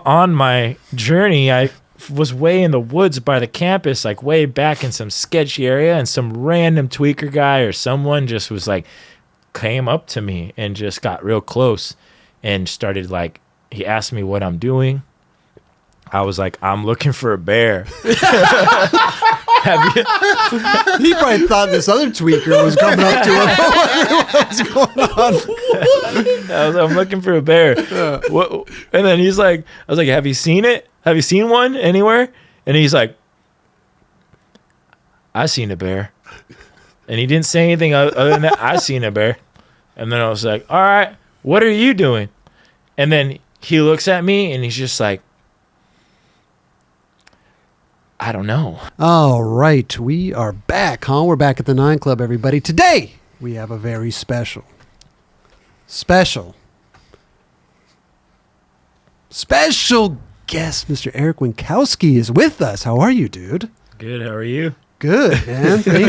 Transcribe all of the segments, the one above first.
on my journey, I was way in the woods by the campus, like way back in some sketchy area, and some random tweaker guy or someone just was like, came up to me and just got real close and started like, he asked me what I'm doing. I was like, I'm looking for a bear. He probably thought this other tweaker was coming up to him. What's going on? I was like, I'm looking for a bear. What? And then he's like, I was like, have you seen it? Have you seen one anywhere? And he's like, I seen a bear. And he didn't say anything other than that. I seen a bear. And then I was like, all right, what are you doing? And then he looks at me and he's just like, I don't know. All right, we are back, huh? We're back at the 9 Club, everybody. Today, we have a very special guest. Mr. Erick Winkowski is with us. How are you, dude? Good, how are you? Good, man. Thank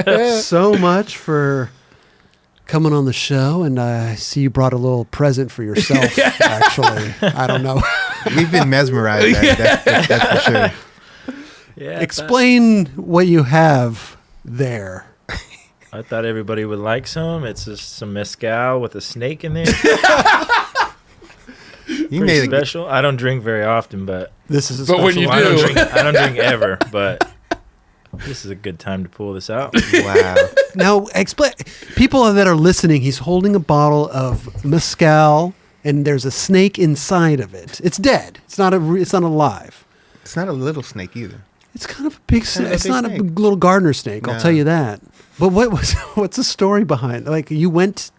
you so much for coming on the show. And I see you brought a little present for yourself, actually. I don't know. We've been mesmerized. That's for sure. Yeah. Explain what you have there. I thought everybody would like some. It's just some Mescal with a snake in there. You made special. I don't drink very often, but this is a but special when you one. do, I don't drink ever, but this is a good time to pull this out. Wow. Now, explain. People that are listening, he's holding a bottle of Mescal, and there's a snake inside of it. It's dead. It's not alive. It's not a little snake either. It's kind of a big snake. Kind of a It's big not snake. a little gardener snake, I'll No. tell you that. But what's the story behind? Like, you went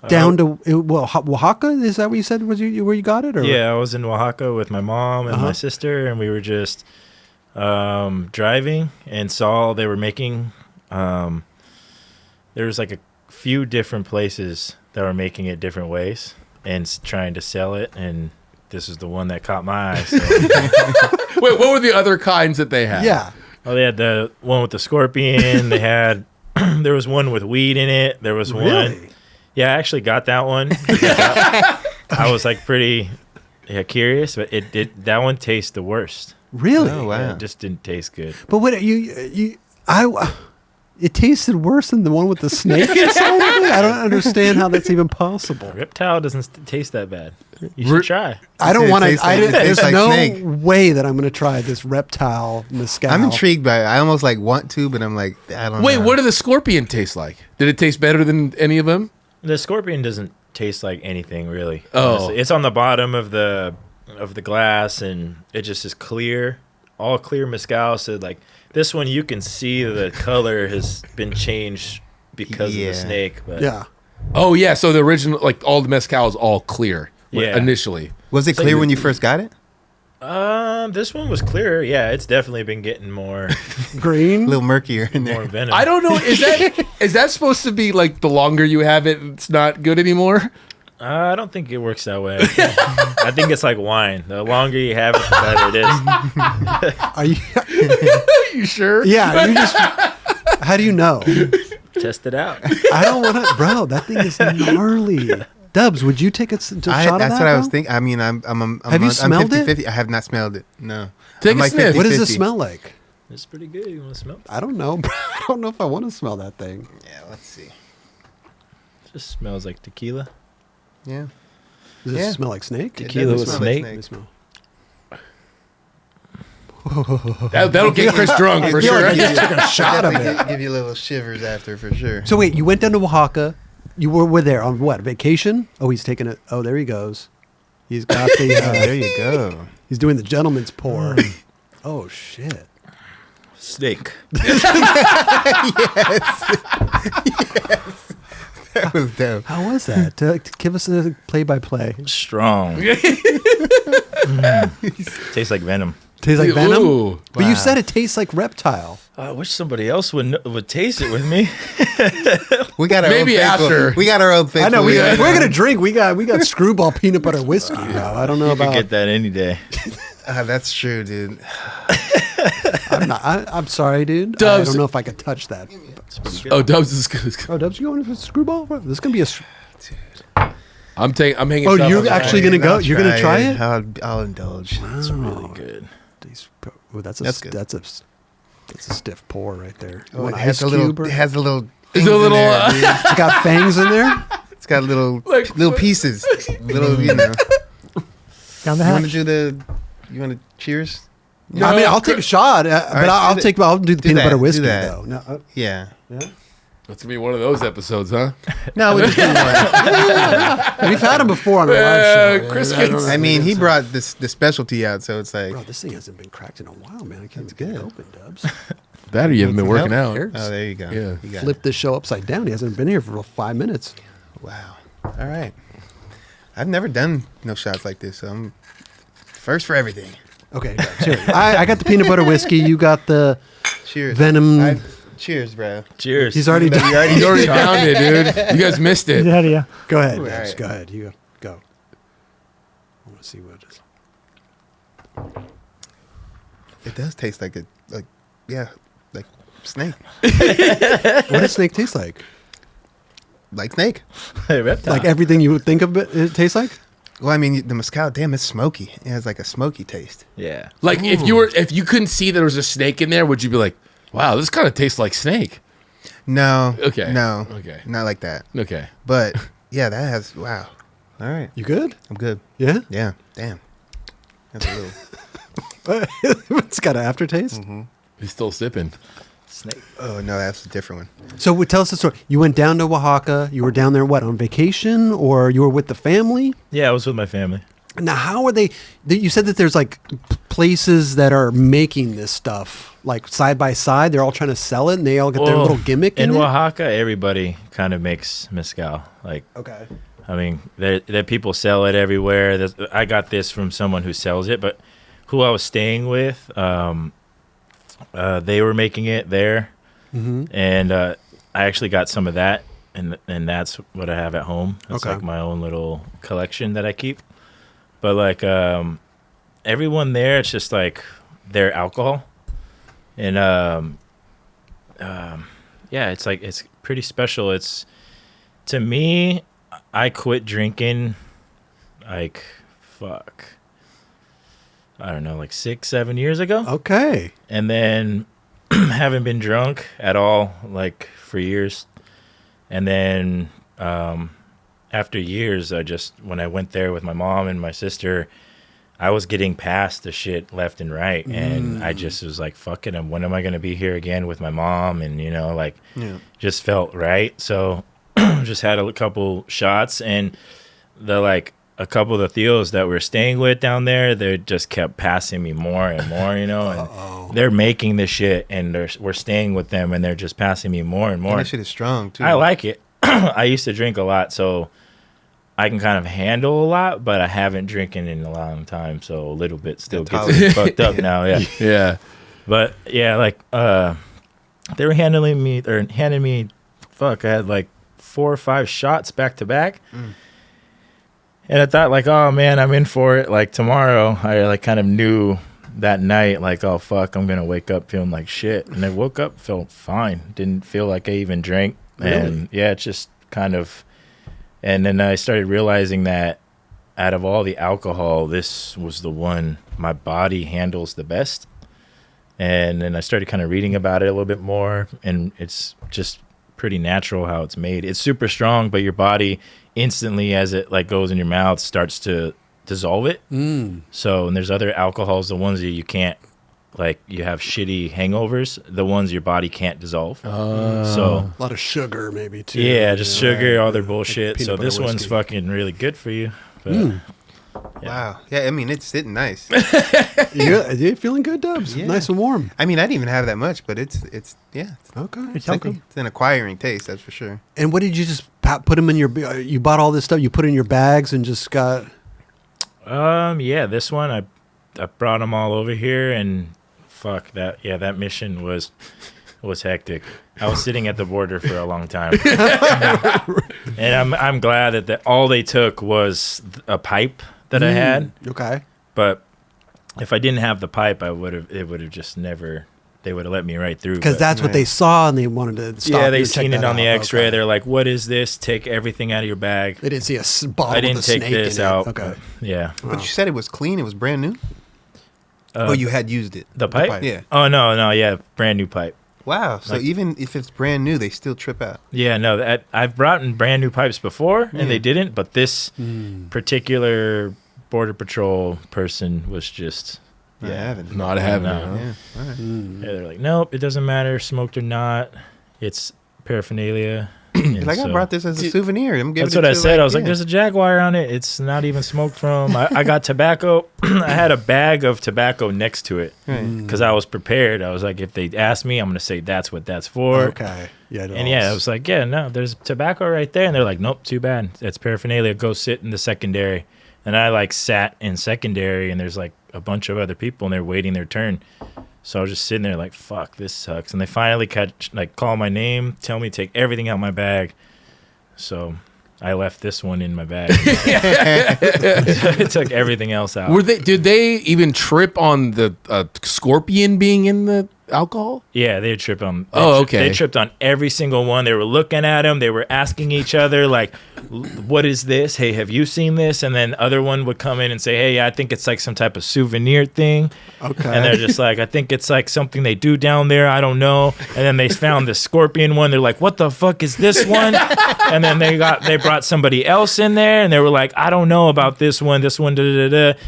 down to Oaxaca? Is that what you said? Was you where you got it? Or? Yeah, I was in Oaxaca with my mom and my sister, and we were just driving and saw they were making. There was like a few different places that were making it different ways and trying to sell it, and this is the one that caught my eye. So. wait, what were the other kinds that they had? Yeah. Oh, they had the one with the scorpion. They had there was one with weed in it. There was Really? one. Yeah, I actually got that one. I was like pretty curious, but that one tastes the worst. Really? Oh, wow. Yeah, it just didn't taste good. But what it tasted worse than the one with the snake inside of it? I don't understand how that's even possible. Reptile doesn't taste that bad. You should try. I don't want to. It tastes There's like no snake. way that I'm going to try this reptile Mescal. I'm intrigued by it. I almost like want to, but I'm like, I don't know. Wait, what did the scorpion taste like? Did it taste better than any of them? The scorpion doesn't taste like anything really. Oh. Honestly. It's on the bottom of the glass, and it just is clear, all clear Mescal. So like this one, you can see the color has been changed because of the snake. But Yeah. Oh yeah, so the original, like all the mezcal is all clear. Yeah. Initially. Was it clear when you first got it? this one was clearer. Yeah, it's definitely been getting more A Green. little murkier in more there. venom. I don't know. Is that supposed to be like the longer you have it, it's not good anymore? I don't think it works that way. I think it's like wine. The longer you have it, the better it is. Are you? You sure? Yeah. You just. How do you know? Test it out. I don't want to, bro. That thing is gnarly. Dubs, would you take a shot of that? That's what I was bro? thinking. I mean, I'm Have you smelled it? 50-50. I have not smelled it. No. Take I'm a like sniff. What does it 50-50. smell like? It's pretty good. You want to smell it? I don't know. I don't know if I want to smell that thing. Yeah, let's see. It just smells like tequila. Yeah. Does it Yeah. smell like snake? Tequila with smell like snake. Let me smell. That'll get Chris drunk for I feel sure. like I just took a shot of Definitely it. give you little shivers after for sure. So wait, you went down to Oaxaca. You were there on what, vacation? Oh, he's taking it. Oh, there he goes. He's got the. There you go. He's doing the gentleman's pour. Oh shit! Snake. That was dope. How was that? Give us a play-by-play. Strong. Tastes like venom. Tastes like venom. Ooh. But you Wow. said it tastes like reptile. I wish somebody else would taste it with me. We got our Maybe own faithful, after. We got our own faithful. I know. Yeah. We're gonna drink. We got screwball peanut butter whiskey. Now. I don't know You could about. get that any day. That's true, dude. I'm sorry, dude. I Dubs. don't know if I could touch that. It's pretty good. Oh, Dubs is good. Oh, Dubs, you going for screwball? This is gonna be a. I'm hanging. Oh, tough you're on this actually one. gonna go? You're gonna try it? I'll indulge. It's really good. Oh, that's good. a stiff pour right there. You Oh, want it has ice a little. cube or- It has a little. Is things it a in little, there, dude. It got fangs in there. It's got little Like- little pieces. Little, you know. Down the You want hatch. to do the? You want to cheers? No, I mean, I'll take a shot, but right, I'll do the do peanut that, butter do whiskey that. though. No, Yeah. That's gonna be one of those episodes, huh? No, we just do one. we've had them before on our live show. Chris I don't gets- know. I mean, he brought the specialty out, so it's like. Bro, this thing hasn't been cracked in a while, man. I can't get it good. open, Dubs. That or you haven't been working out. Here. Oh, there you go. Yeah. You got Flip this show upside down. He hasn't been here for 5 minutes. it. Wow. All right. I've never done no shots like this, so I'm first for everything. Okay, Dubs, here. I got the peanut butter whiskey. You got the Cheers. Venom. Cheers, bro. Cheers. He's already done. He's already found it, dude. You guys missed it. Yeah, yeah. Go ahead, All Dubs. right. Go ahead. You go. I want to see what it is. It does taste like like snake. What does snake taste like? Like snake. Reptile. Like everything you would think of it tastes like? Well, I mean, the mezcal, damn, it's smoky. It has like a smoky taste. Yeah. Like if you couldn't see there was a snake in there, would you be like, "Wow, this kind of tastes like snake"? No. Okay. No. Okay. Not like that. Okay. But yeah, that has, wow. All right. You good? I'm good. Yeah? Yeah. Damn. That's a little. It's got an aftertaste. He's still sipping. Snake. Oh, no, that's a different one. So tell us the story. You went down to Oaxaca. You were down there, what, on vacation? Or you were with the family? Yeah, I was with my family. Now, how are they? You said that there's like places that are making this stuff like side by side. They're all trying to sell it, and they all get their Well, little gimmick in in it. Oaxaca, everybody kind of makes mezcal. Like, Okay. I mean, there people sell it everywhere. I got this from someone who sells it, but who I was staying with, they were making it there, and I actually got some of that, and that's what I have at home. It's Okay. like my own little collection that I keep. But like everyone there, it's just like their alcohol, and yeah, it's like it's pretty special. It's to me, I quit drinking, like I don't know, like 6-7 years ago, Okay. and then haven't been drunk at all like for years, and then after years, when I went there with my mom and my sister, I was getting past the shit left and right, and I just was like, fuck it, and when am I going to be here again with my mom? And, you know, like, just felt right. So just had a couple shots, and a couple of the Theos that we're staying with down there, they just kept passing me more and more, you know, and they're making this shit, and we're staying with them, and they're just passing me more and more. And that shit is strong, too. I like it. I used to drink a lot, so I can kind of handle a lot, but I haven't drinking in a long time, so a little bit still gets me fucked up now. Yeah, Yeah. but yeah, like they were handing me. Fuck, I had like 4 or 5 shots back to back, and I thought like, oh man, I'm in for it. Like tomorrow, I like kind of knew that night, like, oh fuck, I'm gonna wake up feeling like shit, and I woke up felt fine. Didn't feel like I even drank. And yeah, it's just kind of, and then I started realizing that out of all the alcohol, this was the one my body handles the best. And then I started kind of reading about it a little bit more, and it's just pretty natural how it's made. It's super strong, but your body instantly, as it like goes in your mouth, starts to dissolve it. So, and there's other alcohols, the ones that you can't, like you have shitty hangovers, the ones your body can't dissolve. So A lot of sugar, maybe too. yeah, just sugar, all their Like bullshit. peanut So butter this one's whiskey. fucking really good for you. But Wow. Yeah, I mean, it's sitting nice. You feeling good, Dubs? Yeah. Nice and warm. I mean, I didn't even have that much, but it's Okay. It's healthy. it's an acquiring taste, that's for sure. And what did you just put them in your? You bought all this stuff. You put in your bags and just got. yeah, this one I brought them all over here, and fuck that. Yeah, that mission was hectic. I was sitting at the border for a long time, and I'm glad that all they took was a pipe that I had. Okay. But if I didn't have the pipe, it would have just never they would have let me right through. Because but- that's what they saw, and they wanted to stop. yeah, you they and check seen it that on the out. X-ray. Okay. They're like, "What is this? Take everything out of your bag." They didn't see a bottle I didn't with a take snake this in out. it. Okay. but yeah. But you said it was clean. It was brand new. Uh, Oh, you had used it. the pipe? pipe. Yeah. Oh no, yeah, brand new pipe. Wow. So Like- even if it's brand new, they still trip out. Yeah, no, I've brought in brand new pipes before, and Yeah. they didn't. But this Hmm. particular Border Patrol person was just, Yeah, I haven't. Not having No. it. Huh? Yeah. All right. yeah, they're like, nope, it doesn't matter, smoked or not, it's paraphernalia. And Like I so- brought this as a souvenir. I'm giving That's it what I to, said. I was like, yeah. "There's a Jaguar on it. It's not even smoked from." I got tobacco. I had a bag of tobacco next to it Right. because I was prepared. I was like, if they ask me, I'm gonna say that's what that's for. Okay. Yeah. And yeah, I was like, yeah, no, there's tobacco right there. And they're like, nope, too bad. That's paraphernalia. Go sit in the secondary. And I like sat in secondary, and there's like a bunch of other people, and they're waiting their turn. So I was just sitting there like, fuck, this sucks. And they finally call my name, tell me to take everything out my bag. So I left this one in my bag. I took everything else out. Did they even trip on the scorpion being in the alcohol? Yeah, they tripped on. Okay. They tripped on every single one. They were looking at them. They were asking each other, like, "What is this? Hey, have you seen this?" And then other one would come in and say, "Hey, I think it's like some type of souvenir thing." Okay. And they're just like, "I think it's like something they do down there. I don't know." And then they found the scorpion one. They're like, "What the fuck is this one?" And then they brought somebody else in there, and they were like, "I don't know about this one. This one, da da da."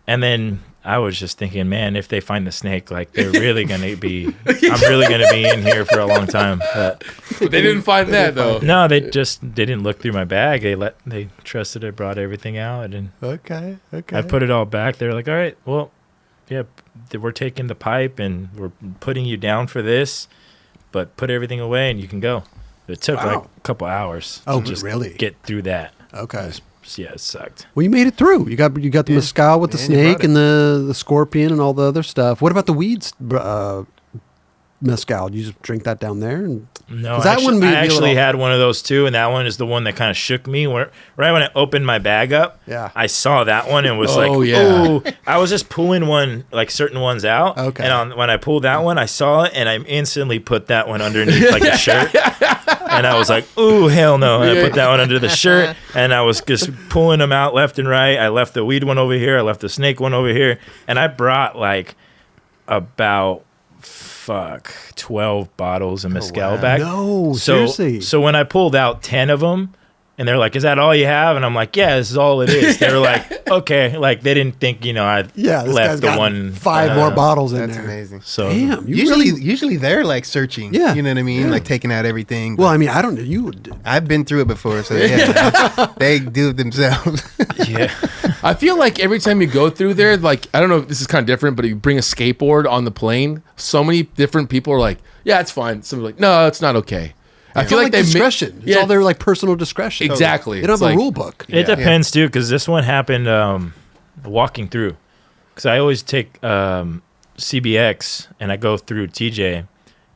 And then I was just thinking, man, if they find the snake, like they're really gonna be. I'm really gonna be in here for a long time. But But they didn't find that though. no, they didn't look through my bag. They trusted I brought everything out, and Okay. Okay. I put it all back. They were like, all right, well, yeah, we're taking the pipe and we're putting you down for this, but put everything away and you can go. It took like Wow. a couple hours Oh, to just really? get through that. Okay. Yeah, it sucked. Well, you made it through. You got the mescal with the Yeah, and you snake brought and the scorpion and all the other stuff. What about the weeds mescal? You just drink that down there? And No, 'Cause that actually, one made I me a actually little- had one of those too, and that one is the one that kind of shook me. Right when I opened my bag up, Yeah. I saw that one and was Oh, like, yeah. "Oh!" I was just pulling certain ones out. Okay. And when I pulled that one, I saw it, and I instantly put that one underneath like a shirt. And I was like, "Ooh, hell no!" And I put that one under the shirt, and I was just pulling them out left and right. I left the weed one over here. I left the snake one over here, and I brought like about 12 bottles of mescal wow. back. No, So, seriously. so when I pulled out 10 of them, and they're like, "Is that all you have?" And I'm like, "Yeah, this is all it is." They were like, "Okay," like they didn't think I Yeah, this guy's left the got one 5 more bottles in That's there. amazing. So Damn, you Usually, really. usually they're like searching. Yeah, You know what I mean? yeah. Like taking out everything. Well, but I mean, I don't know. You. I've been through it before, so yeah, they do it themselves. yeah, I feel like every time you go through there, like I don't know if this is kind of different, but you bring a skateboard on the plane. So many different people are like, "Yeah, it's fine." Some are like, "No, it's not okay." I It's feel all like like they discretion. It's yeah, all their like personal discretion. exactly. They don't It's have like- a rule book. it depends too, because this one happened walking through. Because I always take CBX and I go through TJ,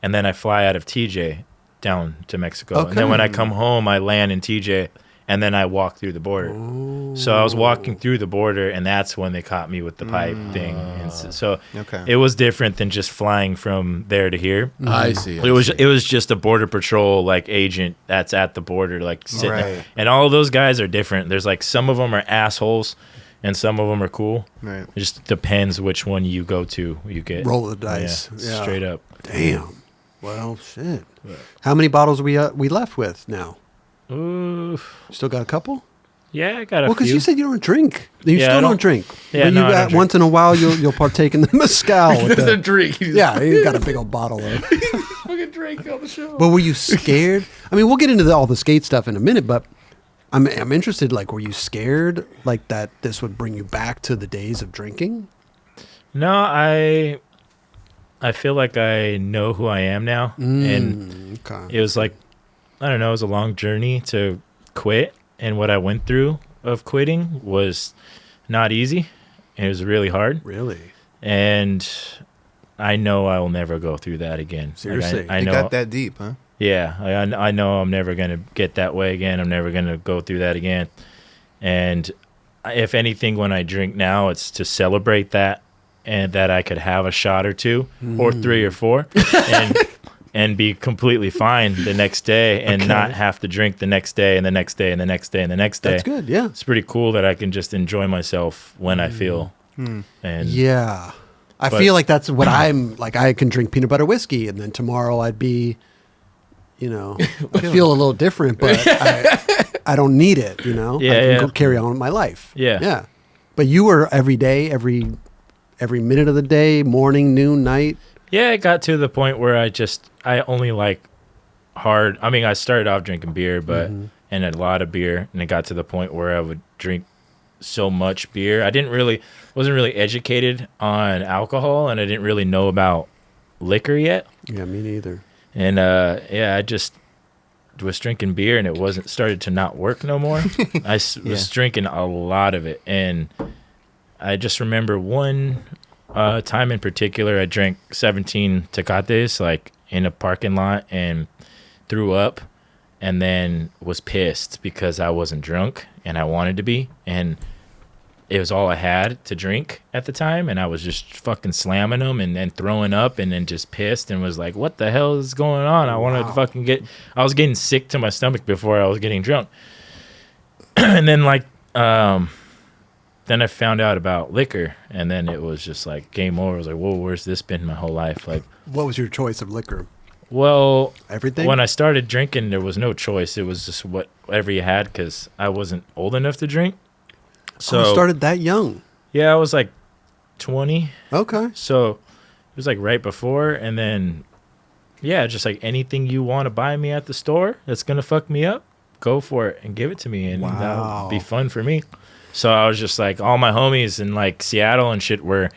and then I fly out of TJ down to Mexico, and then when I come home, I land in TJ, and then I walk through the border. So I was walking through the border, and that's when they caught me with the pipe thing. And so Okay. it was different than just flying from there to here. I see. It was just a border patrol like agent that's at the border like sitting there. Right. And all of those guys are different. There's like some of them are assholes and some of them are cool. Right. It just depends which one you go to. You get Roll the dice. Yeah. straight up. Damn. Well, shit. How many bottles are we left with now? Ooh, Still got a couple? yeah, I got a Well, because few. you said you don't drink. You Yeah, I still don't- don't drink. Yeah, but no, you I don't drink. once in a while you'll partake in the mescal. With It's a the, drink. yeah, you got a big old bottle of. fucking drink on the show. But were you scared? I mean, we'll get into all the skate stuff in a minute, but I'm interested. Like, were you scared like that this would bring you back to the days of drinking? No, I feel like I know who I am now, and Okay. it was like, I don't know, it was a long journey to quit, and what I went through of quitting was not easy. It was really hard, Really? and I know I will never go through that again. Like, Seriously? I It know. got that deep, huh? Yeah, I know I'm never gonna get that way again. I'm never gonna go through that again. And if anything, when I drink now, it's to celebrate that and that I could have a shot or two or 3 or 4 and be completely fine the next day and not have to drink the next day and the next day and the next day and the next day. That's good. Yeah. It's pretty cool that I can just enjoy myself when I feel. And Yeah. I feel like that's what I'm like. I can drink peanut butter whiskey, and then tomorrow I'd be, I feel a little different, but I don't need it. I can go carry on with my life. Yeah. But you were every day, every minute of the day, morning, noon, night. Yeah, it got to the point where I only like hard. I mean, I started off drinking beer, but and a lot of beer, and it got to the point where I would drink so much beer. I wasn't really educated on alcohol, and I didn't really know about liquor yet. Yeah, me neither. And I just was drinking beer, and it started to not work no more. I was drinking a lot of it, and I just remember one time in particular, I drank 17 Tecates like in a parking lot and threw up, and then was pissed because I wasn't drunk and I wanted to be, and it was all I had to drink at the time, and I was just fucking slamming them and then throwing up and then just pissed and was like, what the hell is going on? I wanted to fucking I was getting sick to my stomach before I was getting drunk. And then then I found out about liquor, and then it was just like game over. I was like, whoa, where's this been my whole life? Like, what was your choice of liquor? Well, everything. When I started drinking, there was no choice. It was just whatever you had because I wasn't old enough to drink. So you started that young? Yeah, I was like 20. Okay. So it was like right before, and then just like anything you want to buy me at the store that's gonna fuck me up, go for it and give it to me, and that'll be fun for me. So I was just like, all my homies in like Seattle and shit were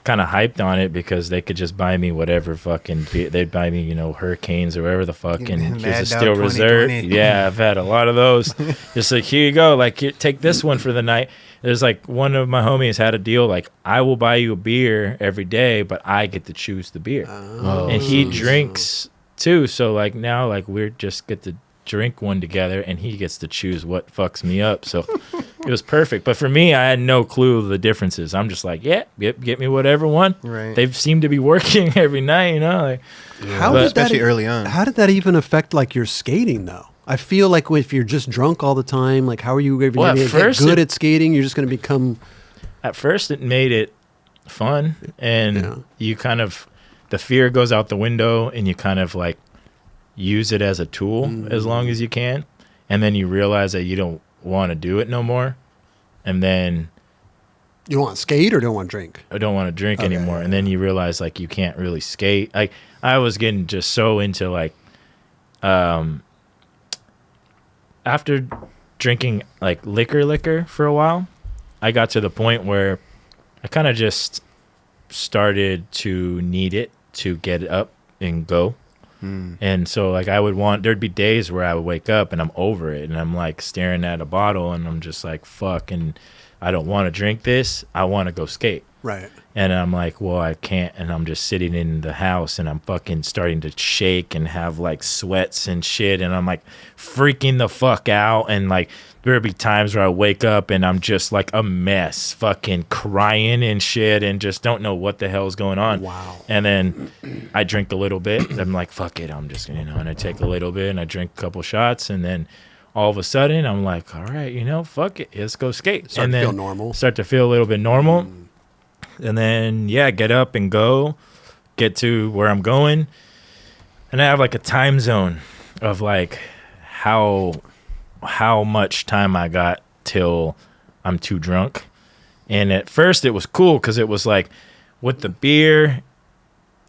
kind of hyped on it because they could just buy me whatever fucking they'd buy me, Hurricanes or whatever the fuck, and here's a Steel Reserve. Yeah, I've had a lot of those. Just like, here you go, like take this one for the night. There's like one of my homies had a deal like, I will buy you a beer every day, but I get to choose the beer. And he drinks too, so like now like we just get to drink one together and he gets to choose what fucks me up. So it was perfect. But for me, I had no clue of the differences. I'm just like, get me whatever one. Right. They seem to be working every night, Like, especially early on. How did that even affect like your skating though? I feel like if you're just drunk all the time, like how are you ever going to get good at skating? You're just going to become. At first, it made it fun, and you kind of the fear goes out the window, and you kind of like use it as a tool as long as you can, and then you realize that you don't want to do it no more, and then you don't want to skate or don't want to drink. I don't want to drink anymore, and then you realize like you can't really skate. Like I was getting just so into like, after drinking like liquor for a while, I got to the point where I kind of just started to need it to get up and go. And so like there'd be days where I would wake up and I'm over it and I'm like staring at a bottle and I'm just like, fuck, and I don't want to drink this. I want to go skate. Right. And I'm like, well, I can't. And I'm just sitting in the house and I'm fucking starting to shake and have like sweats and shit. And I'm like freaking the fuck out. And like there'll be times where I wake up and I'm just like a mess, fucking crying and shit and just don't know what the hell's going on. Wow. And then I drink a little bit. I'm like, fuck it. I'm just, and I take a little bit and I drink a couple shots. And then all of a sudden I'm like, all right, fuck it. Let's go skate. Start to feel normal. Start to feel a little bit normal. And then, get up and go, get to where I'm going. And I have like a time zone of like how much time I got till I'm too drunk. And at first it was cool because it was like with the beer,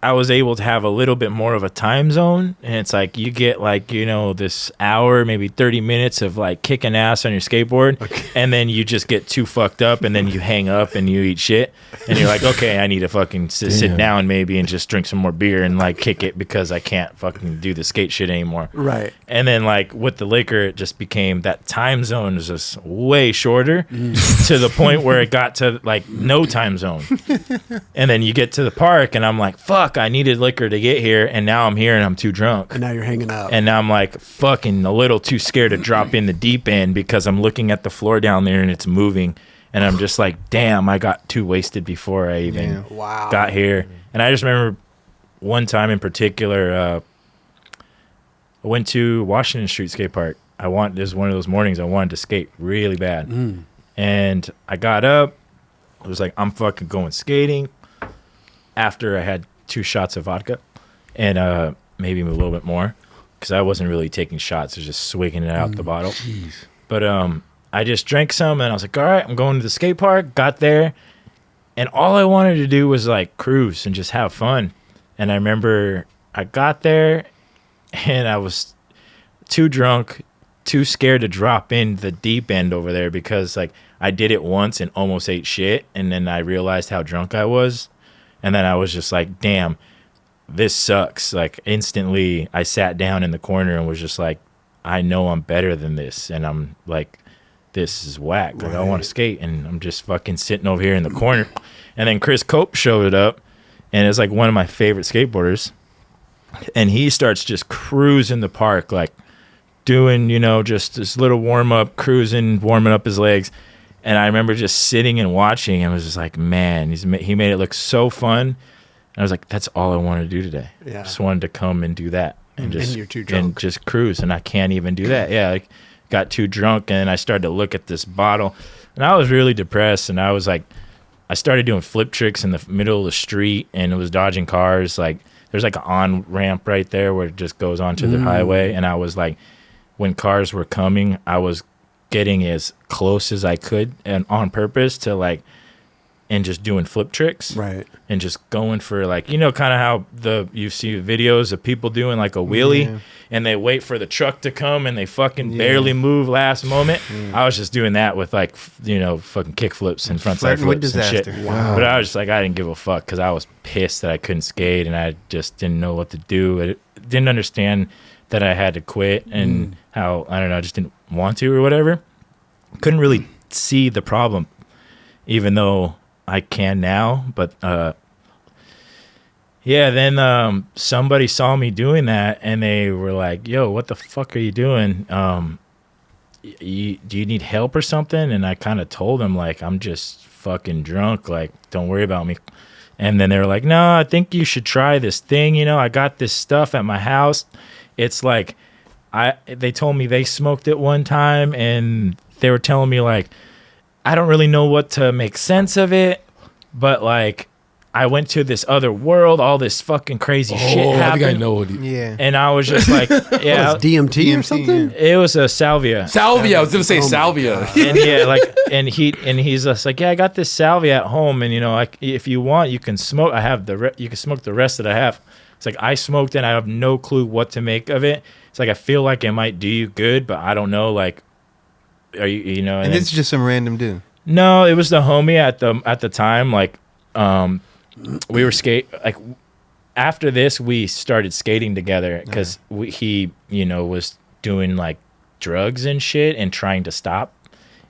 I was able to have a little bit more of a time zone. And it's like you get like, this hour, maybe 30 minutes of like kicking ass on your skateboard. Okay. And then you just get too fucked up and then you hang up and you eat shit. And you're like, okay, I need to fucking sit down maybe and just drink some more beer and like kick it because I can't fucking do the skate shit anymore. Right. And then like with the liquor, it just became that time zone is just way shorter to the point where it got to like no time zone. And then you get to the park and I'm like, fuck, I needed liquor to get here, and now I'm here and I'm too drunk. And now you're hanging out. And now I'm like fucking a little too scared to drop in the deep end because I'm looking at the floor down there and it's moving, And I'm just like, damn, I got too wasted before I even got here. And I just remember one time in particular, I went to Washington Street Skatepark. This was one of those mornings I wanted to skate really bad. And I got up. I was like, I'm fucking going skating. After I had 2 shots of vodka and maybe a little bit more, because I wasn't really taking shots. I was just swigging it out the bottle. Jeez. But I just drank some, and I was like, all right, I'm going to the skate park. Got there, and all I wanted to do was like cruise and just have fun. And I remember I got there, and I was too drunk, too scared to drop in the deep end over there, because like I did it once and almost ate shit, and then I realized how drunk I was, and then I was just like, damn, this sucks. Like instantly I sat down in the corner and was just like, I know I'm better than this, and I'm like, this is whack. Like I want to skate, and I'm just fucking sitting over here in the corner. And then Chris Cope showed up, and it's like one of my favorite skateboarders, and he starts just cruising the park, like doing, you know, just this little warm up, cruising, warming up his legs. And I remember just sitting and watching, and was just like, man, he made it look so fun. And I was like, that's all I wanted to do today. I just wanted to come and do that, and you're too drunk. And just cruise, and I can't even do that. Like got too drunk, and I started to look at this bottle, and I was really depressed. And I was like, I started doing flip tricks in the middle of the street, and it was dodging cars. Like there's like an on ramp right there where it just goes onto the highway, and I was like, when cars were coming, I was getting as close as I could, and on purpose to like, and just doing flip tricks, right? And just going for like, you know, kind of how you see videos of people doing like a wheelie, and they wait for the truck to come, and they fucking barely move last moment. I was just doing that with like, you know, fucking kick flips and frontside flips and shit. Wow. But I was just like, I didn't give a fuck, because I was pissed that I couldn't skate, and I just didn't know what to do. I didn't understand that I had to quit, and how, I don't know, I just didn't want to or whatever. Couldn't really see the problem, even though I can now. But then somebody saw me doing that, and they were like, yo, what the fuck are you doing? Do you need help or something? And I kind of told them, like, I'm just fucking drunk, like, don't worry about me. And then they were like, no, I think you should try this thing. You know, I got this stuff at my house. It's like, they told me they smoked it one time, and they were telling me, like, I don't really know what to make sense of it, but like, I went to this other world, all this fucking crazy shit happened. I think I know what and I was just like, yeah. What, DMT or something? It was a salvia. Salvia. I was going to say salvia. And he's just like, yeah, I got this salvia at home, and you know, like, if you want, you can smoke. I have you can smoke the rest that I have. It's like, I smoked it, and I have no clue what to make of it. It's like, I feel like it might do you good, but I don't know, like, are you know? And this is just some random dude. No, it was the homie at the time. Like, we were like, after this, we started skating together, because he, you know, was doing like drugs and shit and trying to stop.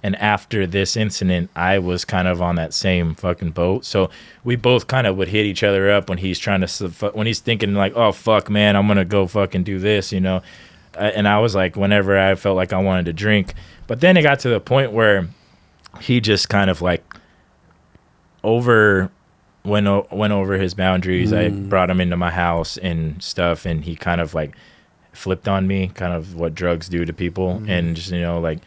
And after this incident, I was kind of on that same fucking boat. So we both kind of would hit each other up when he's trying to, when he's thinking like, oh fuck, man, I'm gonna go fucking do this, you know. And I was like, whenever I felt like I wanted to drink. But then it got to the point where he just kind of like went over his boundaries. I brought him into my house and stuff, and he kind of like flipped on me, kind of what drugs do to people. And just, you know, like,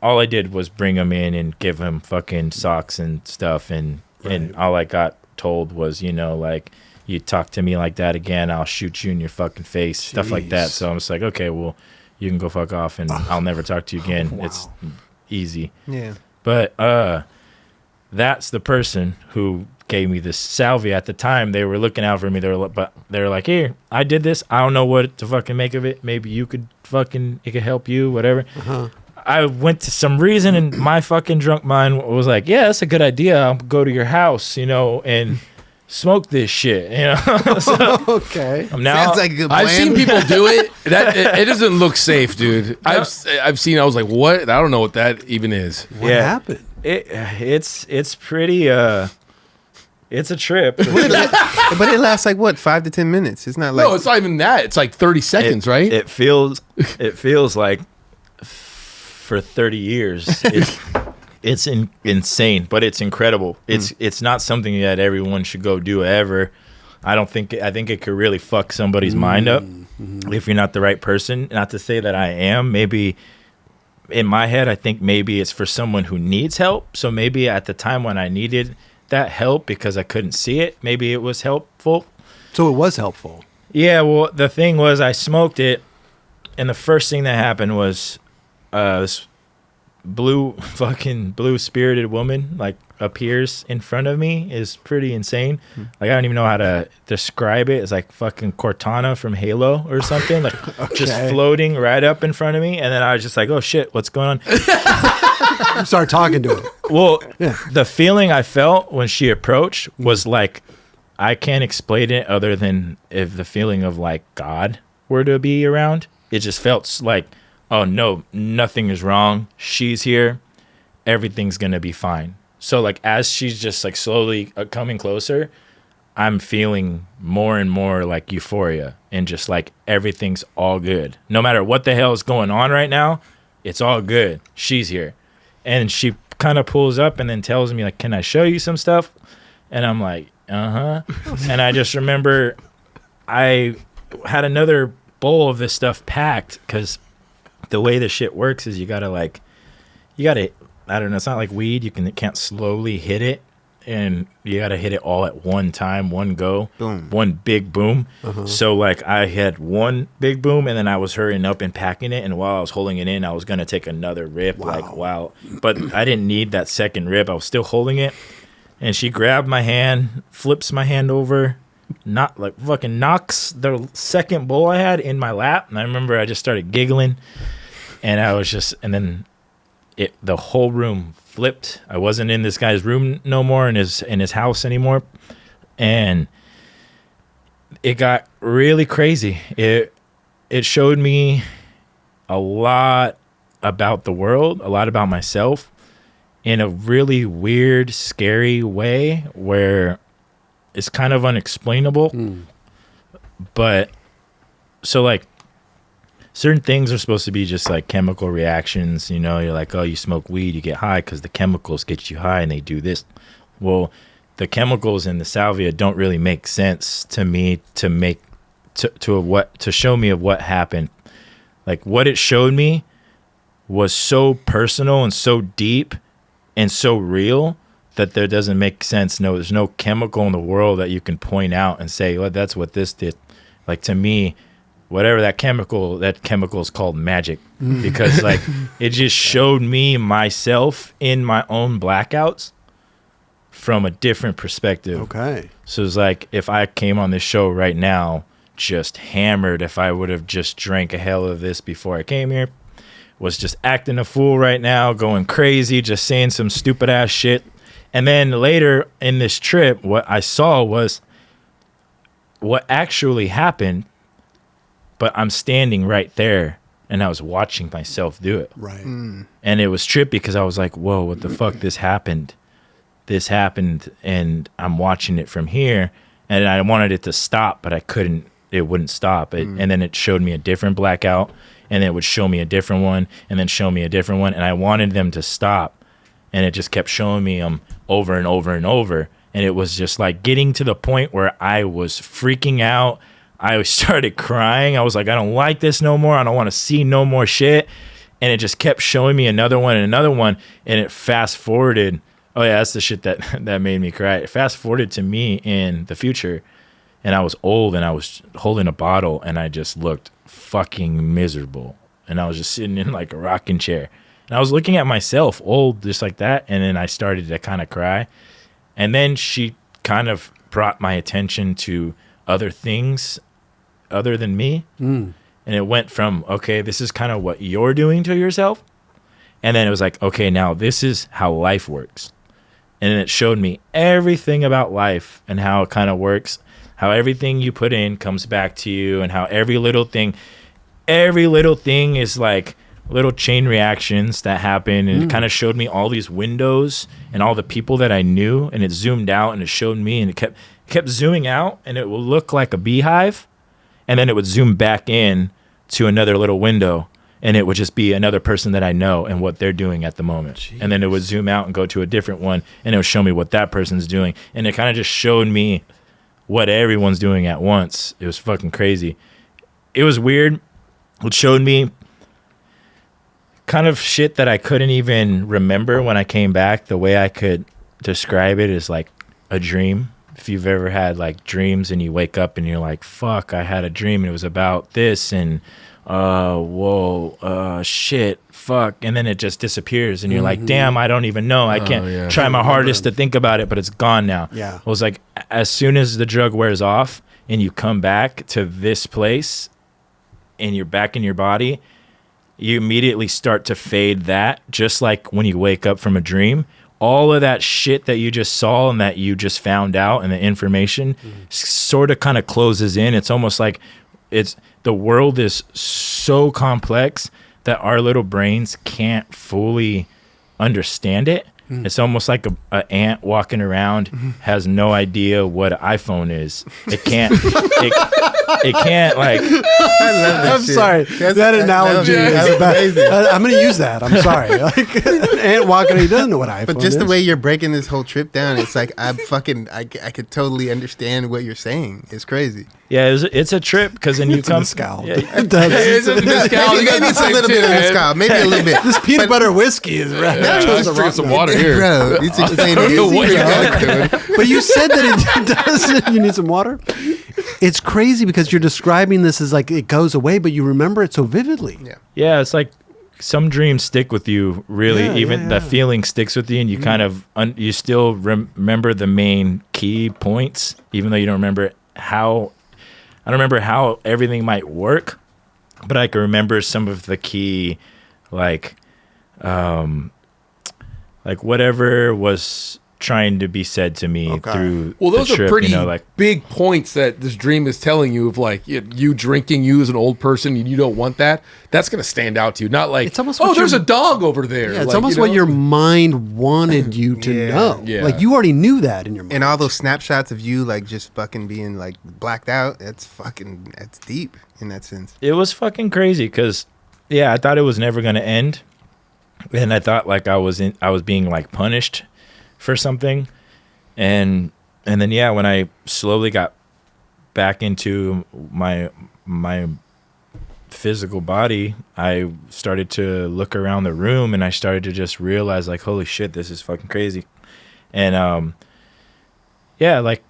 all I did was bring him in and give him fucking socks and stuff, and all I got told was, you know, like, you talk to me like that again, I'll shoot you in your fucking face. Jeez. Stuff like that. So I'm just like, okay, well, you can go fuck off, and I'll never talk to you again. Wow. It's easy. Yeah. But that's the person who gave me this salvia. At the time, they were looking out for me. They were like, here, I did this. I don't know what to fucking make of it. Maybe you could fucking, it could help you, whatever. I went to some reason, and my fucking drunk mind was like, yeah, that's a good idea. I'll go to your house, you know, and smoke this shit, you know. So, okay. Sounds like a good plan. I've seen people do it. It doesn't look safe, dude. I've seen. I was like, what? I don't know what that even is. What happened? It's pretty. It's a trip. But it lasts like what, 5 to 10 minutes? It's not like no, it's not even that. It's like 30 seconds, right? It feels like for 30 years. It's insane, but it's incredible. It's not something that everyone should go do ever. I think it could really fuck somebody's mind up if you're not the right person. Not to say that I am. Maybe in my head, I think maybe it's for someone who needs help. So maybe at the time when I needed that help because I couldn't see it, maybe it was helpful. So it was helpful. Yeah, well, the thing was I smoked it, and the first thing that happened was this blue spirited woman like appears in front of me. Is pretty insane. Like I don't even know how to describe it. It's like fucking Cortana from Halo or something, like just floating right up in front of me. And then I was just like, oh shit, what's going on? You start talking to her. Well, the feeling I felt when she approached was like, I can't explain it other than if the feeling of like God were to be around. It just felt like, oh no, nothing is wrong. She's here. Everything's going to be fine. So like as she's just like slowly coming closer, I'm feeling more and more like euphoria and just like everything's all good. No matter what the hell is going on right now, it's all good. She's here. And she kind of pulls up and then tells me like, can I show you some stuff? And I'm like, uh-huh. And I just remember I had another bowl of this stuff packed because the way this shit works is you gotta, I don't know, it's not like weed. You can't slowly hit it, and you gotta hit it all at one time, one go, boom, one big boom. So like I had one big boom, and then I was hurrying up and packing it, and while I was holding it in, I was gonna take another rip. But I didn't need that second rip. I was still holding it, and she grabbed my hand, flips my hand over, not like fucking knocks the second bowl I had in my lap, and I remember I just started giggling. And I was just, and then the whole room flipped. I wasn't in this guy's room no more, in his house anymore. And it got really crazy. It showed me a lot about the world, a lot about myself in a really weird, scary way where it's kind of unexplainable. But so like, certain things are supposed to be just like chemical reactions. You know, you're like, oh, you smoke weed, you get high because the chemicals get you high and they do this. Well, the chemicals in the salvia don't really make sense to me to show me of what happened. Like what it showed me was so personal and so deep and so real that there doesn't make sense. No, there's no chemical in the world that you can point out and say, well, that's what this did. Like to me, whatever that chemical is called magic, because like it just showed me myself in my own blackouts from a different perspective. Okay. So it's like if I came on this show right now, just hammered, if I would have just drank a hell of this before I came here, was just acting a fool right now, going crazy, just saying some stupid ass shit. And then later in this trip, what I saw was what actually happened. But I'm standing right there, and I was watching myself do it. Right. And it was trippy because I was like, whoa, what the fuck? This happened, and I'm watching it from here. And I wanted it to stop, but I couldn't. It wouldn't stop. And then it showed me a different blackout, and it would show me a different one, and then show me a different one. And I wanted them to stop, and it just kept showing me them over and over and over. And it was just like getting to the point where I was freaking out. I started crying. I was like, I don't like this no more. I don't want to see no more shit. And it just kept showing me another one and another one. And it fast forwarded. Oh yeah, that's the shit that made me cry. It fast forwarded to me in the future. And I was old and I was holding a bottle and I just looked fucking miserable. And I was just sitting in like a rocking chair. And I was looking at myself old just like that. And then I started to kind of cry. And then she kind of brought my attention to other things other than me. And it went from, okay, this is kind of what you're doing to yourself. And then it was like, okay, now this is how life works. And then it showed me everything about life and how it kind of works, how everything you put in comes back to you, and how every little thing is like little chain reactions that happen. And it kind of showed me all these windows and all the people that I knew, and it zoomed out and it showed me, and it kept zooming out, and it will look like a beehive, and then it would zoom back in to another little window, and it would just be another person that I know and what they're doing at the moment. Jeez. And then it would zoom out and go to a different one, and it would show me what that person's doing. And it kind of just showed me what everyone's doing at once. It was fucking crazy. It was weird. It showed me kind of shit that I couldn't even remember when I came back. The way I could describe it is like a dream. If you've ever had like dreams and you wake up and you're like, fuck, I had a dream and it was about this, and shit, fuck, and then it just disappears and you're like, damn, I don't even know. I can't try my hardest to think about it, but it's gone now. Yeah. It was like, as soon as the drug wears off and you come back to this place and you're back in your body, you immediately start to fade that, just like when you wake up from a dream. All of that shit that you just saw and that you just found out and the information sort of kind of closes in. It's almost like the world is so complex that our little brains can't fully understand it. It's almost like a ant walking around has no idea what an iPhone is. It can't. It can't like. I love that I'm shit. sorry. That analogy is amazing. I'm going to use that. I'm sorry. Like an ant walking, he doesn't know what iPhone But just is. the way you're breaking this whole trip down, it's like I could totally understand what you're saying. It's crazy. Yeah, it's a trip because then you come. Mescal. Yeah, It does. It's a Mescal. Maybe it's a little bit of Mescal. Maybe a little bit. This peanut butter whiskey is right. Yeah, let's drink some water here. Bro, it's explaining I don't know what you it. got, dude. But you said that it does. You need some water. It's crazy because you're describing this as like it goes away, but you remember it so vividly. Yeah. yeah, it's like some dreams stick with you. Really, the feeling sticks with you, and you kind of you still remember the main key points, even though you don't remember how. I don't remember how everything might work, but I can remember some of the key, like whatever was trying to be said to me through Those the trip, are pretty like big points that this dream is telling you of, like, you drinking, you as an old person, and you don't want that. That's going to stand out to you. Not like, It's almost there's a dog over there. Yeah, it's like, almost what your mind wanted you to know. Yeah. Like you already knew that in your mind. And all those snapshots of you like just fucking being like blacked out, that's deep in that sense. it was fucking crazy because, yeah, I thought it was never going to end. And I thought like I was being like punished for something. And then, yeah, when I slowly got back into my physical body, I started to look around the room and I started to just realize like, holy shit, this is fucking crazy. And, yeah, like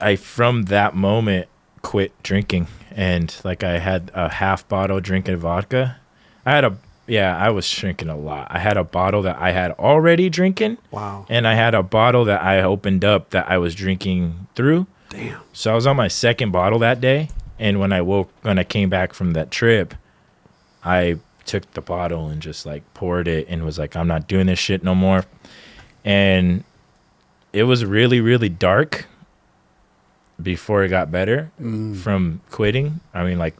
I from that moment quit drinking, and like I had a half bottle drinking vodka. I was drinking a lot. I had a bottle that I had already drinking. Wow. And I had a bottle that I opened up that I was drinking through. Damn. So I was on my second bottle that day, and when I came back from that trip, I took the bottle and just like poured it and was like, I'm not doing this shit no more. And it was really, really dark before it got better from quitting. I mean, like,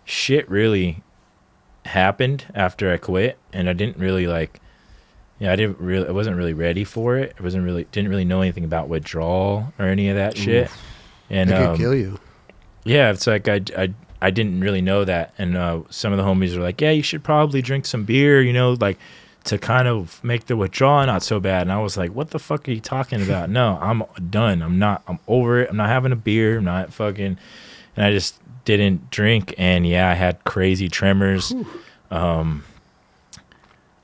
shit really happened after I quit, and I didn't really like, I wasn't really ready for it. Didn't really know anything about withdrawal or any of that shit. And It could kill you. yeah, it's like I didn't really know that. And some of the homies were like, yeah, you should probably drink some beer, like to kind of make the withdrawal not so bad. And I was like, what the fuck are you talking about? No, I'm done. I'm over it. I'm not having a beer. I'm not fucking. And I just didn't drink. And yeah, I had crazy tremors.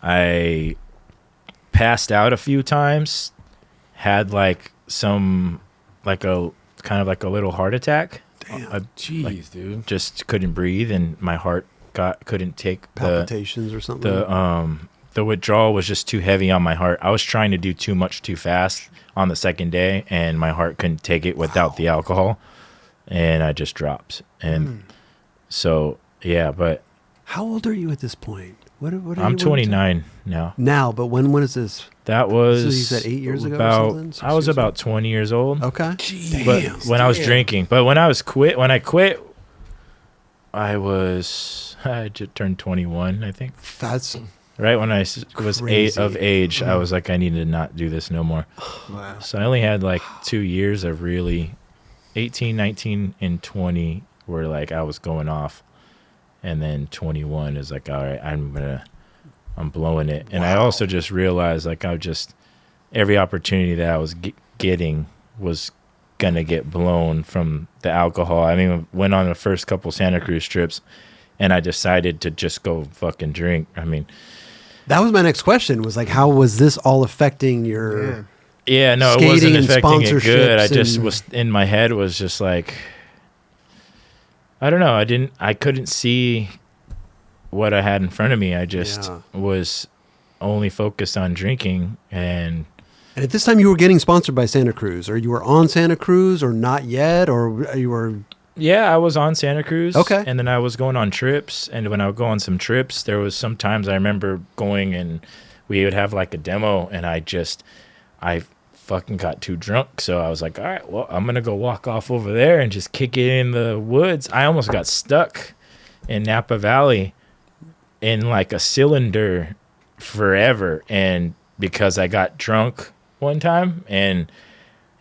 I passed out a few times, had like some, like a kind of like a little heart attack. Damn. Jeez, dude. Just couldn't breathe, and my heart couldn't take Palpitations or something. the withdrawal was just too heavy on my heart. I was trying to do too much too fast on the second day, and my heart couldn't take it without the alcohol, and I just dropped. And so, yeah, but How old are you at this point? What are I'm you, 29 now. now, but when is this? That was So you said 8 years ago or about, something? 6 I was years about 20 years old. Okay. But when I was drinking, but when I quit, I just turned 21, I think. That's Right when I was Crazy. of age, I was like, I need to not do this no more. Wow. So I only had like 2 years of really 18, 19, and 20 where like I was going off. And then 21 is like, all right, I'm blowing it. And I also just realized like every opportunity that I was getting was going to get blown from the alcohol. I mean, went on the first couple Santa Cruz trips and I decided to just go fucking drink. I mean, that was my next question was like, how was this all affecting your Yeah, no, it wasn't affecting it good. I just was in my head was just like, I don't know. I couldn't see what I had in front of me. I just was only focused on drinking. And at this time you were getting sponsored by Santa Cruz, or you were on Santa Cruz, or not yet, or you were... Yeah, I was on Santa Cruz. Okay. And then I was going on trips. And when I would go on some trips, there was sometimes I remember going and we would have like a demo and I fucking got too drunk. So I was like, all right, well, I'm going to go walk off over there and just kick it in the woods. I almost got stuck in Napa Valley in like a cylinder forever. And because I got drunk one time, and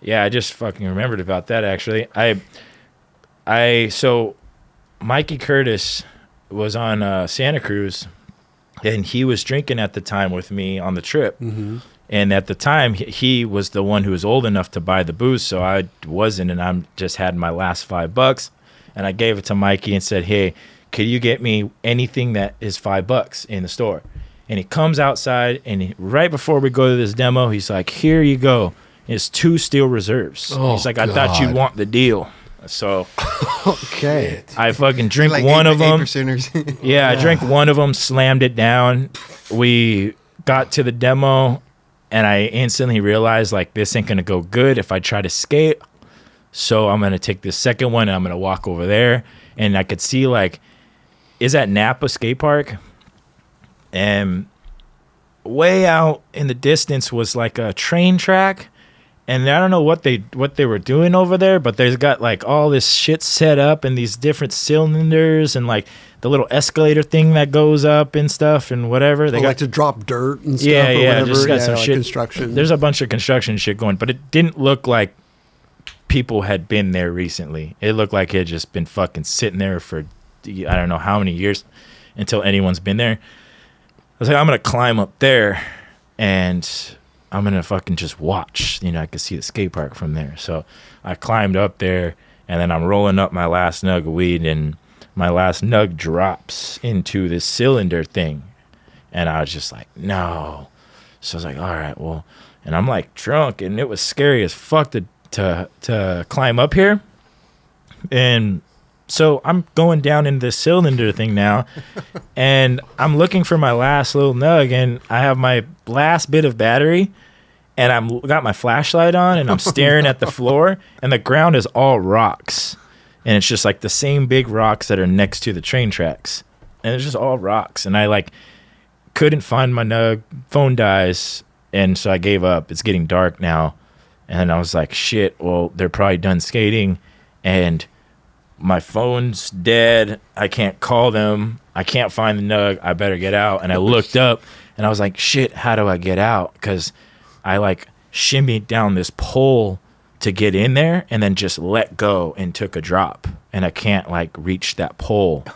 yeah, I just fucking remembered about that actually. So Mikey Curtis was on Santa Cruz and he was drinking at the time with me on the trip. Mm-hmm. And at the time, he was the one who was old enough to buy the booze, so I wasn't, and I just had my last $5, and I gave it to Mikey and said, hey, could you get me anything that is $5 in the store? And he comes outside, and right before we go to this demo, he's like, here you go. It's 2 steel reserves. Oh, he's like, I thought you'd want the deal. So okay, I fucking drink like one of them. Yeah, I drank one of them, slammed it down. We got to the demo, and I instantly realized, like, this ain't going to go good if I try to skate. So I'm going to take this second one, and I'm going to walk over there. And I could see, like, is at Napa Skatepark. And way out in the distance was, like, a train track. And I don't know what they were doing over there, but they've got, like, all this shit set up and these different cylinders and, like, the little escalator thing that goes up and stuff and whatever. They like to drop dirt and stuff yeah, or whatever. Just got some like shit. Construction. There's a bunch of construction shit going, but it didn't look like people had been there recently. It looked like it had just been fucking sitting there for I don't know how many years until anyone's been there. I was like, I'm going to climb up there and I'm going to fucking just watch. You know, I could see the skate park from there. So I climbed up there and then I'm rolling up my last nug of weed and my last nug drops into this cylinder thing. And I was just like, no. So I was like, all right, well, and I'm like drunk and it was scary as fuck to climb up here. And so I'm going down in this cylinder thing now and I'm looking for my last little nug and I have my last bit of battery and I'm got my flashlight on and I'm staring at the floor and the ground is all rocks. And it's just like the same big rocks that are next to the train tracks. And it's just all rocks. And I like couldn't find my nug, phone dies. And so I gave up. It's getting dark now. And I was like, shit, well, they're probably done skating. And my phone's dead. I can't call them. I can't find the nug. I better get out. And I looked up and I was like, shit, how do I get out? Because I like shimmied down this pole to get in there and then just let go and took a drop. And I can't like reach that pole.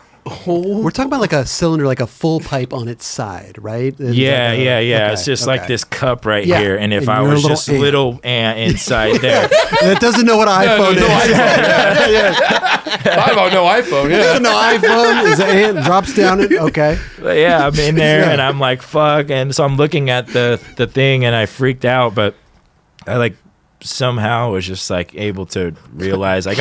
We're talking about like a cylinder, like a full pipe on its side, right? Yeah. Okay, it's just like this cup right here. And if And I you're a was little just ant. little ant inside there. That doesn't know what iPhone is. iPhone, no iPhone. Yeah. Doesn't know iPhone is an ant, drops down it. Okay. But yeah, I'm in there and I'm like, fuck. And so I'm looking at the thing and I freaked out, but I like somehow was just like able to realize I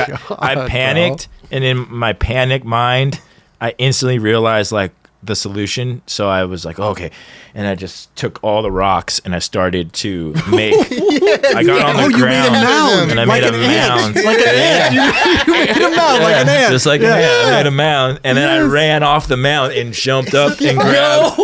panicked. And in my panic mind, I instantly realized like the solution. So I was like, okay. And I just took all the rocks and I started to make, I got on the ground you made a mound. and I Like made an a mound. ant. Like an ant. You made a mound like an ant. Just like an ant. I made a mound. And then I ran off the mound and jumped up and grabbed.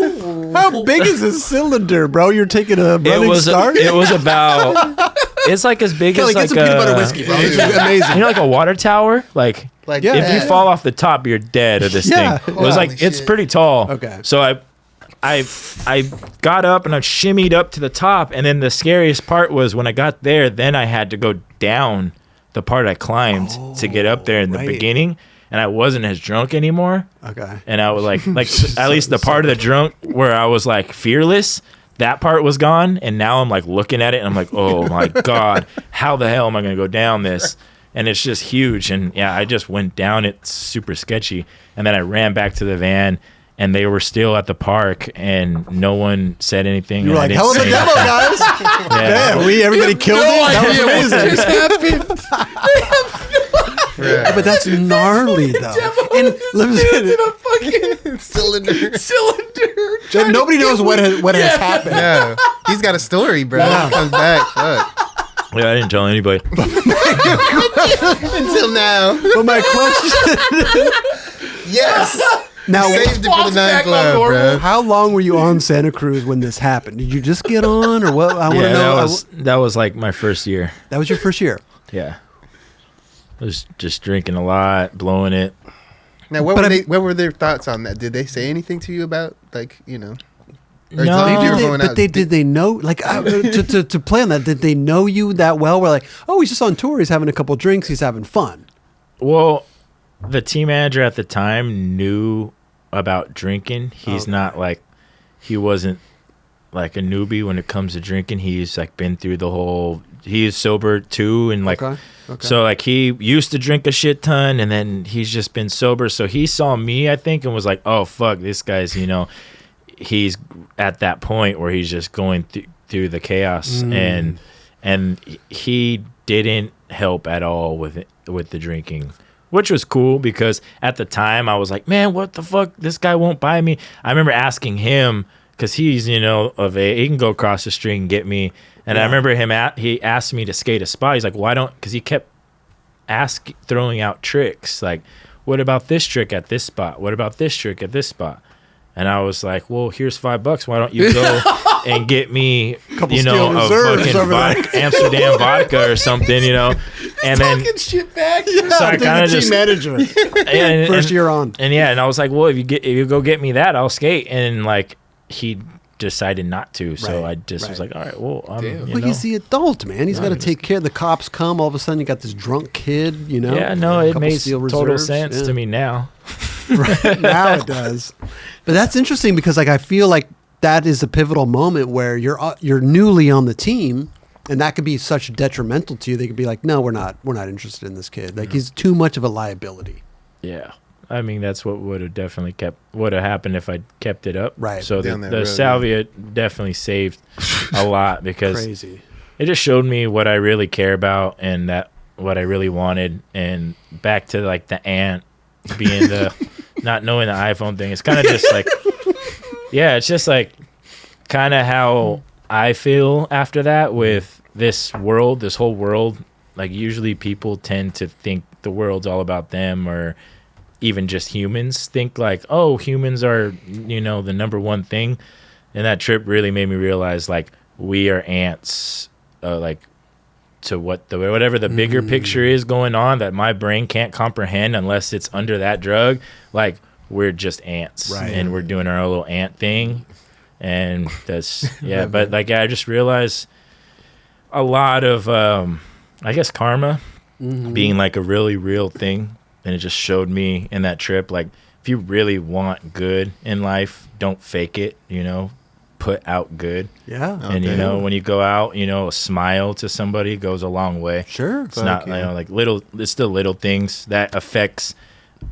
How big is this cylinder, bro? You're taking a running start? It was about, it's like as big Kelly, as like get some peanut butter whiskey, bro. It's amazing. You know, like a water tower? Like if you fall off the top, you're dead of this Yeah. thing. It was like, Holy it's shit. pretty tall. Okay. So I got up and I shimmied up to the top. And then the scariest part was when I got there, then I had to go down the part I climbed to get up there in the right. beginning. and I wasn't as drunk anymore. Okay. And I was like at least the part of the drunk where I was like fearless, that part was gone. And now I'm like looking at it and I'm like, oh my God, how the hell am I going to go down this? And it's just huge. And yeah, I just went down it super sketchy. And then I ran back to the van and they were still at the park and no one said anything. You were like, hell of a demo, guys. Yeah, everybody killed it. That was amazing. Yeah, but that's gnarly, though. And in a fucking cylinder. Nobody knows what has happened. Yeah, he's got a story, bro. He comes back. Fuck. Yeah, I didn't tell anybody. Until now. But my question Yes. now, Saved it for the nightclub, bro. how long were you on Santa Cruz when this happened? Did you just get on, or what? I want to know. That was like my first year. That was your first year. Yeah. I was just drinking a lot, blowing it. Now, what were their thoughts on that? Did they say anything to you about, like, you know? Or No. as long as you were going out, Did they know, like, to play on that, did they know you that well? We're like, oh, he's just on tour. He's having a couple drinks. He's having fun. Well, the team manager at the time knew about drinking. He's not like, he wasn't like a newbie when it comes to drinking. He's like been through the whole, he is sober too. And like, so like he used to drink a shit ton and then he's just been sober. So he saw me, I think, and was like, oh, fuck, this guy's, you know, he's at that point where he's just going through the chaos. And he didn't help at all with the drinking, which was cool because at the time I was like, man, what the fuck? This guy won't buy me. I remember asking him because he's, you know, he can go across the street and get me. And I remember he asked me to skate a spot. He's like, why don't, because he kept throwing out tricks. Like, what about this trick at this spot? What about this trick at this spot? And I was like, well, here's $5. Why don't you go and get me, you know, a fucking Amsterdam vodka or something, you know? And then shit back. Yeah, so I kind of team just manager. First year on. And yeah, and I was like, well, if you go get me that, I'll skate. And like he decided not to, so I just was like, all right, well, He's the adult, man. He's got to take care. The cops come. All of a sudden, you got this drunk kid. You know. Yeah, no, it makes total sense to me now. Right now it does. But that's interesting because like I feel like that is a pivotal moment where you're newly on the team, and that could be such detrimental to you. They could be like, no, we're not interested in this kid. Like he's too much of a liability. Yeah. I mean, that's what would have definitely happened if I kept it up. Right. So the salvia definitely saved a lot because Crazy. It just showed me what I really care about and that what I really wanted. And back to like the ant being the not knowing the iPhone thing. It's kind of just like, yeah, it's just like kind of how I feel after that with this whole world. Like usually people tend to think the world's all about them, or even just humans think like, oh, humans are, you know, the number one thing. And that trip really made me realize like we are ants, like to whatever the bigger picture is going on that my brain can't comprehend unless it's under that drug. Like we're just ants, and we're doing our own little ant thing. And that's, yeah, but like, I just realized a lot of, I guess karma being like a really real thing. And it just showed me in that trip, like, if you really want good in life, don't fake it, you know, put out good. Yeah. And, you know, when you go out, you know, a smile to somebody goes a long way. Sure. It's not, you know, like it's the little things that affects,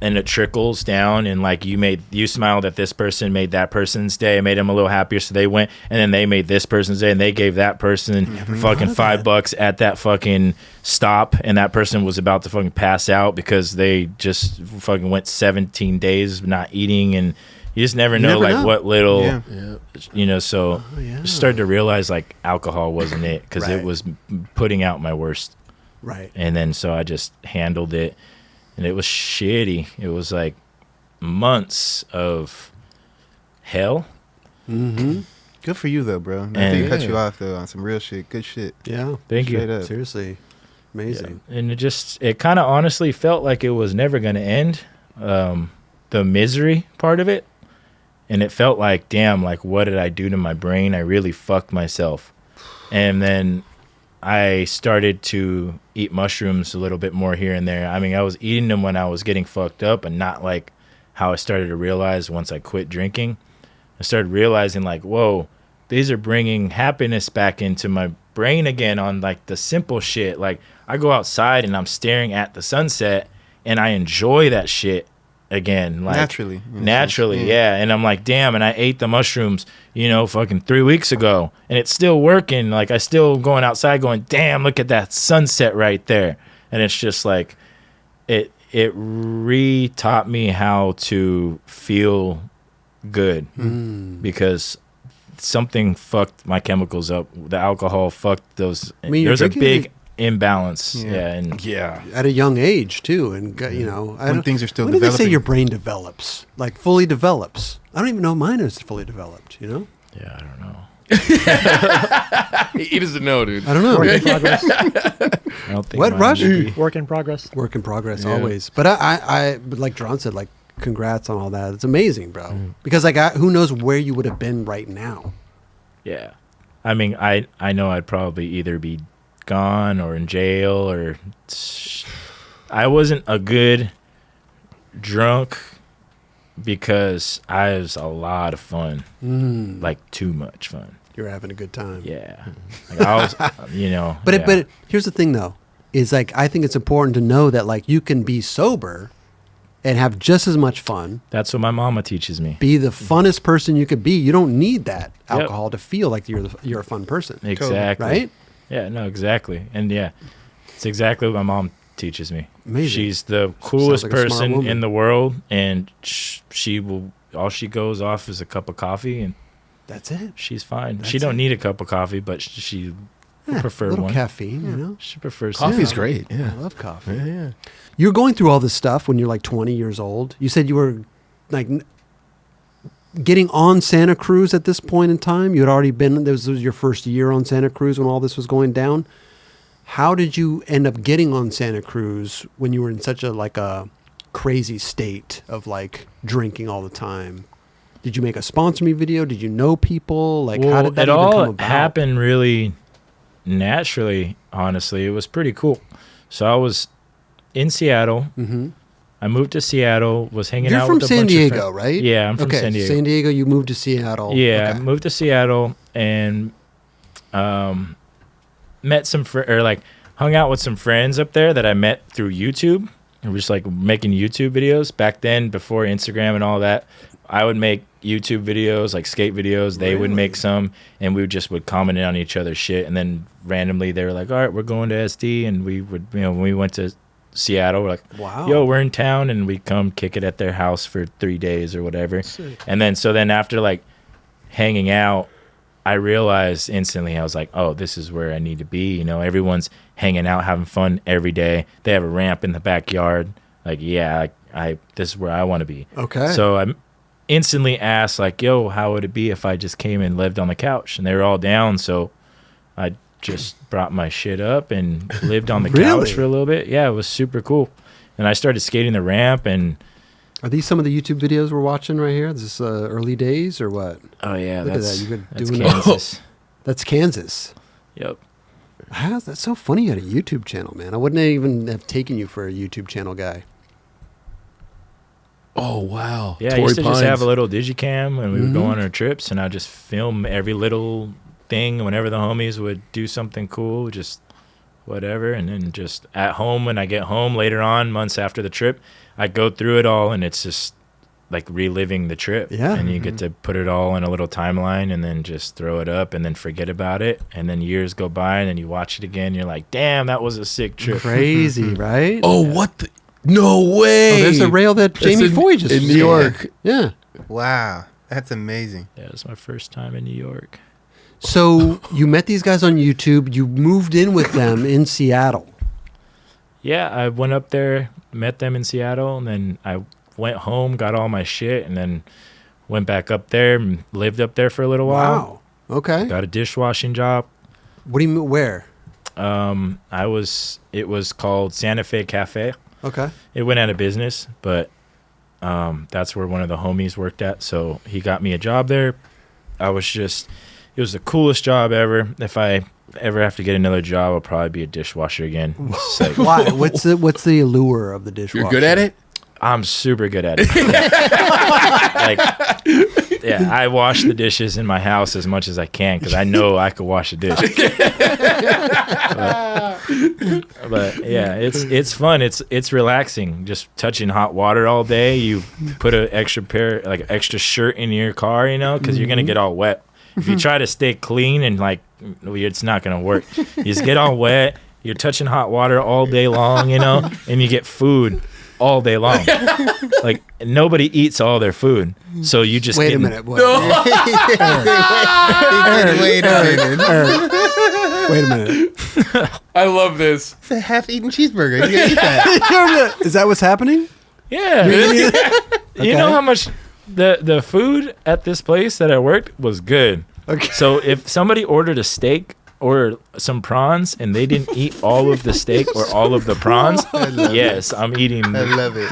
and it trickles down. And like you smiled at this person, made that person's day, made them a little happier. So they went, and then they made this person's day, and they gave that person fucking $5 at that fucking stop. And that person was about to fucking pass out because they just fucking went 17 days not eating. And you just never know what little, you know, so just started to realize like alcohol wasn't it, because it was putting out my worst. Right. And then so I just handled it. And it was shitty. It was like months of hell. Mm-hmm. Good for you though, bro. I think cut you off though on some real shit. Good shit. Yeah. Thank you. Up. Seriously. Amazing. Yeah. And it kind of honestly felt like it was never going to end. The misery part of it. And it felt like, damn, like what did I do to my brain? I really fucked myself. And then I started to eat mushrooms a little bit more here and there. I mean, I was eating them when I was getting fucked up, and not like how I started to realize once I quit drinking. I started realizing like, whoa, these are bringing happiness back into my brain again on like the simple shit. Like I go outside and I'm staring at the sunset and I enjoy that shit again. Like naturally. Yeah. And I'm like, damn. And I ate the mushrooms, fucking 3 weeks ago and it's still working. Like I still going outside going, damn, look at that sunset right there. And it's just like, it re-taught me how to feel good because something fucked my chemicals up. The alcohol fucked those. I mean, there's a big imbalance. Yeah. At a young age too, and when things are still when developing. When do they say your brain develops, like fully develops? I don't even know mine is fully developed. Yeah, I don't know. He doesn't know, dude. I don't know. Work in progress. I don't think What, Rush? Work in progress. Work in progress, always. But but like John said, like, congrats on all that. It's amazing, bro. Because like, who knows where you would have been right now? Yeah, I mean, I know I'd probably either be gone or in jail, or I wasn't a good drunk because I was a lot of fun, like too much fun. You're having a good time. Yeah, like I was, But here's the thing though, is like I think it's important to know that like you can be sober and have just as much fun. That's what my mama teaches me. Be the funnest person you could be. You don't need that alcohol to feel like you're a fun person. Exactly. Right? Yeah, no, exactly. And yeah, it's exactly what my mom teaches me. Amazing. She's the coolest like a smart person woman. in the world, and she will, all she goes off is a cup of coffee, and that's it. she's fine. She don't need a cup of coffee, but she prefer a little one. caffeine, She prefers Coffee's some. great. Yeah. I love coffee. Yeah. You're going through all this stuff when you're like 20 years old. You said you were like getting on Santa Cruz at this point in time. You had already been, this was your first year on Santa Cruz when all this was going down. How did you end up getting on Santa Cruz when you were in such a crazy state of like drinking all the time? Did you make a sponsor me video? Did you know people? Like, how did that it even all come about? happened really naturally, honestly. It was pretty cool. So I was in Seattle. Mm-hmm. I moved to Seattle, was hanging You're out from with a San bunch Diego, of friends. right? Yeah, I'm from San Diego. San Diego, you moved to Seattle. Yeah, Okay. I moved to Seattle and met some hung out with some friends up there that I met through YouTube. We were just like making YouTube videos back then, before Instagram and all that. I would make YouTube videos, like skate videos. They would make some, and we would comment on each other's shit. And then randomly they were like, "All right, we're going to SD," and we would, when we went to Seattle, we're like, Wow. "Yo, we're in town," and we'd come kick it at their house for 3 days or whatever. Sick. And then after like hanging out, I realized instantly, I was like, oh, this is where I need to be. Everyone's hanging out, having fun every day. They have a ramp in the backyard. Like, yeah, this is where I want to be. Okay. So I instantly asked, like, yo, how would it be if I just came and lived on the couch? And they were all down. So I just brought my shit up and lived on the couch for a little bit. Yeah, it was super cool. And I started skating the ramp. And are these some of the YouTube videos we're watching right here? Is this early days or what? oh yeah, Look at that's that. You've been that's doing Kansas. That's Kansas. Yep. That's so funny you had a YouTube channel, man. I wouldn't even have taken you for a YouTube channel guy. Oh, wow. Yeah, I used to just have a little digicam when we would go on our trips, and I'd just film every little thing whenever the homies would do something cool, just whatever. And then just at home, when I get home later on, months after the trip, I go through it all, and it's just like reliving the trip. Yeah. And you get to put it all in a little timeline and then just throw it up and then forget about it. And then years go by, and then you watch it again, and you're like, damn, that was a sick trip. Crazy, right? Oh, what the? No way. Oh, there's a rail that Jamie Foy just in New skated. York. Yeah. Wow, that's amazing. Yeah, it was my first time in New York. So you met these guys on YouTube. You moved in with them in Seattle. Yeah, I went up there, met them in Seattle, and then I went home, got all my shit, and then went back up there and lived up there for a little while. Wow. Okay. Got a dishwashing job. What do you mean? Where? It was called Santa Fe Cafe. Okay. It went out of business, but that's where one of the homies worked at, so he got me a job there. It was the coolest job ever. If I ever have to get another job, I'll probably be a dishwasher again. It's like, Why? What's the allure of the dishwasher? You're good at it? I'm super good at it. Like, yeah, I wash the dishes in my house as much as I can because I know I could wash a dish. but yeah, it's fun. It's relaxing. Just touching hot water all day. You put an extra shirt in your car, because you're gonna get all wet. If you try to stay clean and it's not gonna work. You just get all wet. You're touching hot water all day long, and you get food all day long. Like, nobody eats all their food, so you just wait a minute. Wait a minute. I love this. It's a half-eaten cheeseburger. You can eat that. Is that what's happening? Yeah. You know how much the food at this place that I worked was good. Okay. So if somebody ordered a steak or some prawns and they didn't eat all of the steak or all of the prawns, yes, I'm eating. I love it.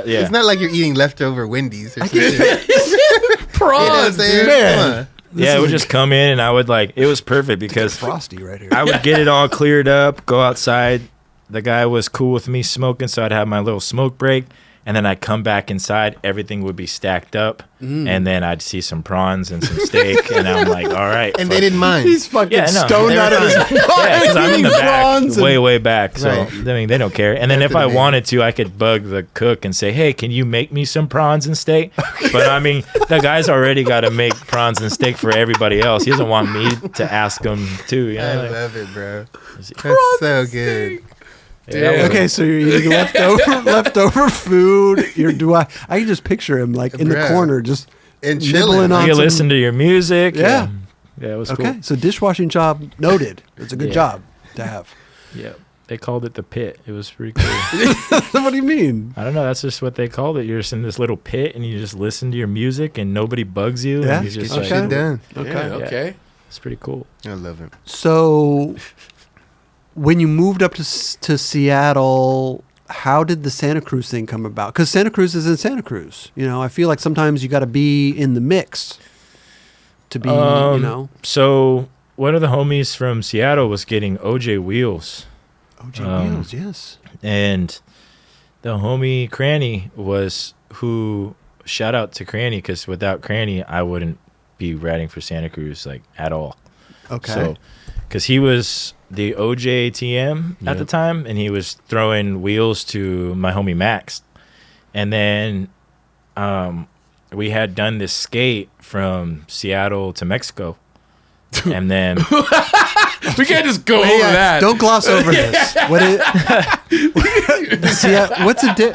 Yeah. It's not like you're eating leftover Wendy's or something. Prawns, dude. Man. Yeah, it would just come in and I would it was perfect because Frosty right here. I would get it all cleared up, go outside. The guy was cool with me smoking, so I'd have my little smoke break. And then I'd come back inside, everything would be stacked up, and then I'd see some prawns and some steak, and I'm like, all right. And they didn't mind. He's fucking stoned out of his mind. Yeah, because I'm in the back, prawns way back. So, Right. I mean, they don't care. And then if I wanted to, I could bug the cook and say, hey, can you make me some prawns and steak? But, I mean, the guy's already got to make prawns and steak for everybody else. He doesn't want me to ask him, too. I love it, bro. That's Prawns so good. Yeah, Okay, so you're eating leftover food. I can just picture him in the corner, just And nibbling chilling. on You some- listen to your music. Yeah. Yeah, it was Okay, cool. so dishwashing job noted. It's a good Yeah. job to have. Yeah. They called it the pit. It was pretty cool. What do you mean? I don't know. That's just what they called it. You're just in this little pit and you just listen to your music and nobody bugs you. Yeah, And you just Get your Okay. shit done. Okay. Yeah, okay. It's pretty cool. I love it. So, when you moved up to Seattle, how did the Santa Cruz thing come about? Because Santa Cruz is in Santa Cruz. I feel like sometimes you got to be in the mix to be, So one of the homies from Seattle was getting OJ wheels. OJ Wheels, yes. And the homie Cranny was who, shout out to Cranny, because without Cranny, I wouldn't be riding for Santa Cruz at all. Okay. So, because he was the OJTM at the time, and he was throwing wheels to my homie Max. And then we had done this skate from Seattle to Mexico. And then We can't just go over that. Don't gloss over this.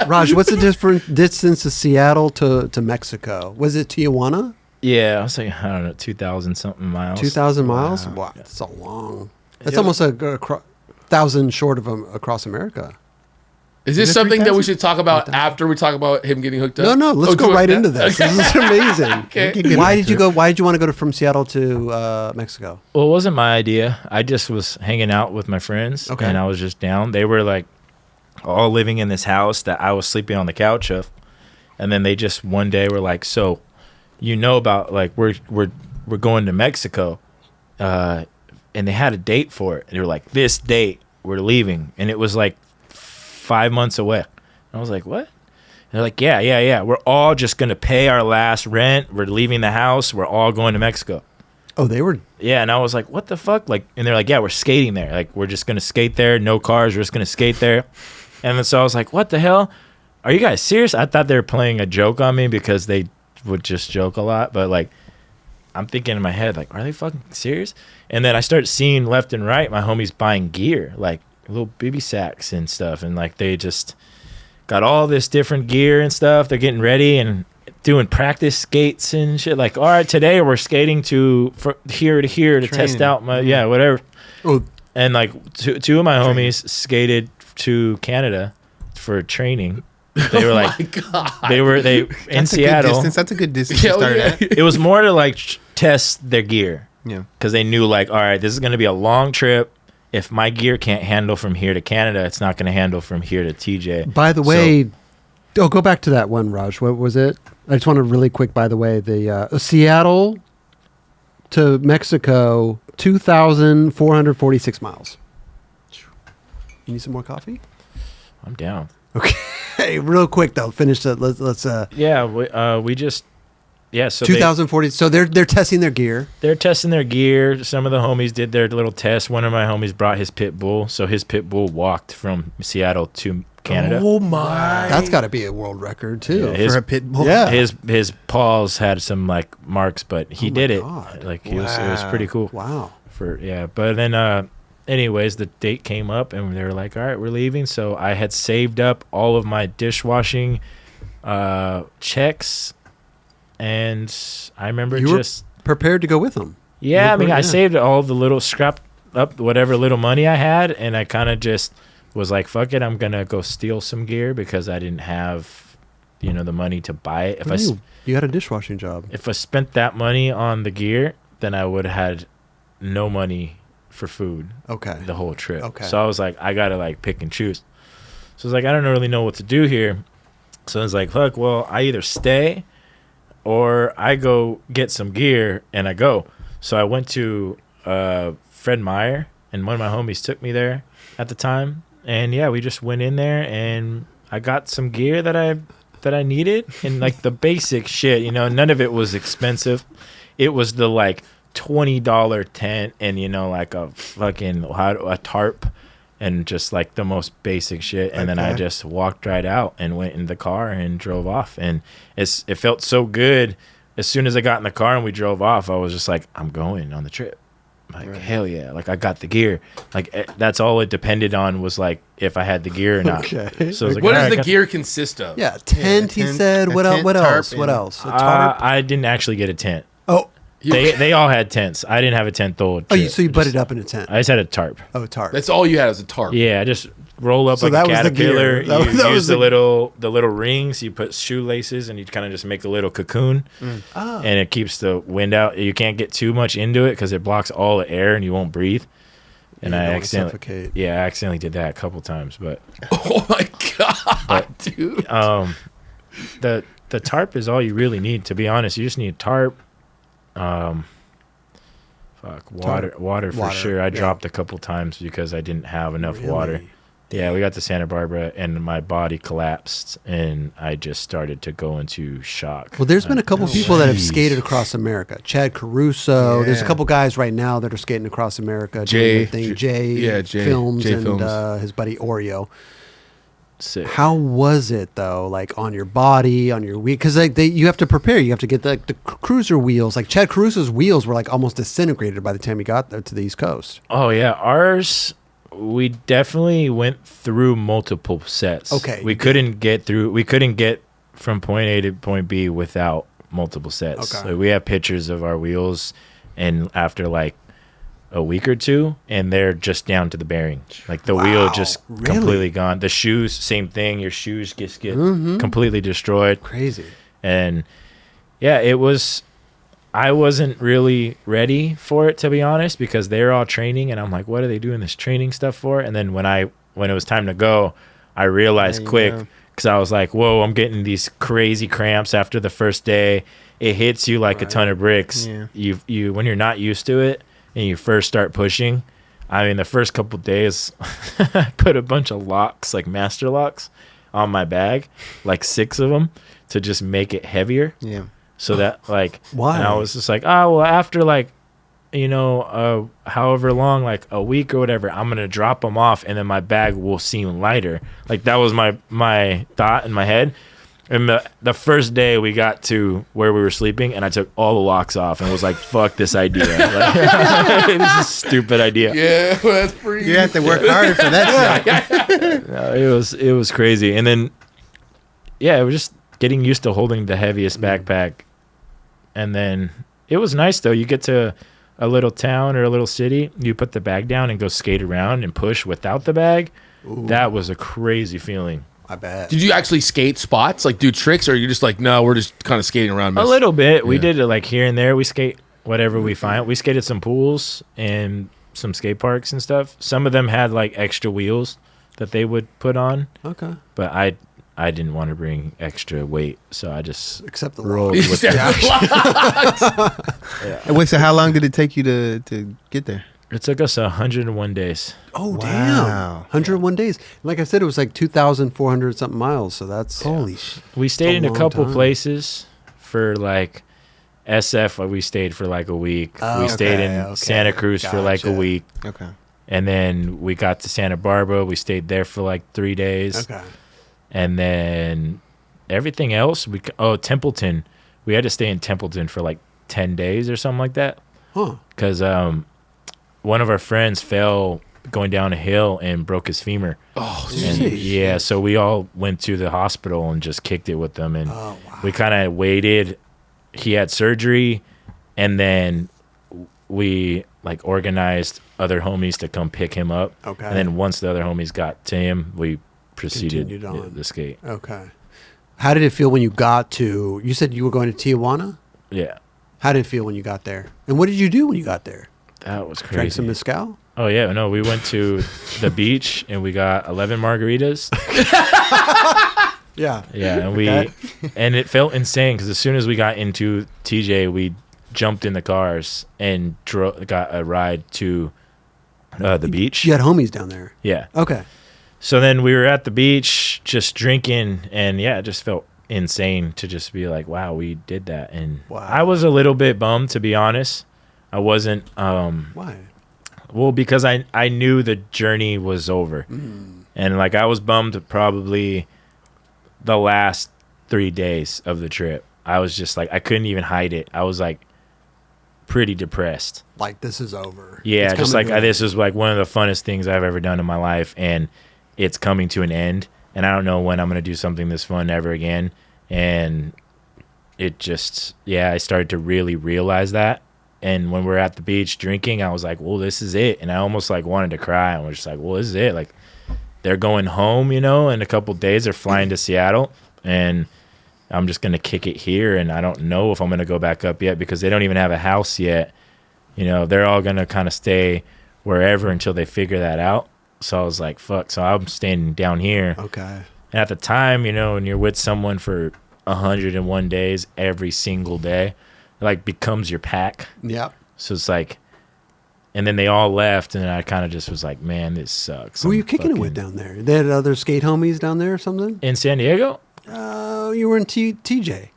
Raj, what's the different distance to Seattle to Mexico? Was it Tijuana? yeah, I was like, I don't know, 2,000 something miles. 2,000 miles? Wow, that's a long. That's almost a 1,000 short of across America. Is this Is it something that we 3,000? should talk about after we talk about him getting hooked up? No, let's go right into this. This is amazing. Okay. Why did you want to go from Seattle to Mexico? Well, it wasn't my idea. I just was hanging out with my friends, Okay. and I was just down. They were all living in this house that I was sleeping on the couch of, and then they just one day were like, "So, about we're going to Mexico," and they had a date for it. They were like, "This date we're leaving," and it was 5 months away. I was like, "What?" And they're like, "Yeah. We're all just gonna pay our last rent. We're leaving the house. We're all going to Mexico." Oh, they were. Yeah, and I was like, "What the fuck?" And they're like, "Yeah, we're skating there. We're just gonna skate there. No cars. We're just gonna skate there." And then so I was like, "What the hell? Are you guys serious?" I thought they were playing a joke on me because they would just joke a lot. But I'm thinking in my head, are they fucking serious? And then I started seeing left and right my homies buying gear, little baby sacks and stuff, and they just got all this different gear and stuff. They're getting ready and doing practice skates and shit. All right, today we're skating from here to here to test out my whatever. Oh, And two of my homies skated to Canada for training. They were in That's Seattle. That's a good distance to start at. It was more to test their gear Yeah. because they knew all right, this is going to be a long trip. If my gear can't handle from here to Canada, it's not going to handle from here to TJ. by the way, go back to that one, Raj. What was it? I just want to really quick. By the way, the Seattle to Mexico 2,446 miles. You need some more coffee? I'm down. Okay. Hey, real quick though. Finish that. Let's. Yeah, we just. Yeah, so 2040. So they're testing their gear. They're testing their gear. Some of the homies did their little test. One of my homies brought his pit bull, so his pit bull walked from Seattle to Canada. Oh my! That's got to be a world record too Yeah, for a pit bull. Yeah, his paws had some like marks, but he did it. God. Like it was pretty cool. Wow. But then anyways, the date came up and they were like, all right, we're leaving. So I had saved up all of my dishwashing checks. And I remember you were prepared to go with them. Yeah, I mean, I saved all the little scrap up whatever little money I had, and I kind of just was like, fuck it, I'm gonna go steal some gear because I didn't have, the money to buy it. You had a dishwashing job. If I spent that money on the gear, then I would have had no money for food. Okay. The whole trip. Okay. So I was like, I gotta like pick and choose. So I was like, I don't really know what to do here. So I was like, fuck, well, I either stay or I go get some gear and I go. So I went to Fred Meyer, and one of my homies took me there at the time. And yeah, we just went in there and I got some gear that I needed, and like the basic shit, none of it was expensive. It was the like $20 tent and like a fucking a tarp and just like the most basic shit. And then I just walked right out and went in the car and drove off. And it felt so good. As soon as I got in the car and we drove off, I was just like, I'm going on the trip. Like, hell yeah. Like, I got the gear. Like, that's all it depended on was like if I had the gear or not. Okay. So I was like, what does the gear consist of? Yeah, tent, he said. What else? What else? A tarp? I didn't actually get a tent. Oh. They all had tents. I didn't have a tent though. So you butted up in a tent? I just had a tarp. Oh, tarp. That's all you had was a tarp. Yeah, I just roll up So like that a was the caterpillar. gear. You That use was the the- little rings. You put shoelaces and you kind of just make a little cocoon, and it keeps the wind out. You can't get too much into it because it blocks all the air and you won't breathe. And I accidentally did that a couple times. But oh my god, dude! The tarp is all you really need. To be honest, you just need a tarp. Water for sure. I dropped a couple times because I didn't have enough water. Yeah, we got to Santa Barbara and my body collapsed and I just started to go into shock. Well, there's been a couple people that have skated across America. Chad Caruso. Yeah. There's a couple guys right now that are skating across America. Jay Films Jay and Films. His buddy Oreo. Sick. How was it though? Like on your body, on your wheel? Because you have to prepare. You have to get the cruiser wheels. Like Chad Caruso's wheels were like almost disintegrated by the time he got there to the East Coast. Oh yeah, ours. We definitely went through multiple sets. Okay, we couldn't get from point A to point B without multiple sets. Okay. So we have pictures of our wheels, and after like a week or two, and they're just down to the bearing. Like the wheel just completely gone. The shoes, same thing. Your shoes just get completely destroyed. Crazy. And yeah, it was. I wasn't really ready for it, to be honest, because they're all training, and I'm like, what are they doing this training stuff for? And then when it was time to go, I realized quick, because I was like, whoa, I'm getting these crazy cramps after the first day. It hits you like a ton of bricks. Yeah. You when you're not used to it and you first start pushing. I mean, the first couple days, I put a bunch of locks, like master locks, on my bag, like 6 of them, to just make it heavier. Yeah. So that like, why? And I was just like, oh, well, after like, however long, like a week or whatever, I'm going to drop them off and then my bag will seem lighter. Like that was my thought in my head. And the first day we got to where we were sleeping and I took all the locks off and was like, fuck this idea. Like, this is a stupid idea. Yeah, that's pretty. You have to work harder for that. No, it was crazy. And then, yeah, it was just getting used to holding the heaviest backpack. And then it was nice, though. You get to a little town or a little city, you put the bag down and go skate around and push without the bag. Ooh. That was a crazy feeling. I bet. Did you actually skate spots, like do tricks, or are you just like, no, we're just kind of skating around? A little bit. Yeah. We did it like here and there. We skate whatever we find. We skated some pools and some skate parks and stuff. Some of them had like extra wheels that they would put on. Okay. But I I didn't want to bring extra weight, so I just Except the rolled log. with And wait, so how long did it take you to get there? It took us 101 days. Oh, Wow. damn. 101 days. Like I said, it was like 2,400 something miles. So that's Holy shit. We stayed in a long couple time. places for like SF. We stayed for like a week. Oh, we stayed okay, in okay. Santa Cruz for like a Gotcha. week. Okay. And then we got to Santa Barbara. We stayed there for like 3 days. Okay. And then everything else, Templeton. We had to stay in Templeton for like 10 days or something like that. Huh. Because one of our friends fell going down a hill and broke his femur. Oh, And, Jeez. yeah, so we all went to the hospital and just kicked it with them. And Oh, wow. we kind of waited. He had surgery, and then we like organized other homies to come pick him up. Okay. And then once the other homies got to him, we proceeded Continued on. the skate. Okay. How did it feel when you got to, you said you were going to Tijuana? Yeah, How did it feel when you got there? And what did you do when you got there? that was Drank some crazy. Mescal? Oh yeah, no, we went to the beach and we got 11 margaritas. Yeah. Yeah, and Okay. and it felt insane because as soon as we got into TJ, we jumped in the cars and got a ride to the beach. You had homies down there. Yeah. Okay. So then we were at the beach just drinking, and yeah, it just felt insane to just be like, wow, we did that. And Wow. I was a little bit bummed, to be honest. I wasn't, Why? well, because I knew the journey was over. And like I was bummed probably the last 3 days of the trip. I was just like, I couldn't even hide it. I was like pretty depressed. Like, this is over. Yeah, It's just coming like to an this end. is like one of the funnest things I've ever done in my life, and it's coming to an end, and I don't know when I'm gonna do something this fun ever again. And it just, yeah, I started to really realize that. And when we're at the beach drinking, I was like, well, this is it. And I almost like wanted to cry. I was just like, well, this is it. Like, they're going home, you know, in a couple days. They're flying to Seattle, and I'm just gonna kick it here. And I don't know if I'm gonna go back up yet because they don't even have a house yet. You know, they're all gonna kind of stay wherever until they figure that out. So I was like, fuck. So I'm staying down here. Okay. And at the time, you know, when you're with someone for 101 days every single day, it like becomes your pack. Yep. So it's like, and then they all left, and I kind of just was like, man, this sucks. Who were you I'm kicking it with fucking- down there? They had other skate homies down there or something? In San Diego? You were in TJ.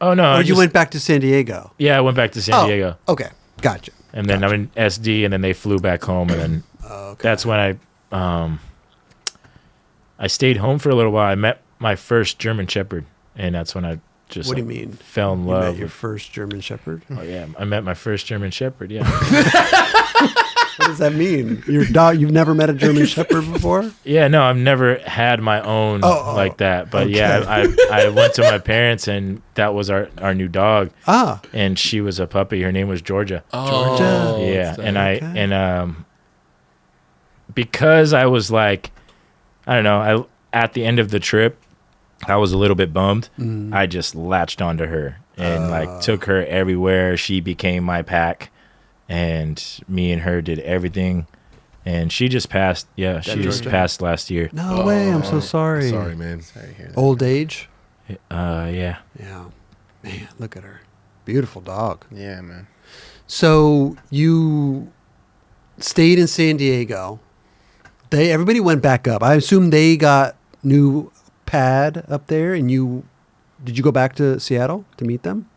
Oh, no. Or you went back to San Diego? Yeah, I went back to San Diego. Okay. Gotcha. And then I'm in SD, and then they flew back home, and then Okay. that's when I stayed home for a little while. I met my first German Shepherd, and that's when I just What do you mean? fell in You love. met your with- first German Shepherd? oh yeah, I met my first German Shepherd. Yeah, What does that mean? Your dog? You've never met a German Shepherd before? yeah. No, I've never had my own like that, but yeah, I went to my parents, and that was our new dog, Ah. and she was a puppy. Her name was Georgia. Georgia. Yeah, it's and like- because I was like, I don't know, at the end of the trip, I was a little bit bummed. I just latched onto her and like took her everywhere. She became my pack, and me and her did everything. And she just passed. Yeah, she just Georgia? passed last year. No way. I'm so sorry. Sorry, man. Sorry to hear that. Old age? Yeah. Yeah. Man, look at her. Beautiful dog. Yeah, man. So you stayed in San Diego. Everybody went back up. I assume they got new pad up there, and did you go back to Seattle to meet them?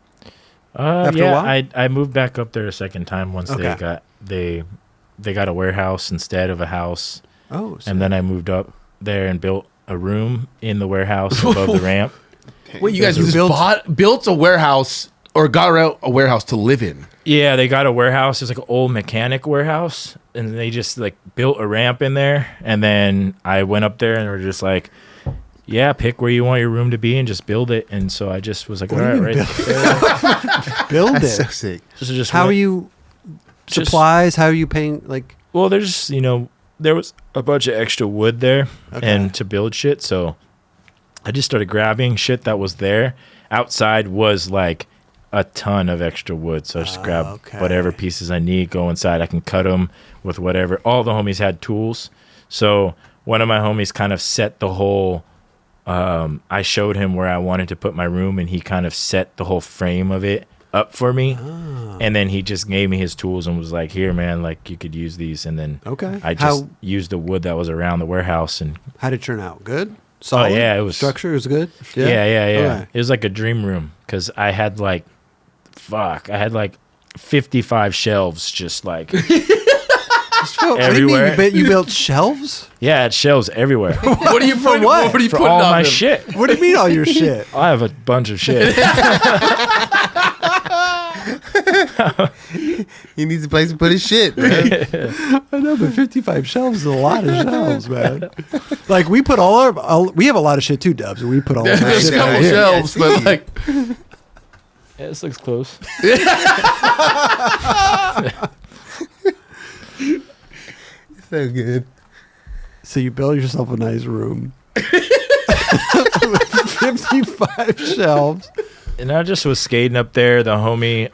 After a yeah, while? I moved back up there a second time once Okay. they got a warehouse instead of a house. Oh, And then I moved up there and built a room in the warehouse above the ramp. Wait, you guys You just built a warehouse or got a warehouse to live in? Yeah, they got a warehouse. It was like an old mechanic warehouse, and they just like built a ramp in there. And then I went up there and were just like, yeah, pick where you want your room to be and just build it. And so I just was like, all right, right. build That's so it. sick. So just How went- are you? just- Supplies? How are you paying? Like, Well, there's, there was a bunch of extra wood there Okay. and to build shit. So I just started grabbing shit that was there. Outside was like a ton of extra wood. So I just grab okay. whatever pieces I need, go inside. I can cut them with whatever. All the homies had tools. So one of my homies kind of set the whole I showed him where I wanted to put my room, and he kind of set the whole frame of it up for me. And then he just gave me his tools and was like, here, man, like you could use these. And then I just used the wood that was around the warehouse. And how did it turn out? Good? Solid? Oh, yeah, it was. Structure was good? Yeah. Okay. It was like a dream room because I had like 55 shelves just like everywhere. What do you mean? You built shelves? Yeah, I had shelves everywhere. What are you For putting? what? What are you For putting all on my them? shit. What do you mean all your shit? I have a bunch of shit. He needs a place to put his shit, man. I know, but 55 shelves is a lot of shelves, man. Like we put we have a lot of shit too, Dubs. We put all of our There's a shit couple out here. shelves, but like, Yeah, this looks close. So good. So you build yourself a nice room. With 55 shelves. And I just was skating up there. The homie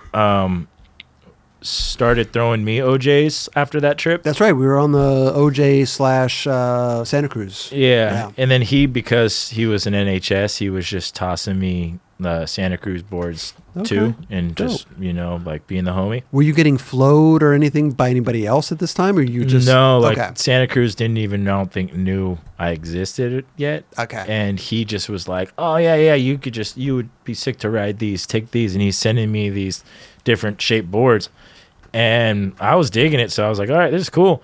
started throwing me OJs after that trip. That's right. We were on the OJ / Santa Cruz. Yeah. And then because he was an NHS, he was just tossing me the Santa Cruz boards too. And just, like being the homie. Were you getting flowed or anything by anybody else at this time? Or you just. No, Santa Cruz didn't even, I don't think, knew I existed yet. Okay. And he just was like, oh, yeah, you would be sick to ride these. Take these. And he's sending me these different shaped boards. And I was digging it. So I was like, all right, this is cool.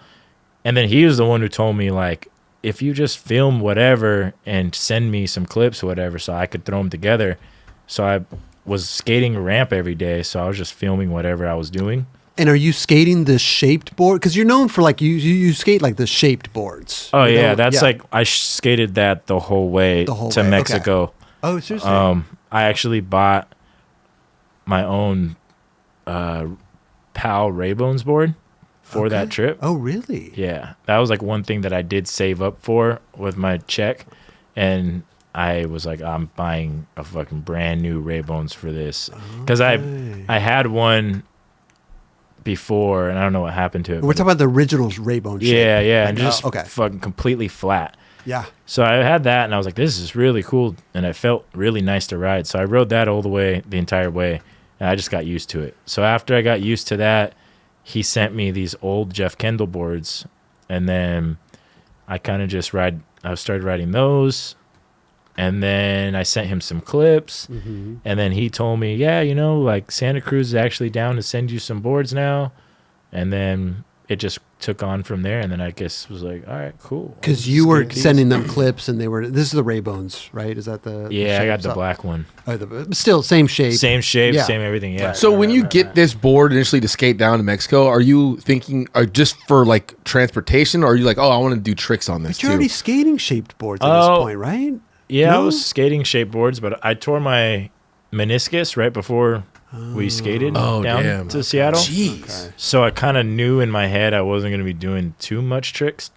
And then he was the one who told me, like, if you just film whatever and send me some clips or whatever so I could throw them together. So I was skating a ramp every day. So I was just filming whatever I was doing. And are you skating the shaped board? Because you're known for like you skate like the shaped boards. Oh, yeah. That's like I skated that the whole way to Mexico. Okay. Oh, seriously? I actually bought my own PAL Raybones board for that trip. Oh, really? Yeah. That was like one thing that I did save up for with my check. And I was like, I'm buying a fucking brand new Raybones for this. Because I had one before, and I don't know what happened to it. We're talking about the original Raybone shape. Yeah. And just fucking completely flat. Yeah. So I had that, and I was like, this is really cool. And it felt really nice to ride. So I rode that the entire way. And I just got used to it. So after I got used to that, he sent me these old Jeff Kendall boards. And then I kind of I started riding those. And then I sent him some clips. Mm-hmm. And then he told me, yeah, like Santa Cruz is actually down to send you some boards now. And then it just took on from there. And then I guess was like, all right, cool. Because you were sending them clips and this is the Raybones, right? Is that the Yeah, I got the black one. Still same shape. Same shape, same everything, yeah. So when you get this board initially to skate down to Mexico, are you thinking, just for like transportation, or are you like, oh, I want to do tricks on this But you're already skating shaped boards at this point, right? Yeah, No? I was skating shape boards, but I tore my meniscus right before we skated down to Seattle. Jeez. Okay. So I kind of knew in my head I wasn't going to be doing too much tricks.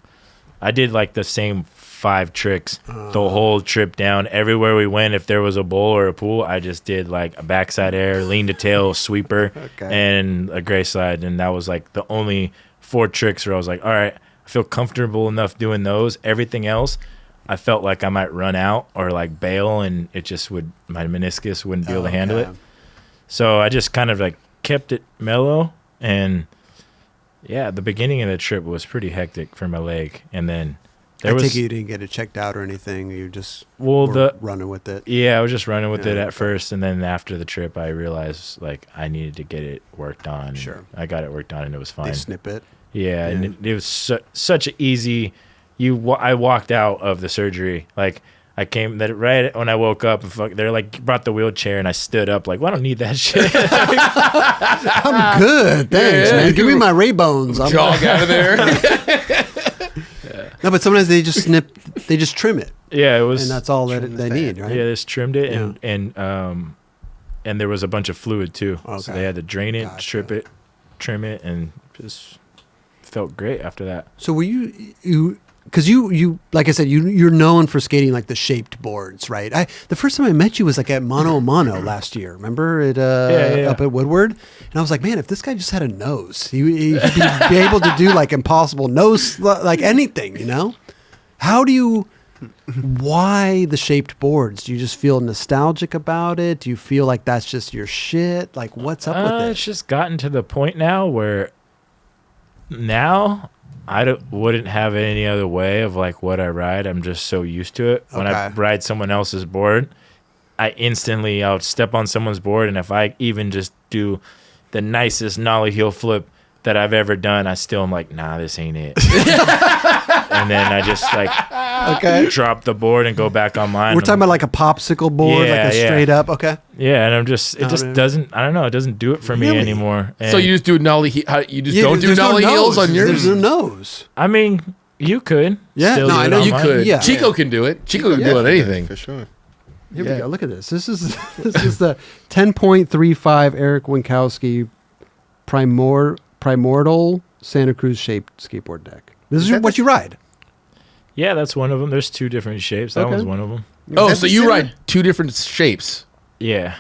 I did like the same 5 tricks the whole trip down. Everywhere we went, if there was a bowl or a pool, I just did like a backside air, lean to tail, sweeper, and a gray slide. And that was like the only 4 tricks where I was like, all right, I feel comfortable enough doing those. Everything else, I felt like I might run out or like bail, and it just my meniscus wouldn't be able to handle it. So I just kind of like kept it mellow, and yeah, the beginning of the trip was pretty hectic for my leg, and then I take it you didn't get it checked out or anything. You just running with it. Yeah, I was just running with it at first, and then after the trip, I realized like I needed to get it worked on. Sure, I got it worked on, and it was fine. They snip it. Yeah, and it was such an easy. I walked out of the surgery like. I came right when I woke up, and they're like brought the wheelchair, and I stood up like, well, I don't need that shit. I'm good, thanks, man. Give me my Raybones. I'm jog out of there. No, but sometimes they just trim it. Yeah, it was, and that's all that they need, right? Yeah, they just trimmed it, and there was a bunch of fluid too, so they had to drain it, trim it, and just felt great after that. So were you? Because you like I said, you're known for skating like the shaped boards, right? The first time I met you was like at Mono a Mono last year. Remember it up at Woodward? And I was like, man, if this guy just had a nose, he'd be able to do like impossible nose, like anything, How do you Why the shaped boards? Do you just feel nostalgic about it? Do you feel like that's just your shit? Like, what's up with it? It's just gotten to the point now where now wouldn't have it any other way of like what I ride. I'm just so used to it. When I ride someone else's board, I'll step on someone's board, and if I even just do the nicest nollie heel flip that I've ever done, I still am like, nah, this ain't it. And then I just like drop the board and go back on mine. We're talking about like a popsicle board, like a straight up. Okay. Yeah, and it just doesn't. I don't know. It doesn't do it for me anymore. And so you just do nollie. You just don't do nollie heels on yours. There's no nose. I mean, you could. Yeah, still no, do I it know on you mine. could. Yeah. Chico can do it. Chico can do it anything for sure. Here we go. Look at this. This is the 10.35 Erick Winkowski Primordial Santa Cruz shaped skateboard deck. This is what you ride. Yeah, that's one of them. There's two different shapes. That one's one of them. Oh, so you ride two different shapes. Yeah.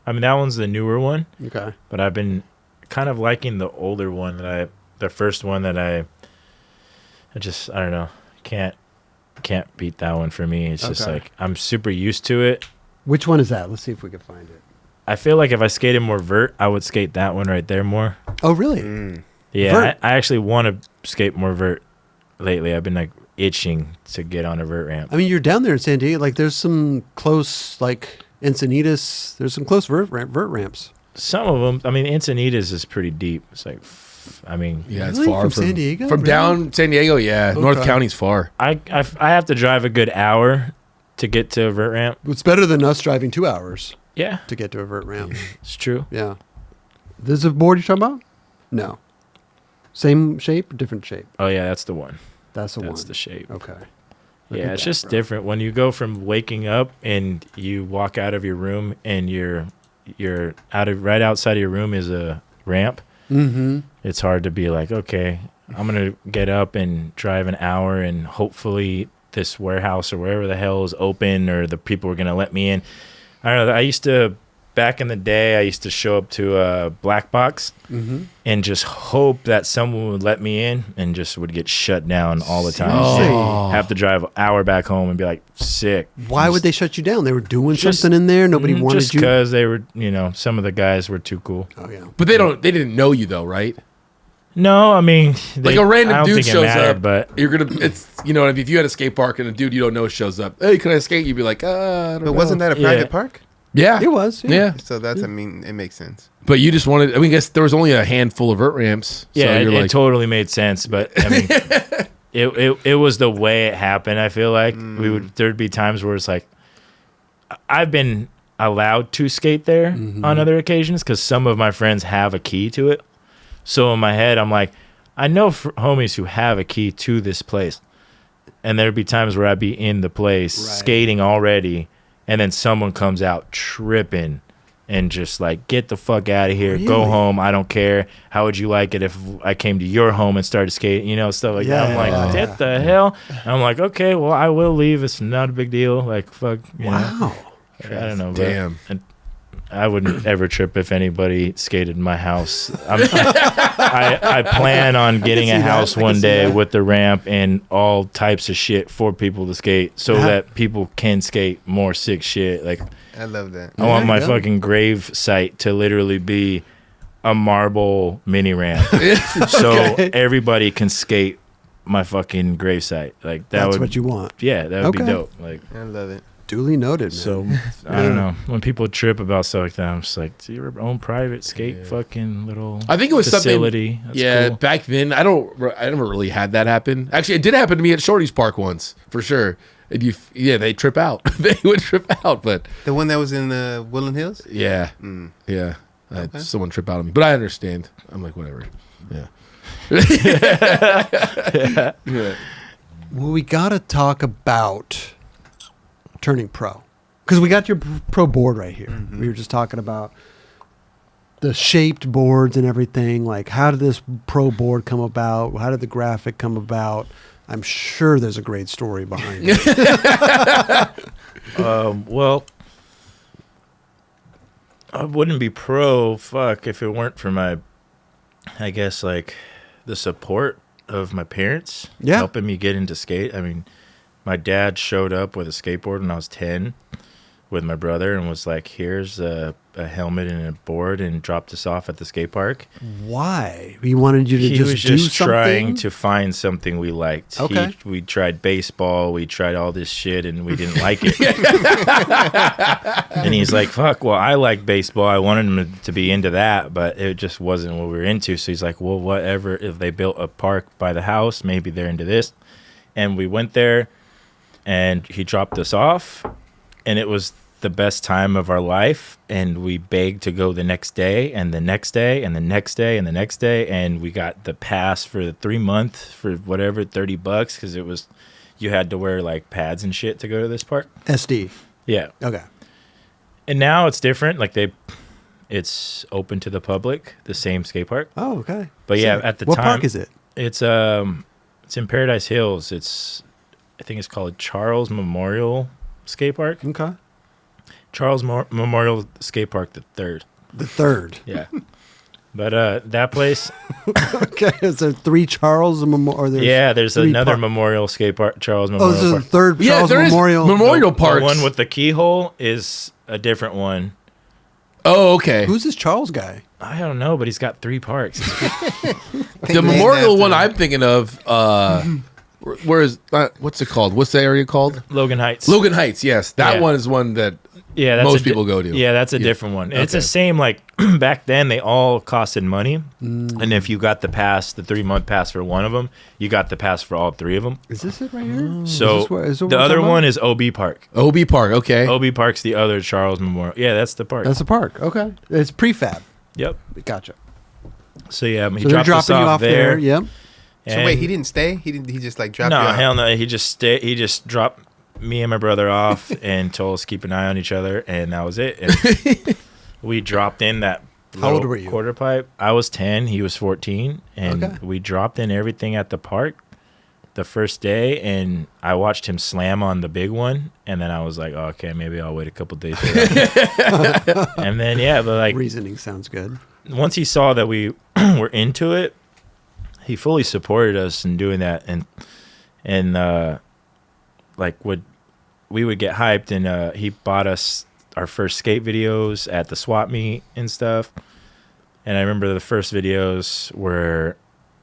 I mean, that one's the newer one. Okay. But I've been kind of liking the older one the first one that I don't know. Can't beat that one for me. It's just like I'm super used to it. Which one is that? Let's see if we can find it. I feel like if I skated more vert, I would skate that one right there more. Oh, really? Yeah, I actually want to skate more vert lately. I've been like itching to get on a vert ramp. I mean, you're down there in San Diego. Like, there's some close, like Encinitas. There's some close vert ramps. Some of them. I mean, Encinitas is pretty deep. It's like, I mean, yeah, it's really? far from San Diego. From down San Diego. Yeah, North County's far. I have to drive a good hour to get to a vert ramp. It's better than us driving 2 hours. Yeah, to get to a vert ramp. It's true. Yeah. This is a board you're talking about? No. Same shape, different shape. Oh yeah, that's the one. That's That's the shape. Okay. Yeah, it's just different when you go from waking up and you walk out of your room and you're right outside of your room is a ramp. Mm-hmm. It's hard to be like, okay, I'm gonna get up and drive an hour and hopefully this warehouse or wherever the hell is open or the people are gonna let me in. I don't know. Back in the day, I used to show up to a black box and just hope that someone would let me in and just would get shut down all the time. Oh. Have to drive an hour back home and be like, sick. Why would they shut you down? They were doing something in there. Nobody wanted just you. Just because they were, some of the guys were too cool. Oh yeah. But they didn't know you though, right? No, I mean, like a random dude shows mattered, up, but it's if you had a skate park and a dude you don't know shows up, hey, can I skate? You'd be like, I don't know. But wasn't that a private park? Yeah, it was. Yeah. So that's, I mean, it makes sense. But you just wanted. I mean, I guess there was only a handful of vert ramps. Yeah, so it totally made sense. But I mean, it was the way it happened. I feel like there'd be times where it's like, I've been allowed to skate there on other occasions because some of my friends have a key to it. So in my head, I'm like, I know homies who have a key to this place, and there'd be times where I'd be in the place skating already. And then someone comes out tripping and just like, get the fuck out of here. Really? Go home. I don't care. How would you like it if I came to your home and started skating? Stuff like that. I'm like, what the hell? And I'm like, okay, well, I will leave. It's not a big deal. Like, fuck. Wow. I don't know. Damn. But I wouldn't ever trip if anybody skated in my house. I plan on getting a house one day with the ramp and all types of shit for people to skate so that people can skate more sick shit. Like, I love that. I want my fucking grave site to literally be a marble mini ramp so everybody can skate my fucking grave site. Like, that's what you want. Yeah, that would be dope. Like, I love it. Duly noted, man. So, I don't know. When people trip about stuff like that, I'm just like, do your own private skate fucking little I think it was facility. Something. That's cool. Back then, I never really had that happen. Actually, it did happen to me at Shorty's Park once, for sure. And they trip out. They would trip out, but... The one that was in Woodland Hills? Yeah. Yeah. I had someone trip out on me. But I understand. I'm like, whatever. Yeah. Yeah. Well, we got to talk about turning pro, because we got your pro board right here. We were just talking about the shaped boards and everything. Like, how did this pro board come about? How did the graphic come about? I'm sure there's a great story behind it. Well, I wouldn't be pro if it weren't for my, I guess, like, the support of my parents helping me get into skate. I mean, my dad showed up with a skateboard when I was 10 with my brother and was like, here's a helmet and a board, and dropped us off at the skate park. Why? He wanted you to He just was do just something? trying to find something we liked. Okay. We tried baseball, we tried all this shit, and we didn't like it. And he's like, fuck, well, I like baseball. I wanted him to be into that, but it just wasn't what we were into. So he's like, well, whatever. If they built a park by the house, maybe they're into this. And we went there, and he dropped us off, and it was the best time of our life, and we begged to go the next day and the next day and the next day and the next day, and we got the pass for the 3 month for whatever, $30, because it was, you had to wear like pads and shit to go to this park. SD. Yeah. Okay. And now it's different, like it's open to the public, the same skate park. Oh, okay. But yeah, at the what time, park is it? it's in Paradise Hills. I think it's called Charles Memorial Skate Park. Okay. Charles Memorial Skate Park, the third. The third. Yeah. But that place, Okay. Is there 3 Charles Memorial? yeah, there's another memorial skate park, Charles Oh, Memorial this is the Park. third Yeah, Charles there is Memorial. Memorial Parks. The one with the keyhole is a different one. Oh, okay. Who's this Charles guy? I don't know, but he's got 3 parks. The memorial one I'm thinking of, where is, what's it called? What's the area called? Logan Heights. Logan Heights, yes. That Yeah. one is one that Yeah, that's most people go to. Yeah, that's a different one. It's the Okay. same, like, back then, they all costed money. And if you got the pass, the 3-month pass for one of them, you got the pass for all 3 of them. Is this it right here? So is what the we're other talking one about? is OB Park. OB Park, okay. OB Park's the other Charles Memorial. Yeah, that's the park. That's the park. Okay. It's prefab. Yep. Gotcha. So yeah, he So they're dropped us dropping you off there. Yep. So wait, he didn't stay? He just like dropped No, you off? hell no. He just dropped me and my brother off and told us to keep an eye on each other, and that was it. And we dropped in that How old little were you? quarter pipe. I was 10, he was 14, and Okay. we dropped in everything at the park the first day, and I watched him slam on the big one, and then I was like, oh, okay, maybe I'll wait a couple days for that. And then yeah, but like Reasoning sounds good. once he saw that we were into it, he fully supported us in doing that, and like we would get hyped, and he bought us our first skate videos at the swap meet and stuff. And I remember the first videos were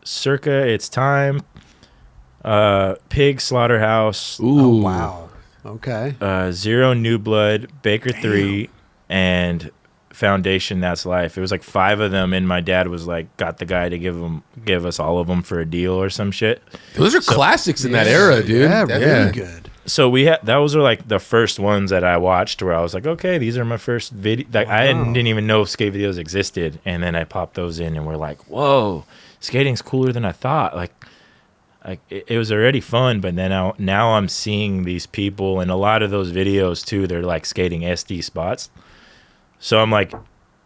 Circa It's Time, Pig Slaughterhouse, Ooh. Oh, wow. Okay. Zero New Blood, Baker 3, and Foundation That's Life. It was like 5 of them, and my dad was like, got the guy to give us all of them for a deal or some shit. Those are classics in that era, dude. Yeah, That's really good. So those were like the first ones that I watched where I was like, okay, these are my first video. Like, I didn't even know skate videos existed, and then I popped those in, and we're like, whoa, skating's cooler than I thought. Like it was already fun, but then now I'm seeing these people, and a lot of those videos too, they're like skating SD spots. So I'm like,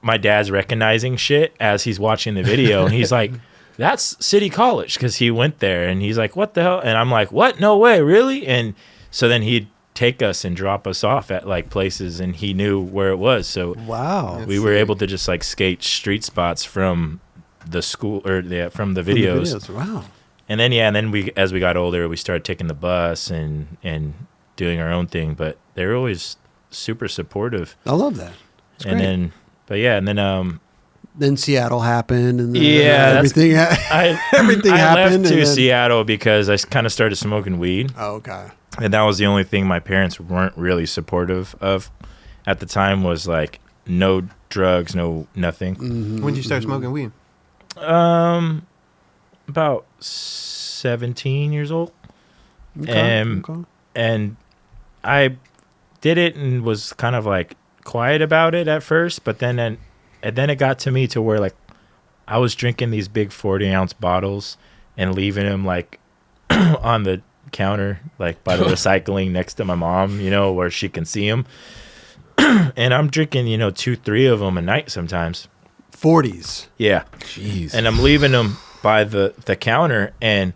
my dad's recognizing shit as he's watching the video, and he's like, that's City College, because he went there, and he's like, what the hell? And I'm like, what? No way, really? And so then he'd take us and drop us off at like places, and he knew where it was. So Wow. we were able to just like skate street spots from the school or from the videos. Wow. And then we, as we got older, we started taking the bus and doing our own thing. But they were always super supportive. I love that. It's And great. Then Seattle happened, and then everything. Everything I happened. left to and then- Seattle because I kind of started smoking weed, Oh, okay. and that was the only thing my parents weren't really supportive of at the time. Was like no drugs, no nothing. Mm-hmm. When did you start smoking weed? About 17 years old. Okay. And I did it and was kind of like quiet about it at first, but then it got to me to where like I was drinking these big 40-ounce bottles and leaving them like on the counter, like by the recycling next to my mom, where she can see them. And I'm drinking, 2-3 of them a night sometimes. 40s. Yeah. Jeez. And I'm leaving them by the counter, and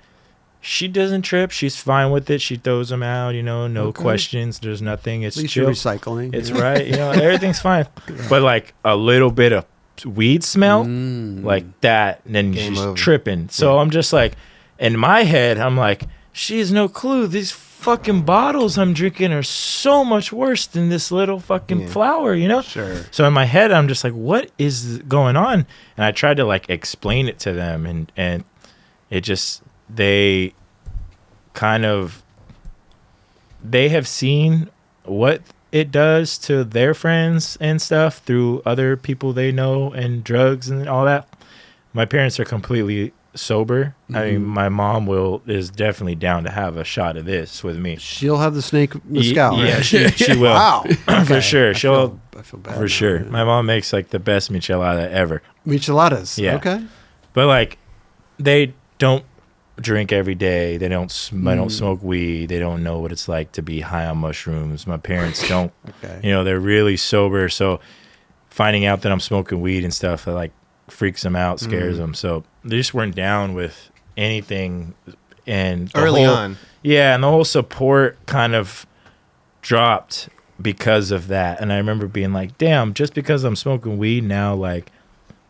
she doesn't trip. She's fine with it. She throws them out, no questions. There's nothing. It's At least chill. you're recycling. It's right. Everything's fine. But like a little bit of weed smell, like that, and then Game she's over. tripping. So I'm just like, in my head, I'm like, she has no clue. These fucking bottles I'm drinking are so much worse than this little fucking flower, you know? Sure. So in my head, I'm just like, what is going on? And I tried to like explain it to them, and it just, they have seen what it does to their friends and stuff through other people they know and drugs and all that. My parents are completely sober. I mean, my mom is definitely down to have a shot of this with me. She'll have the snake mescal. Yeah, right? she will. Wow. For sure. I feel bad. For sure. My mom makes like the best michelada ever. Micheladas. Yeah. Okay. But like, they don't drink every day. They don't smoke weed. They don't know what it's like to be high on mushrooms. My parents don't. Okay. You know, they're really sober. So finding out that I'm smoking weed and stuff, it like freaks them out, scares them. So they just weren't down with anything. And early on. Yeah, and the whole support kind of dropped because of that. And I remember being like, damn, just because I'm smoking weed now, like,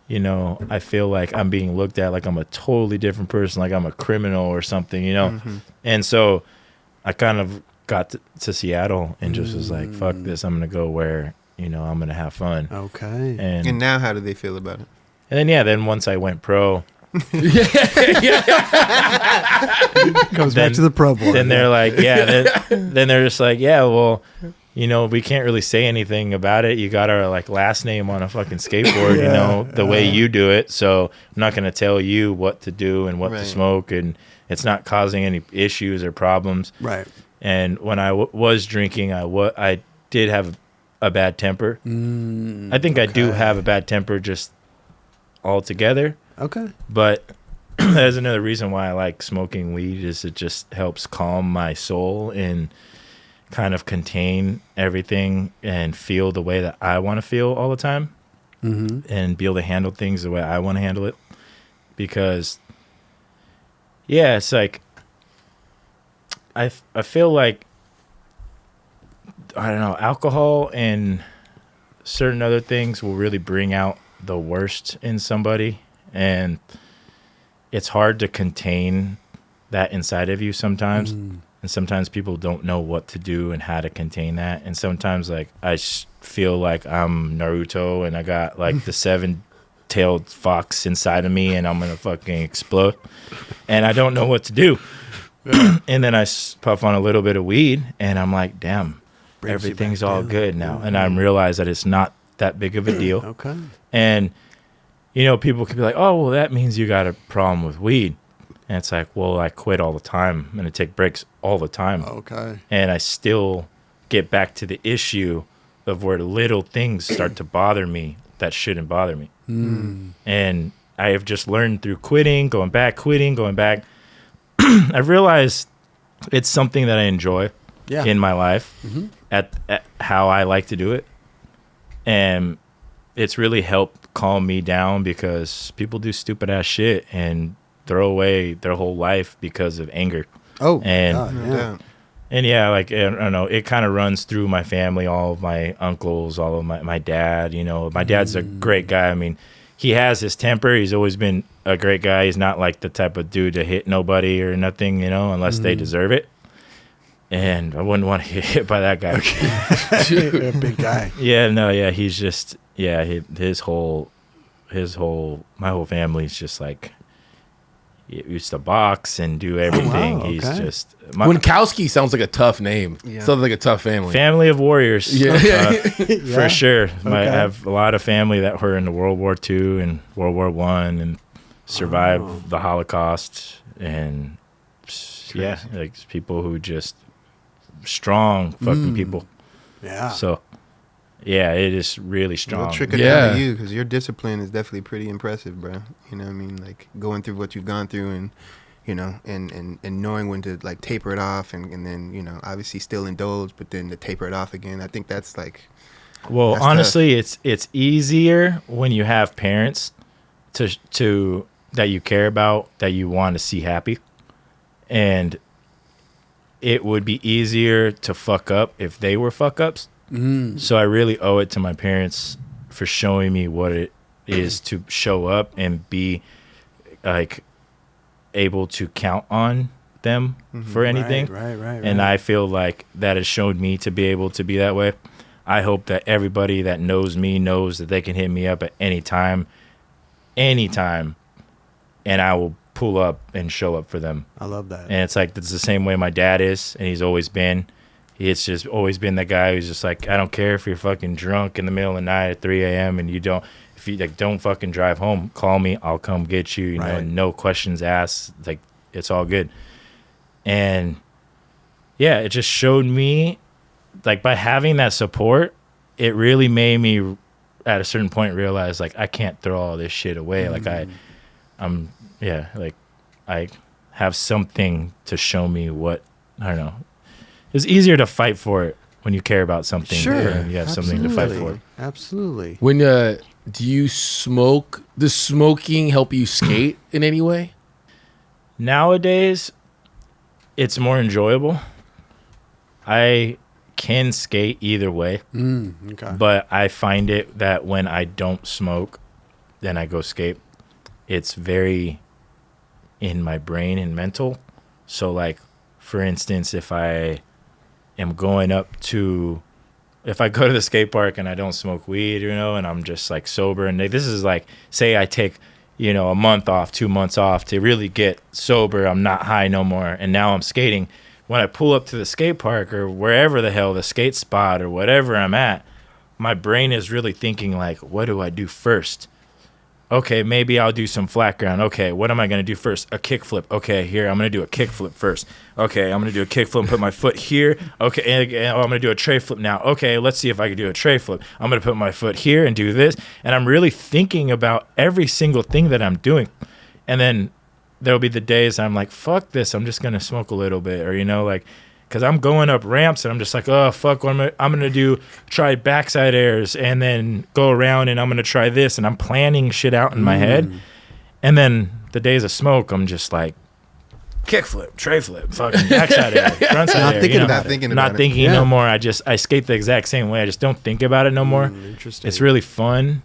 you know, I feel like I'm being looked at like I'm a totally different person, like I'm a criminal or something, you know? And so I kind of got to Seattle and just was like, fuck this, I'm going to go where, you know, I'm going to have fun. Okay. And now how do they feel about it? And then once I went pro, Comes back to the pro board. then they're like, then they're just like, yeah, well, you know, we can't really say anything about it. You got our like last name on a fucking skateboard, you know, the way you do it. So I'm not going to tell you what to do and what to smoke, and it's not causing any issues or problems. Right. And when I was drinking, I did have a bad temper. I think I do have a bad temper just altogether. Okay. But that's another reason why I like smoking weed, is it just helps calm my soul and kind of contain everything and feel the way that I want to feel all the time, and be able to handle things the way I want to handle it. Because, yeah, it's like, I feel like, I don't know, alcohol and certain other things will really bring out the worst in somebody, and it's hard to contain that inside of you sometimes. And sometimes people don't know what to do and how to contain that. And sometimes, like, I feel like I'm Naruto and I got like the 7-tailed fox inside of me and I'm gonna fucking explode, and I don't know what to do. And then I puff on a little bit of weed and I'm like, damn, everything's all good now. And I realize that it's not that big of a deal. Okay. And, you know, people could be like, oh, well, that means you got a problem with weed. And it's like, well, I quit all the time and I take breaks all the time. Okay. And I still get back to the issue of where little things start to bother me that shouldn't bother me. And I have just learned through going back. I realized it's something that I enjoy in my life at how I like to do it. And it's really helped calm me down, because people do stupid ass shit and throw away their whole life because of anger. Oh, and God, and yeah, like, I don't know, it kind of runs through my family, all of my uncles, all of my dad. You know, my dad's a great guy. I mean, he has his temper. He's always been a great guy. He's not like the type of dude to hit nobody or nothing, you know, unless they deserve it. And I wouldn't want to get hit by that guy. a big guy. He's just, his whole my whole family's just like, he used to box and do everything. Wow, okay. He's just Winkowski sounds like a tough name. Sounds like a tough family. Family of warriors. For sure. I Okay. have a lot of family that were in the World War II and World War I and survived the Holocaust. And like people who just strong fucking people. Yeah. So, yeah, it is really strong. Well, trick it down to you, because your discipline is definitely pretty impressive, bro. You know what I mean? Like, going through what you've gone through, and, you know, and knowing when to, like, taper it off, and then, you know, obviously still indulge, but then to taper it off again. I think that's, like... Well, that's honestly, it's easier when you have parents to that you care about, that you want to see happy. And it would be easier to fuck up if they were fuck ups. So I really owe it to my parents for showing me what it is to show up and be like able to count on them for anything. Right. And I feel like that has showed me to be able to be that way. I hope that everybody that knows me knows that they can hit me up at any time, and I will pull up and show up for them. I love that. And it's like, that's the same way my dad is, and he's always been. It's just always been the guy who's just like, I don't care if you're fucking drunk in the middle of the night at 3 a.m. and if you like, don't fucking drive home, call me, I'll come get you, you know, no questions asked. Like, it's all good. And yeah, it just showed me, like, by having that support, it really made me at a certain point realize, like, I can't throw all this shit away. Like, I have something to show me what, I don't know. It's easier to fight for it when you care about something. Sure. And you have something to fight for. Absolutely. When do you smoke? Does smoking help you skate in any way? Nowadays, it's more enjoyable. I can skate either way. Okay. But I find it that when I don't smoke, then I go skate. It's very in my brain and mental. So, like, for instance, if I am going if I go to the skate park and I don't smoke weed, you know, and I'm just like sober, and this is like, say I take, you know, a month off, 2 months off to really get sober, I'm not high no more, and now I'm skating. When I pull up to the skate park or wherever the hell, the skate spot or whatever I'm at, my brain is really thinking like, what do I do first? Okay, maybe I'll do some flat ground. Okay, what am I going to do first? A kickflip. Okay, here, I'm going to do a kickflip first. Okay, I'm going to do a kickflip and put my foot here. Okay, and I'm going to do a tray flip now. Okay, let's see if I can do a tray flip. I'm going to put my foot here and do this. And I'm really thinking about every single thing that I'm doing. And then there'll be the days I'm like, fuck this, I'm just going to smoke a little bit. Or, you know, like, because I'm going up ramps and I'm just like, oh, fuck, I'm going to try backside airs and then go around and I'm going to try this. And I'm planning shit out in my head. And then the days of smoke, I'm just like, kickflip, tray flip, fucking backside air, frontside air. Not thinking no more. I skate the exact same way. I just don't think about it no more. Interesting. It's really fun.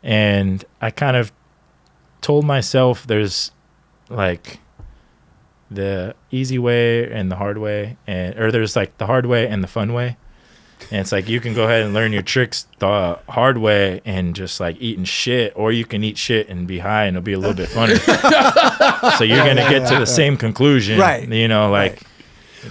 And I kind of told myself there's like the easy way and the hard way, or there's like the hard way and the fun way. And it's like, you can go ahead and learn your tricks the hard way and just like eating shit, or you can eat shit and be high and it'll be a little bit funny. So you're going to get to the same conclusion, right? You know, like, right.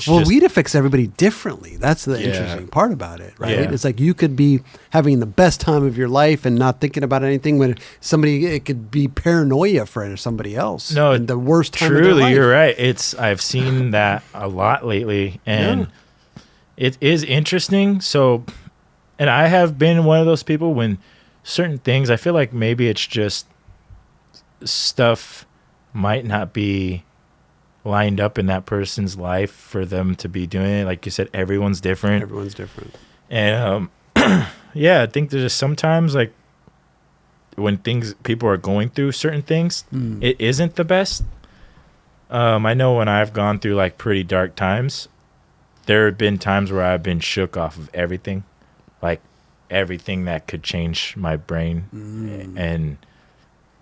Well, weed affects everybody differently. That's the interesting part about it, right? Yeah. It's like you could be having the best time of your life and not thinking about anything, when it could be paranoia for somebody else. No, and the worst time of their truly, life. you're right. I've seen that a lot lately, and it is interesting. So, and I have been one of those people when certain things, I feel like maybe it's just stuff might not be lined up in that person's life for them to be doing it. Like you said, everyone's different. And yeah, I think there's just sometimes, like, when people are going through certain things, it isn't the best. I know when I've gone through like pretty dark times, there have been times where I've been shook off of everything, like everything that could change my brain. And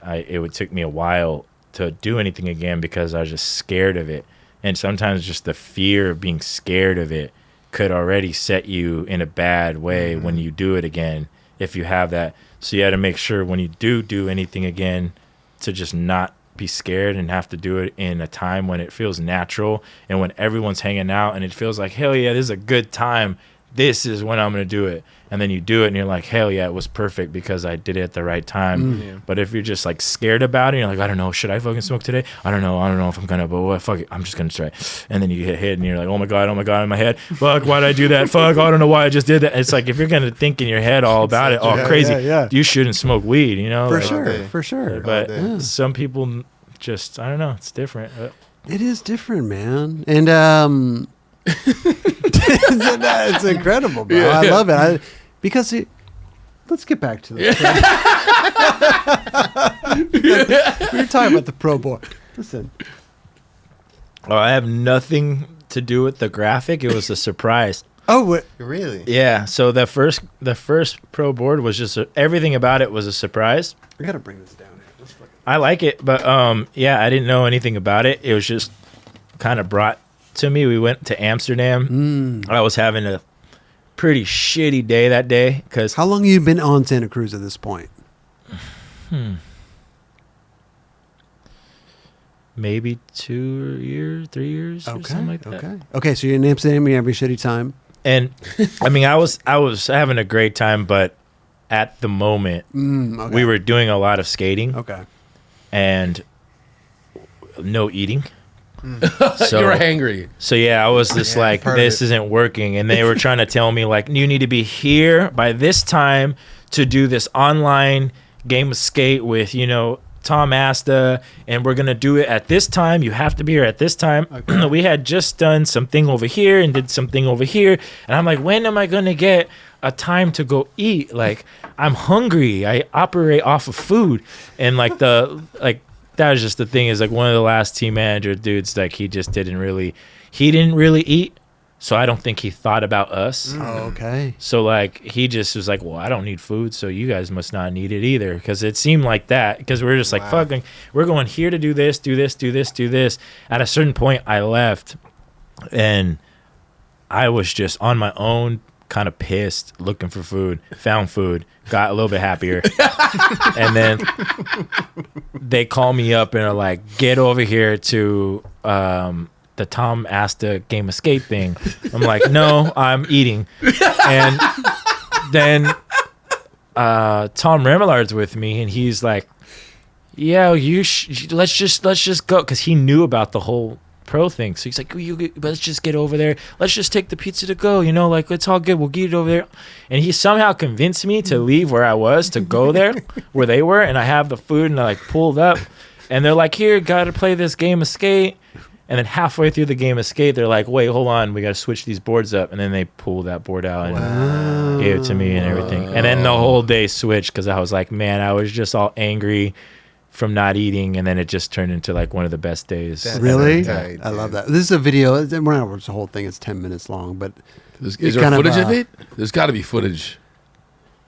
it took me a while to do anything again because I was just scared of it. And sometimes just the fear of being scared of it could already set you in a bad way when you do it again, if you have that. So you had to make sure when you do anything again to just not be scared and have to do it in a time when it feels natural and when everyone's hanging out and it feels like, hell yeah, this is a good time. This is when I'm going to do it. And then you do it and you're like, hell yeah, it was perfect because I did it at the right time. But if you're just like scared about it, you're like, I don't know, should I fucking smoke today? I don't know if I'm going to, but what, fuck it, I'm just going to try. And then you get hit and you're like, oh my God, in my head. Fuck, why'd I do that? Fuck, I don't know why I just did that. It's like, if you're going to think in your head all about it, all crazy, you shouldn't smoke weed, you know? For sure. But some people just, I don't know, it's different. It is different, man. And it's incredible, bro. I love it. Let's get back to this. We were talking about the pro board. Listen. Oh, I have nothing to do with the graphic. It was a surprise. Oh, what? Really? Yeah. So the first pro board was just everything about it was a surprise. I gotta bring this down here. I like it, but yeah, I didn't know anything about it. It was just kind of brought to me. We went to Amsterdam. I was having a pretty shitty day that day. How long have you been on Santa Cruz at this point? Maybe 2 years, 3 years, or something like that. Okay, so you're in Amsterdam, you have a shitty time. And I mean, I was having a great time, but at the moment, we were doing a lot of skating. Okay. And no eating. So you were hangry. So yeah, I was just like, this isn't working. And they were trying to tell me like, you need to be here by this time to do this online game of skate with, Tom Asta, and we're gonna do it at this time. You have to be here at this time. Okay. We had just done something over here and did something over here, and I'm like, when am I gonna get a time to go eat? Like, I'm hungry. I operate off of food, and that was just the thing. Is like one of the last team manager dudes, like he didn't really eat. So I don't think he thought about us. Oh, okay. So like he just was like, well, I don't need food, so you guys must not need it either. Because it seemed like that. Because we're just like, fucking, we're going here to do this, do this, do this, do this. At a certain point, I left, and I was just on my own, kind of pissed, looking for food. Found food, got a little bit happier, and then they call me up and are like, get over here to the Tom Asta game of skate thing. I'm like, no, I'm eating. And then Tom Remelard's with me, and he's like, yeah, let's just go, because he knew about the whole pro thing. So he's like, let's just get over there. Let's just take the pizza to go. Like, it's all good. We'll get it over there. And he somehow convinced me to leave where I was to go there, where they were. And I have the food, and I like pulled up, and they're like, here, gotta play this game of skate. And then halfway through the game of skate, they're like, wait, hold on. We got to switch these boards up. And then they pulled that board out and gave it to me and everything. And then the whole day switched, because I was like, man, I was just all angry from not eating. And then it just turned into like one of the best days. Really? Tight, I love that. This is a video. We're not watching the whole thing. It's 10 minutes long. But is there footage of it? There's got to be footage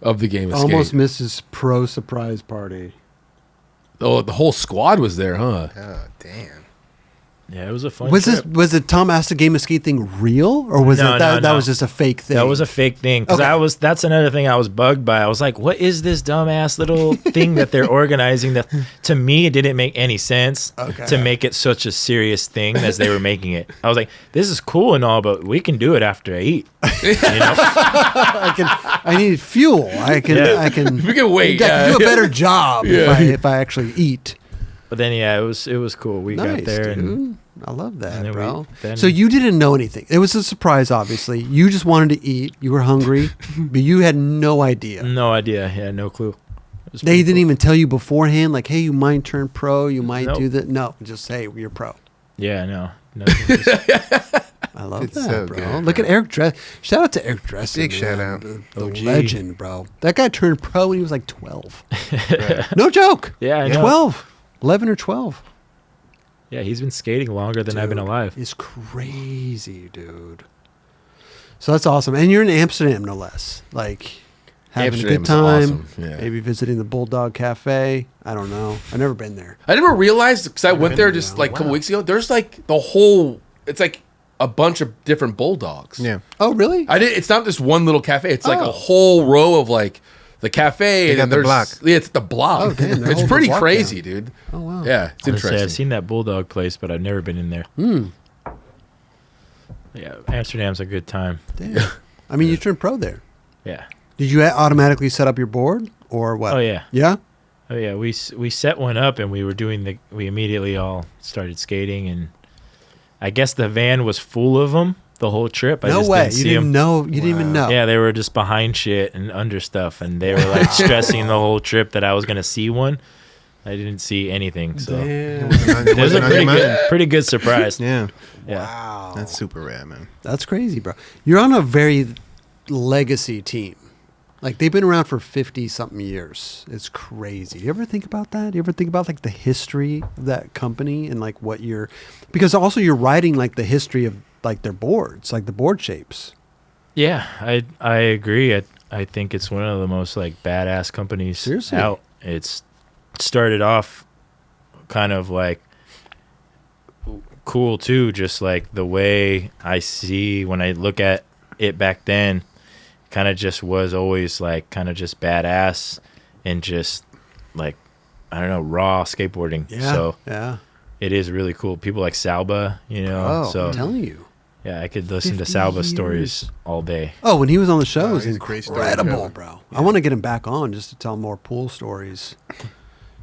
of the game of skate. Almost Mrs. Pro surprise party. Oh, the whole squad was there, huh? Oh, damn. Yeah, it was a fun trip. Was the Tom Asta game of skate thing real, or was that was just a fake thing? That was a fake thing, because that's another thing I was bugged by. I was like, what is this dumbass little thing that they're organizing? That to me, it didn't make any sense to make it such a serious thing as they were making it. I was like, this is cool and all, but we can do it after I eat. I need fuel. I can. We can wait. I can do a better job if I actually eat. But then, it was cool. We got there, dude. and I love that, bro. So you didn't know anything. It was a surprise, obviously. You just wanted to eat. You were hungry, but you had no idea. No idea. Yeah, no clue. They didn't even tell you beforehand, like, hey, you might turn pro. You might do that. No, just say you're pro. Yeah, no. I love that, bro. Good, Look at Eric Dress. Shout out to Eric Dress. Big shout out. The legend, bro. That guy turned pro when he was like 12. No joke. Yeah, I know. 12. 11 or 12. Yeah, he's been skating longer than I've been alive. It's crazy, dude. So that's awesome. And you're in Amsterdam, no less. Like, having a good time. Awesome. Yeah. Maybe visiting the Bulldog Cafe. I don't know. I've never been there. I never realized, because I went there just like a couple weeks ago. There's like it's like a bunch of different Bulldogs. Yeah. Oh, really? It's not just one little cafe. It's like a whole row of like the cafe, and the block. Yeah, it's the block. Oh, damn, it's pretty crazy, dude. Oh, wow. Yeah, it's interesting. I've seen that Bulldog place, but I've never been in there. Yeah, Amsterdam's a good time. Damn. I mean, you turned pro there. Yeah. Did you automatically set up your board, or what? Oh, yeah. Yeah? Oh, yeah. We set one up, and we immediately all started skating, and I guess the van was full of them the whole trip. No way. You didn't know. You didn't even know. Yeah, they were just behind shit and under stuff, and they were like stressing the whole trip that I was gonna see one. I didn't see anything, so it was a pretty good surprise. Yeah. Wow. That's super rad, man. That's crazy, bro. You're on a very legacy team. Like, they've been around for 50-something years. It's crazy. You ever think about that? You ever think about, like, the history of that company and, like, what you're... Because also you're writing, like, the history of, like, their boards, like the board shapes. Yeah, I agree. I think it's one of the most, like, badass companies out. It's started off kind of, like, cool too. Just like the way I see when I look at it back then, kind of just was always like kind of just badass and just like, I don't know, raw skateboarding. Yeah. So yeah. it is really cool. People like Salba, you know. Oh, so I'm telling you. yeah, I could listen to 50 Salba years. stories all day. Oh, when he was on the show, it Oh, was he's a great incredible, storyteller. bro. I want to get him back on just to tell more pool stories.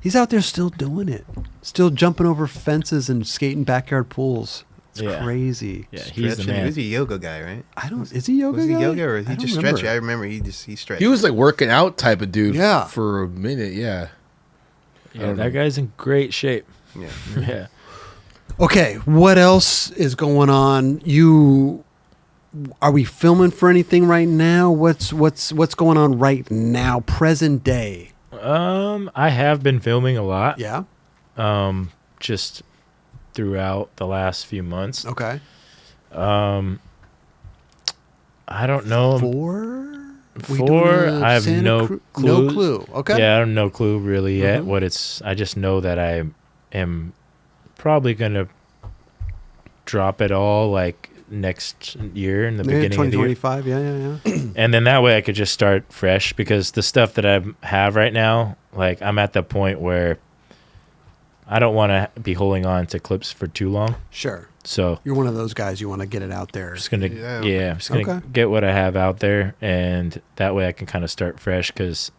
He's out there still doing it, still jumping over fences and skating backyard pools. It's Yeah. crazy. Yeah, he's the Stretching. man. He was a yoga guy, right? I don't. Is he yoga? Was he guy? yoga or I he don't just remember. stretching? I remember he stretched. He was like working out type of dude. Yeah. For a minute. Yeah. Yeah, that guy's in great shape. Yeah. Yeah. Okay, what else is going on? Are we filming for anything right now? What's going on right now, present day? I have been filming a lot. Yeah. Just throughout the last few months. Okay. I don't know. I have no clue. No clue. Okay. Yeah, I have no clue really yet Mhm. what it's. I just know that I am probably gonna drop it all like next year in the beginning of the year. 2025. Yeah. And then that way I could just start fresh because the stuff that I have right now, like I'm at the point where I don't want to be holding on to clips for too long. Sure. So You're one of those guys. You want to get it out there. I'm just gonna, Yeah. I'm just gonna Okay. get what I have out there, and that way I can kind of start fresh because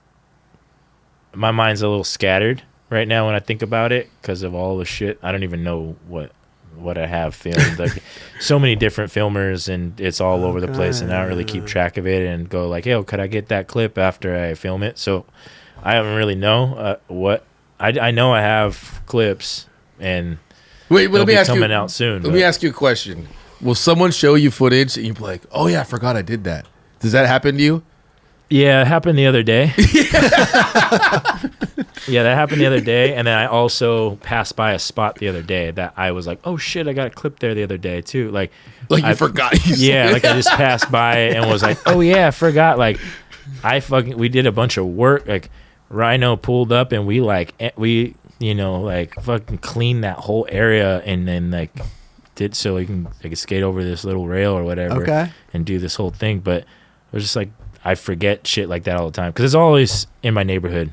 my mind's a little scattered right now when I think about it because of all the shit. I don't even know what I have filmed. Like so many different filmers, and it's all over the place, and I don't really keep track of it and go like, "Hey, could I get that clip after I film it?" So I don't really know what I know. I have clips, and Wait, but they'll let me be ask coming you. out soon. Let me ask you a question. Will someone show you footage and you be like, "Oh yeah, I forgot I did that." Does that happen to you? Yeah, it happened the other day. Yeah, that happened the other day. And then I also passed by a spot the other day that I was like, oh, shit, I got a clip there the other day, too. Like Like you I forgot. You yeah, said- like I just passed by and was like, oh, yeah, I forgot. Like, we did a bunch of work. Like, Rhino pulled up and we fucking cleaned that whole area and then, like, did so we could skate over this little rail or whatever Okay. and do this whole thing. But it was just like, I forget shit like that all the time because it's always in my neighborhood.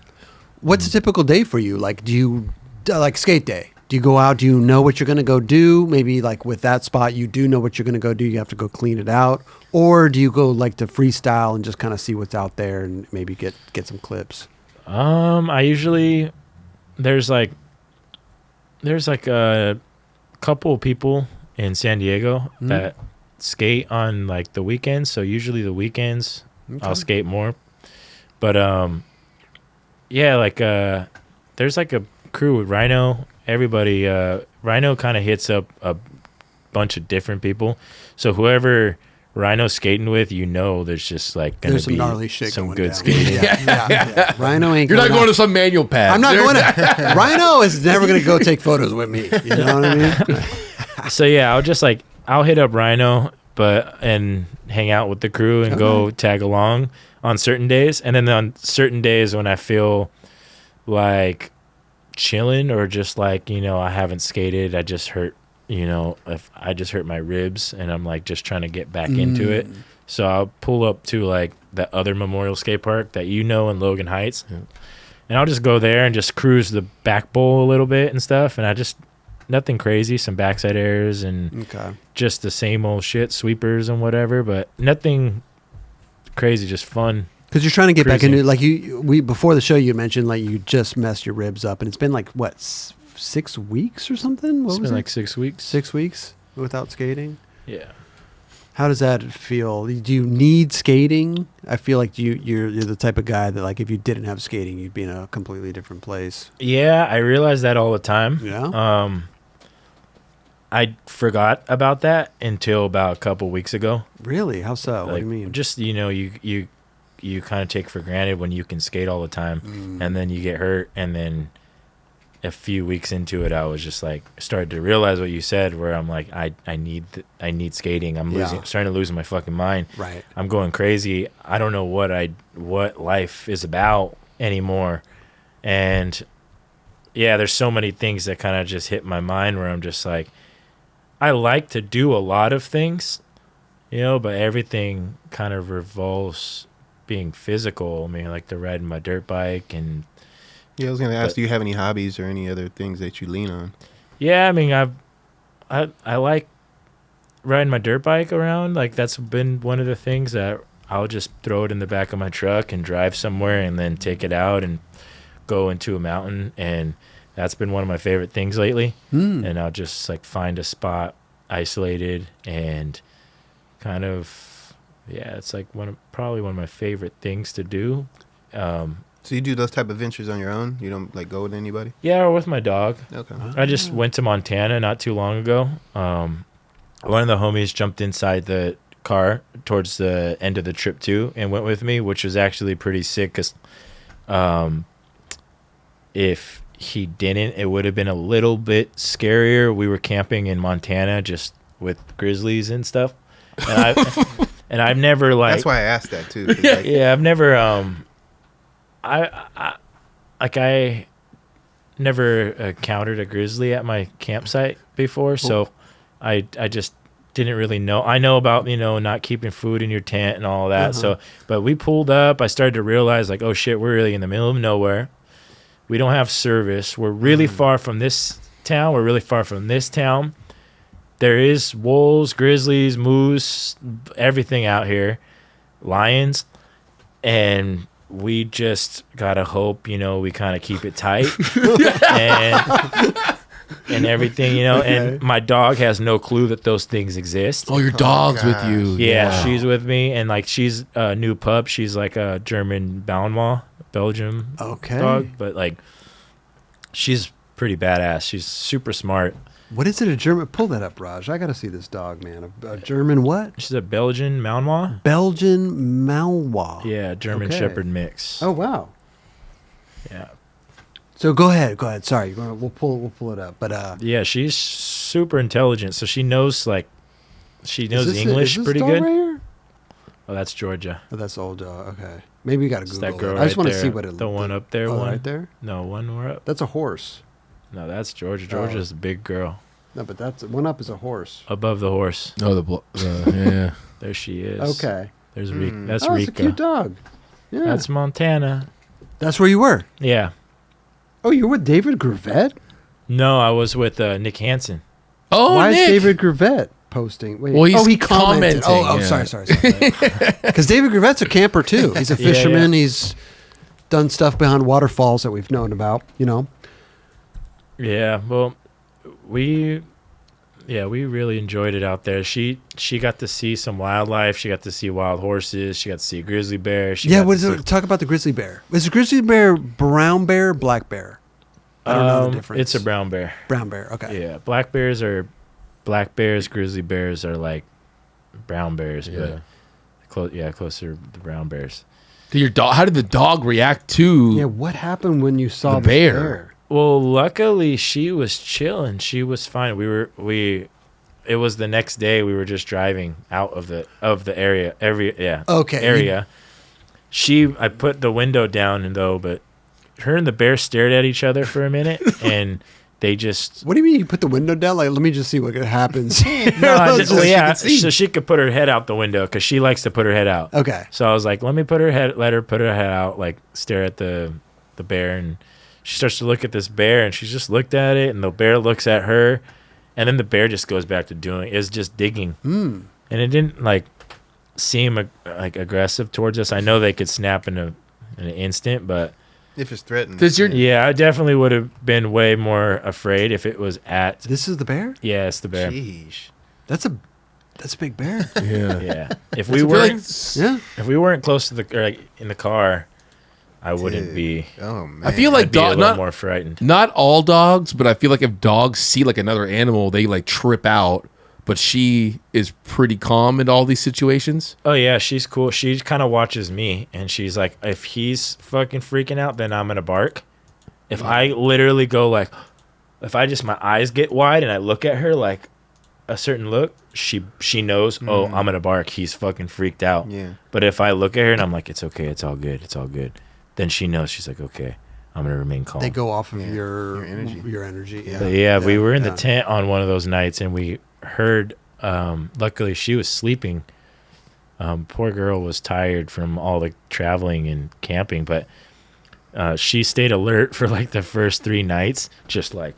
What's a typical day for you? Like, do you like skate day? Do you go out? Do you know what you're going to go do? Maybe like with that spot, you do know what you're going to go do. You have to go clean it out, or do you go like to freestyle and just kind of see what's out there and maybe get some clips? I usually there's like a couple of people in San Diego that skate on like the weekends. So usually the weekends I'll skate more. But yeah, like there's like a crew with Rhino. Everybody, Rhino kind of hits up a bunch of different people. So whoever Rhino's skating with, there's just like gonna There's some be gnarly shit some going good down. skating. Yeah. Rhino ain't. You're not going out. to some manual pad. I'm not going to. Rhino is never going to go take photos with me. You know what I mean? So yeah, I'll hit up Rhino, and hang out with the crew and go tag along on certain days, and then on certain days when I feel like chilling or just like I haven't skated, I just hurt if I just hurt my ribs and I'm like just trying to get back into it. So I'll pull up to like the other Memorial Skate Park that in Logan Heights, and I'll just go there and just cruise the back bowl a little bit and stuff, and I just nothing crazy, some backside airs and just the same old shit, sweepers and whatever, but nothing crazy, just fun. Because you're trying to get Cruising. back into we before the show you mentioned like you just messed your ribs up and it's been like what 6 weeks or something? What It's was been it? like 6 weeks. 6 weeks without skating. Yeah. How does that feel? Do you need skating? I feel like you're the type of guy that like if you didn't have skating, you'd be in a completely different place. Yeah, I realize that all the time. Yeah. I forgot about that until about a couple weeks ago. Really? How so? What do you mean? Just you kind of take for granted when you can skate all the time, and then you get hurt, and then a few weeks into it, I was just like started to realize what you said, where I'm like, I need skating. I'm starting to lose my fucking mind. Right. I'm going crazy. I don't know what life is about anymore, and yeah, there's so many things that kind of just hit my mind where I'm just like, I like to do a lot of things, you know, but everything kind of revolves being physical. I mean, like to riding my dirt bike and. Yeah, I was gonna ask, do you have any hobbies or any other things that you lean on? Yeah, I mean, I like riding my dirt bike around. Like that's been one of the things that I'll just throw it in the back of my truck and drive somewhere and then take it out and go into a mountain. And that's been one of my favorite things lately. And I'll just like find a spot isolated and kind of, yeah, it's like probably one of my favorite things to do. So you do those type of ventures on your own? You don't like go with anybody? Yeah, or with my dog. Okay. I just went to Montana not too long ago. One of the homies jumped inside the car towards the end of the trip too and went with me, which was actually pretty sick because if he didn't, it would have been a little bit scarier. We were camping in Montana just with grizzlies and stuff. And I've never like... That's why I asked that too. Yeah, I've never... I never encountered a grizzly at my campsite before, so I just didn't really know. I know about, you know, not keeping food in your tent and all that. So, but we pulled up. I started to realize like, oh shit, we're really in the middle of nowhere. We don't have service. We're really far from this town. We're really far from this town. There is wolves, grizzlies, moose, everything out here, lions, and we just gotta hope, you know, we kind of keep it tight and everything, you know. Okay. And my dog has no clue that those things exist. Oh, your dog's with you. Yeah, she's with me, and like she's a new pup. She's like a German Malinois, Belgium dog, but like she's pretty badass. She's super smart. What is it? A German? Pull that up, Raj. I gotta see this dog, man. A German what? She's a Belgian Malinois. Belgian Malinois. Yeah, German Shepherd mix. Oh wow. Yeah. So go ahead. Sorry, we'll pull it up. But yeah, she's super intelligent. So she knows English pretty good. Right here? Oh, that's Georgia. Oh, that's old dog. Okay, maybe you got to Google that girl it. Right I just want to there. see what it. The one up there. One right there. No, one more up. That's a horse. No, that's Georgia. Georgia's a big girl. No, but that's one up is a horse. Above the horse. Oh, yeah. There she is. Okay. There's Rika. That's Rika. Rika. That's a cute dog. Yeah. That's Montana. That's where you were? Yeah. Oh, you were with David Gravett? No, I was with Nick Hansen. Oh, Why Nick. is David Gravett posting? Wait. Well, he's he commented. commenting. Sorry. Because David Gravett's a camper too. He's a fisherman. Yeah. He's done stuff behind waterfalls that we've known about, you know. Yeah, well, we really enjoyed it out there. She got to see some wildlife. She got to see wild horses. She got to see a grizzly bear. Talk about the grizzly bear. Is a grizzly bear brown bear, black bear? I don't know the difference. It's a brown bear. Brown bear, okay. Yeah, black bears are black bears. Grizzly bears are like brown bears, but closer to the brown bears. How did the dog react to? Yeah, what happened when you saw the bear? Well, luckily she was chilling. She was fine. It was the next day. We were just driving out of the area. Area. I put the window down though, but her and the bear stared at each other for a minute, and they just. What do you mean you put the window down? Like, let me just see what happens. So she could put her head out the window because she likes to put her head out. Okay. So I was like, let her put her head out, like stare at the bear, and she starts to look at this bear, and she just looked at it, and the bear looks at her, and then the bear just goes back to just digging. And it didn't like seem like aggressive towards us. I know they could snap in an instant, but if it's threatened, I definitely would have been way more afraid if it was at. This is the bear? Yeah, it's the bear. Jeez. That's a big bear. Yeah. If we weren't close to in the car, I wouldn't be. Oh man! I feel like not more frightened. Not all dogs, but I feel like if dogs see like another animal, they like trip out. But she is pretty calm in all these situations. Oh yeah, she's cool. She kind of watches me, and she's like, if he's fucking freaking out, then I'm gonna bark. If I literally go like, if I just my eyes get wide and I look at her like a certain look, she knows. Oh, I'm gonna bark. He's fucking freaked out. Yeah. But if I look at her and I'm like, it's okay, it's all good, then she knows. She's like, okay, I'm gonna remain calm. They go off of your energy. Yeah. But we were in the tent on one of those nights, and we heard. Luckily, she was sleeping. Poor girl was tired from all the traveling and camping, but she stayed alert for like the first 3 nights, just like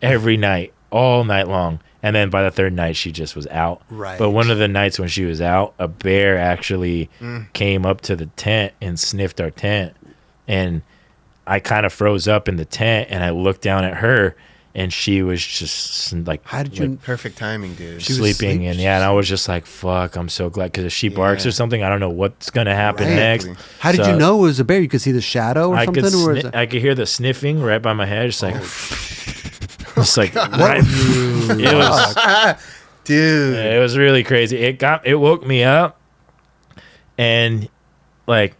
every night, all night long. And then by the 3rd night, she just was out. Right. But one of the nights when she was out, a bear actually came up to the tent and sniffed our tent. And I kind of froze up in the tent, and I looked down at her, and she was just like, how did you? Perfect timing, dude. She was sleeping. And yeah, and I was just like, fuck, I'm so glad. Because if she barks or something, I don't know what's going to happen next. How did you know it was a bear? You could see the shadow or something? I could hear the sniffing right by my head. Just like, it's like, right. It was, dude. It was really crazy. It woke me up, and like,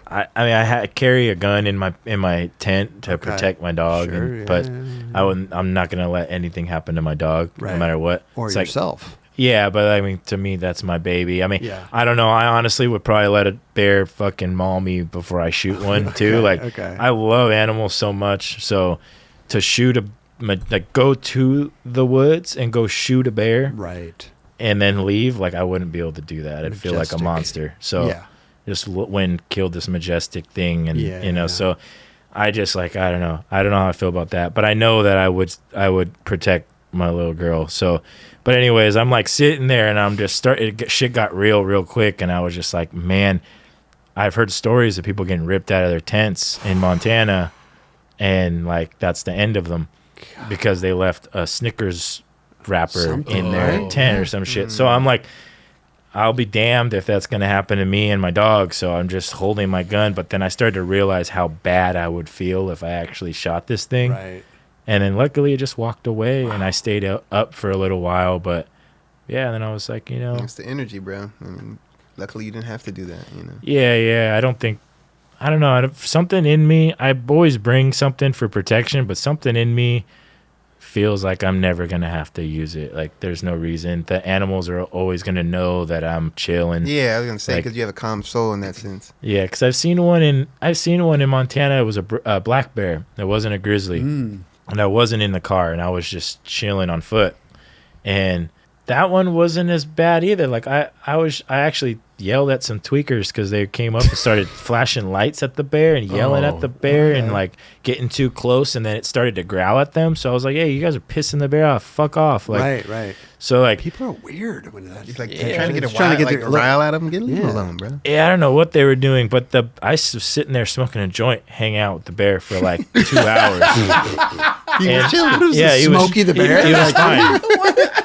I mean, I carry a gun in my tent to protect my dog, but I'm not gonna let anything happen to my dog, no matter what. Or it's yourself. Like, yeah, but I mean, to me, that's my baby. I mean, I don't know. I honestly would probably let a bear fucking maul me before I shoot one too. I love animals so much, so to shoot go to the woods and go shoot a bear, right, and then leave, like I wouldn't be able to do that. I'd feel like a monster. So just wind killed this majestic thing, and so I just like I don't know how I feel about that, but I know that I would protect my little girl. So, but anyways, I'm like sitting there, and I'm just shit got real quick, and I was just like, man, I've heard stories of people getting ripped out of their tents in Montana, and like that's the end of them. Because they left a Snickers wrapper in their tent or some shit. So I'm like, I'll be damned if that's going to happen to me and my dog. So I'm just holding my gun. But then I started to realize how bad I would feel if I actually shot this thing. Right. And then luckily it just walked away, and I stayed up for a little while. But yeah, and then I was like, it's the energy, bro. I mean, luckily you didn't have to do that, Yeah. I don't know. Something in me, I always bring something for protection, but something in me feels like I'm never going to have to use it. Like, there's no reason. The animals are always going to know that I'm chilling. Yeah, I was going to say, because you have a calm soul in that sense. Yeah, because I've seen one in Montana. It was a black bear. It wasn't a grizzly. And I wasn't in the car, and I was just chilling on foot. And that one wasn't as bad either. Like, I actually yelled at some tweakers because they came up and started flashing lights at the bear and yelling at the bear and like getting too close, and then it started to growl at them. So I was like, hey, you guys are pissing the bear off, fuck off. Like, right. So like, people are weird when that's like trying to get a rile out of them. Get leave alone, bro. Yeah, I don't know what they were doing, but I was sitting there smoking a joint, hanging out with the bear for like 2 hours. He was chilling. Yeah, he was Smokey the bear. He was fine.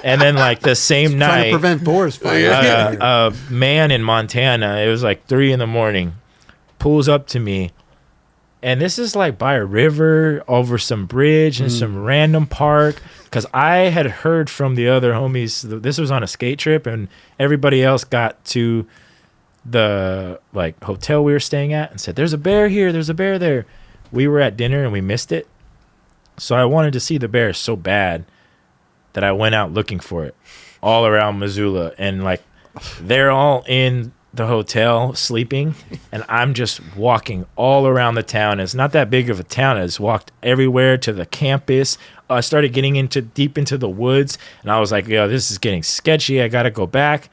And then like the same night, trying to prevent forest fires. A man in Montana, it was like 3 a.m, pulls up to me, and this is like by a river over some bridge in some random park, because I had heard from the other homies, this was on a skate trip, and everybody else got to the like hotel we were staying at and said, there's a bear here, there's a bear there. We were at dinner and we missed it, so I wanted to see the bear so bad that I went out looking for it all around Missoula, and like they're all in the hotel sleeping, and I'm just walking all around the town. It's not that big of a town. I just walked everywhere to the campus. I started getting deep into the woods, and I was like, yo, this is getting sketchy. I gotta go back.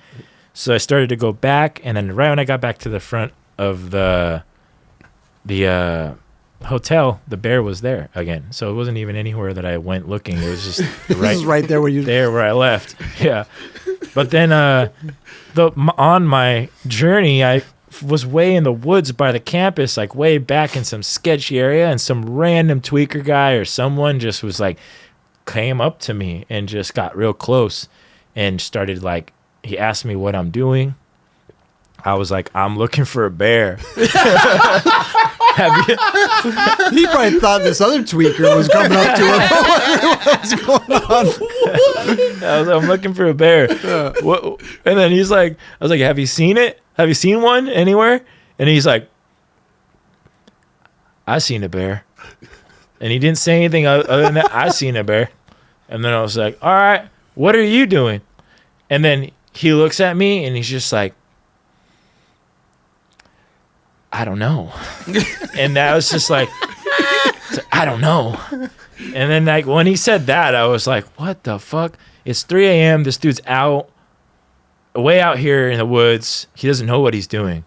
So I started to go back, and then right when I got back to the front of the hotel, the bear was there again. So it wasn't even anywhere that I went looking. It was just right there where I left. Yeah. But then on my journey, I was way in the woods by the campus, like way back in some sketchy area, and some random tweaker guy or someone just was like, came up to me and just got real close and started like, he asked me what I'm doing. I was like, I'm looking for a bear. He probably thought this other tweaker was coming up to him. What's going on? I'm looking for a bear. What? And then he's like, I was like, have you seen it? Have you seen one anywhere? And he's like, I seen a bear. And he didn't say anything other than that. I seen a bear. And then I was like, all right, what are you doing? And then he looks at me and he's just like, I don't know. And that was just like, I don't know. And then like when he said that, I was like, what the fuck? It's 3 a.m. This dude's way out here in the woods. He doesn't know what he's doing.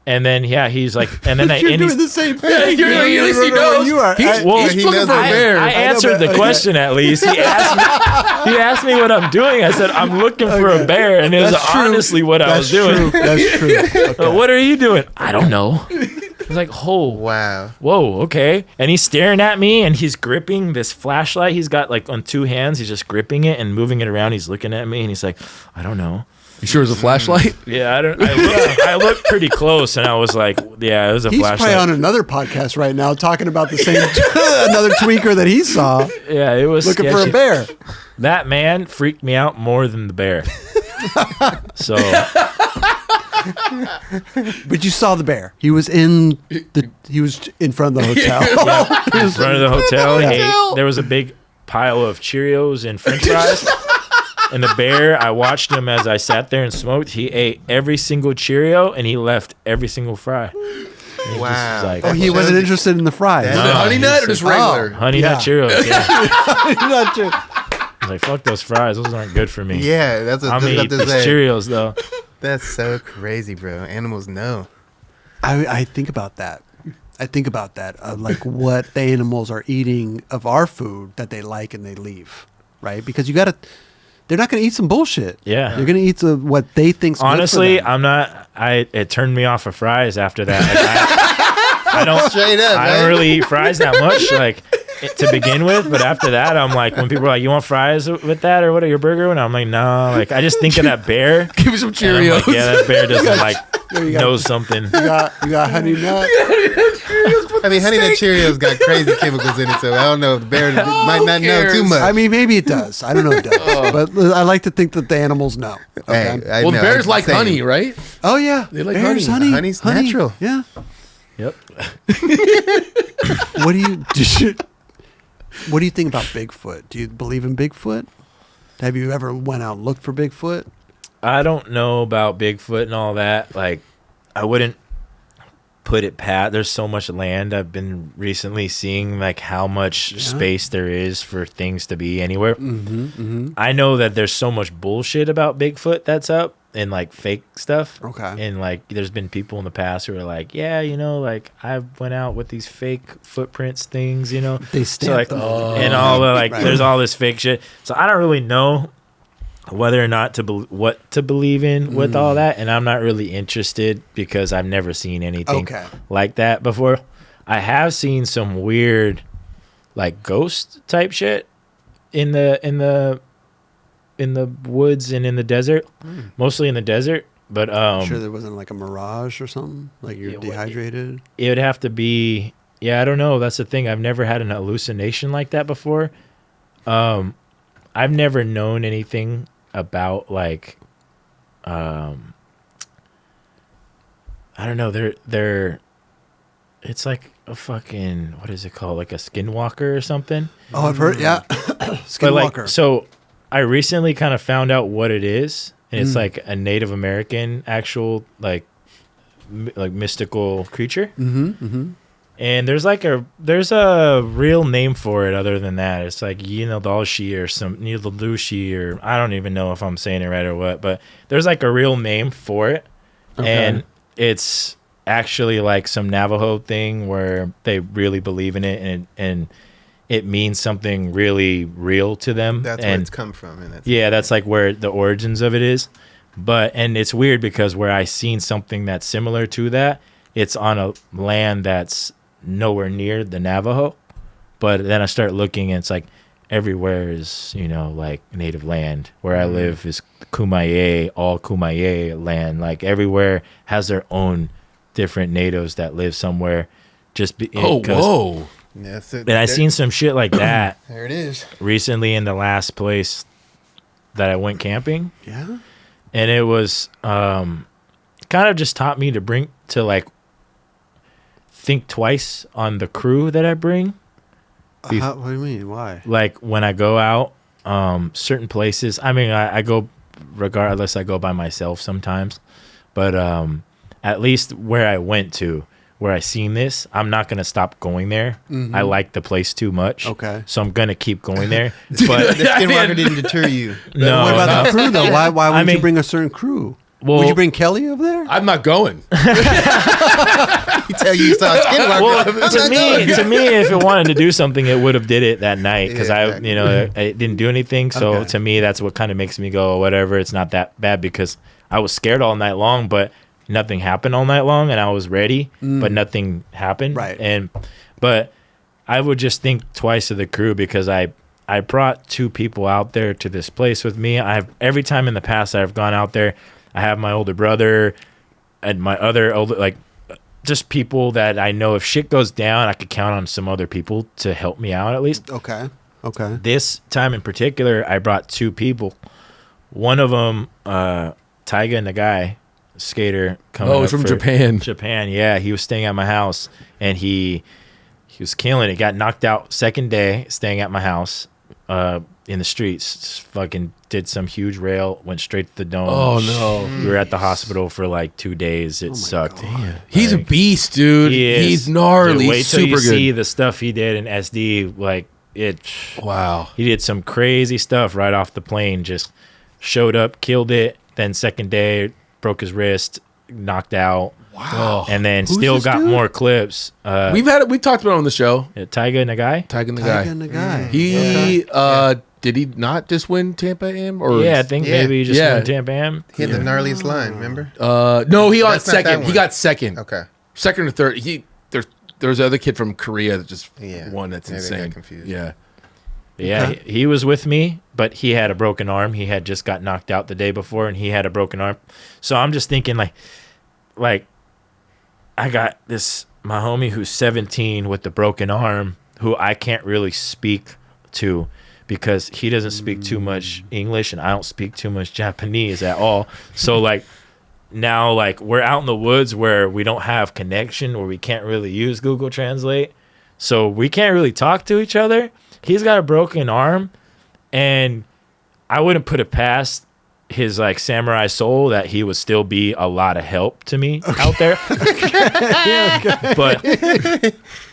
And then he's like, and then You're doing the same thing. At least he knows. You are. He's looking for a bear. I answered the question at least. He asked me what I'm doing. I said I'm looking for a bear, and it was honestly what I was doing. That's true. Okay. What are you doing? I don't know. I was like, oh, Wow. whoa, okay. And he's staring at me, and he's gripping this flashlight. He's got like on 2 hands. He's just gripping it and moving it around. He's looking at me, and he's like, I don't know. You sure it was a flashlight? Yeah, I looked pretty close, and I was like, yeah, it was a He's flashlight. probably on another podcast right now talking about the same another tweaker that he saw Yeah, it was looking for sketchy. a bear. That man freaked me out more than the bear. So, But you saw the bear. He was in front of the hotel. in front of the hotel, hotel. there was a big pile of Cheerios and French fries. And the bear, I watched him as I sat there and smoked. He ate every single Cheerio, and he left every single fry. And he Wow. just was like, Oh, he wasn't interested in the fries. That's- Was it honey nut or just regular? honey nut Yeah. Cheerios. Yeah. Not true. I was like, fuck those fries. Those aren't good for me. Yeah, that's what I'm I was gonna about eat to these say. Cheerios though. That's so crazy, bro. Animals know. I think about that. Like what the animals are eating of our food that they like and they leave, right? Because they're not going to eat some bullshit. Yeah. They're going to eat what they think's Honestly, good for them. I'm not. It turned me off of fries after that. Like, I don't. Straight up, I man. don't really eat fries that much, like to begin with. But after that, I'm like, when people are like, "You want fries with that or what? Your burger?" And I'm like, "No." Like, I just think of that bear. Give me some And I'm Cheerios. like, yeah, that bear doesn't like you got- know something. You got honey nut. I mean, Honey Nut Cheerios got crazy chemicals in it, so I don't know. The bear might not know cares? too much. I mean, maybe it does. I don't know if it does. But I like to think that the animals know. Okay. Hey, I Well, know, bears I'm like saying. honey, right? Oh, yeah. They like Bears, honey. Honey's natural. Yeah. Yep. What do you think about Bigfoot? Do you believe in Bigfoot? Have you ever went out and looked for Bigfoot? I don't know about Bigfoot and all that. Like, I wouldn't put it past. There's so much land. I've been recently seeing like how much space there is for things to be anywhere. I know that there's so much bullshit about Bigfoot that's up and like fake stuff. Okay. And like there's been people in the past who are like, yeah, you know, like I went out with these fake footprints things, you know. They So, stamp like, them. and all the like Right. there's all this fake shit. So I don't really know whether or not what to believe in with all that, and I'm not really interested because I've never seen anything like that before. I have seen some weird like ghost type shit in the woods and in the desert, mostly in the desert, but Sure there wasn't like a mirage or something? Like you're dehydrated? it would have to be, yeah, I don't know, that's the thing. I've never had an hallucination like that before. I've never known anything about like I don't know, they're it's like a fucking, what is it called, like a skinwalker or something. Oh, I've heard, yeah. But Skinwalker. like, so I recently kind of found out what it is, and it's like a Native American actual like mystical creature. And there's a real name for it other than that. It's like Yinaldalshi or some Nilaldushi, or I don't even know if I'm saying it right or what, but there's like a real name for it. And it's actually like some Navajo thing where they really believe in it, and it means something really real to them. That's where it's come from. And That's like where the origins of it is. And it's weird because where I seen something that's similar to that, it's on a land that's nowhere near the Navajo. But then I start looking, and it's like everywhere is, like native land. Where I live is Kumeyaay, all Kumeyaay land. Like everywhere has their own different natives that live somewhere. Whoa. that's it. And I seen some shit like that There it is. recently in the last place that I went camping. Yeah? And it was kind of just taught me to like think twice on the crew that I bring. What do you mean? Why? Like when I go out, certain places. I mean, I go regardless. I go by myself sometimes, but at least where I went to, where I seen this, I'm not gonna stop going there. I like the place too much. Okay. So I'm gonna keep going there. But The skinwalker didn't deter you. no, What about no. the crew though? Why wouldn't mean- you bring a certain crew? Well, Would you bring Kelly over there? I'm not going. He tell you saw a skinwalker. well, I'm not to going. me, if it wanted to do something, it would have did it that night because Yeah, exactly. I didn't do anything. So Okay. to me, that's what kind of makes me go, whatever. It's not that bad because I was scared all night long, but nothing happened all night long, and I was ready, but nothing happened. Right. But I would just think twice of the crew because I brought 2 people out there to this place with me. Every time in the past I've gone out there, I have my older brother and my other older, like, just people that I know if shit goes down, I could count on some other people to help me out at least. Okay. This time in particular, I brought 2 people. One of them, Taiga and the guy, skater, coming Oh, he's up from for Japan. Japan, yeah. He was staying at my house, and he was killing it. Got knocked out second day staying at my house in the streets. Just fucking did some huge rail, went straight to the dome. Oh, no. We were at the hospital for like 2 days. It sucked. He's a beast, dude. He is. He's gnarly. Dude, wait He's till super you see good. the stuff he did in SD. Like it. Wow. He did some crazy stuff right off the plane. Just showed up, killed it. Then second day, broke his wrist, knocked out. Wow. And then Who's still this got dude? more clips. We've talked about it on the show. Taiga and the guy. Tagging the Tiger guy. and the guy. He did he not just win Tampa Am or Yeah, I think Yeah. maybe he just Yeah. won Tampa Am. He had the gnarliest line, remember? no, he got That's not that second. He one. got second. Okay. Second or third. There's other kid from Korea that just Yeah. won. That's Maybe I got insane. confused. Yeah. Yeah, he was with me, but he had a broken arm. He had just got knocked out the day before, and he had a broken arm. So I'm just thinking, like I got my homie who's 17 with the broken arm, who I can't really speak to because he doesn't speak too much English, and I don't speak too much Japanese at all. So now we're out in the woods where we don't have connection, where we can't really use Google Translate, so we can't really talk to each other. He's got a broken arm, and I wouldn't put it past his samurai soul that he would still be a lot of help to me out there.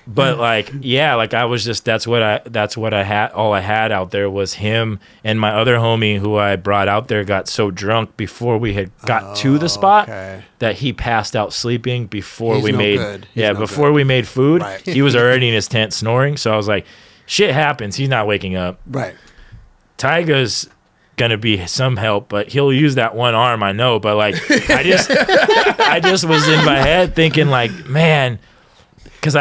But I was just that's what I had. All I had out there was him, and my other homie who I brought out there got so drunk before we had got to the spot that he passed out sleeping before He's we no made good. He's no before good. we made food. Right. He was already in his tent snoring, so I was like, shit happens. He's not waking up. Right. Taiga's gonna be some help, but he'll use that one arm, I know. But I just was in my head thinking man, because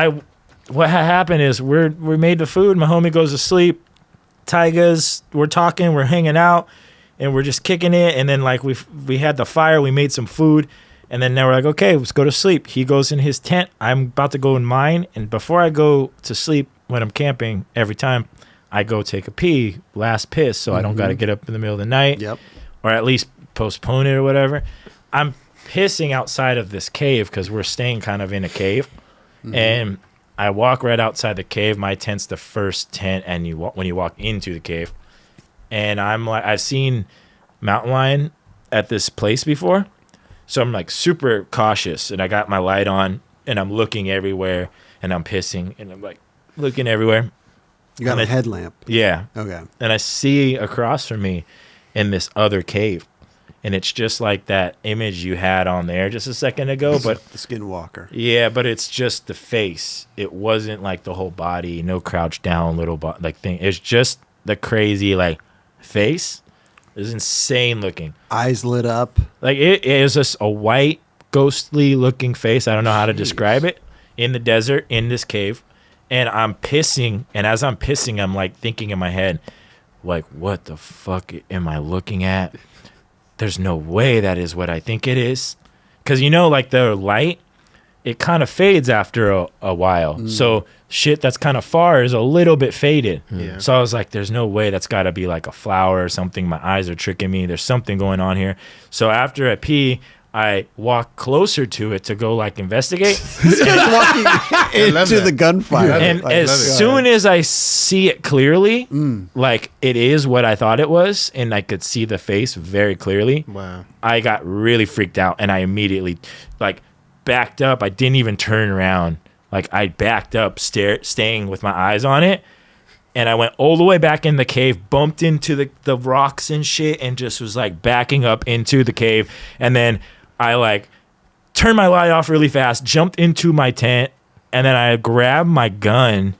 what happened is we made the food. My homie goes to sleep. We're talking, we're hanging out, and we're just kicking it. And then we had the fire, we made some food, and then now we're like, okay, let's go to sleep. He goes in his tent. I'm about to go in mine, and before I go to sleep when I'm camping, every time I go take a pee, last piss, so I don't got to get up in the middle of the night. Yep. Or at least postpone it or whatever. I'm pissing outside of this cave because we're staying kind of in a cave. And I walk right outside the cave. My tent's the first tent, and when you walk into the cave. And I've seen mountain lion at this place before. So I'm super cautious, and I got my light on, and I'm looking everywhere, and I'm pissing, and I'm looking everywhere. You got And a I- headlamp. Yeah. Okay. And I see across from me in this other cave. And it's just like that image you had on there just a second ago. But The skinwalker. yeah, but it's just the face. It wasn't the whole body, no crouch down little thing. It's just the crazy face. It's insane looking. Eyes lit up. It is just a white, ghostly looking face. I don't know how to describe it. In the desert, in this cave. And I'm pissing, and as I'm pissing, I'm thinking in my head, what the fuck am I looking at? There's no way that is what I think it is. Because the light, it kind of fades after a while. So shit that's kind of far is a little bit faded. Yeah. So I was like, there's no way that's got to be a flower or something. My eyes are tricking me. There's something going on here. So after I pee, I walk closer to it to go investigate. This guy's walking love into that. the gunfire. And I as love it. soon as I see it clearly, it is what I thought it was, and I could see the face very clearly, Wow. I got really freaked out, and I immediately backed up. I didn't even turn around. Like I backed up, staying with my eyes on it. And I went all the way back in the cave, bumped into the rocks and shit, and just was like backing up into the cave. And then I like turned my light off really fast, jumped into my tent, and then I grabbed my gun.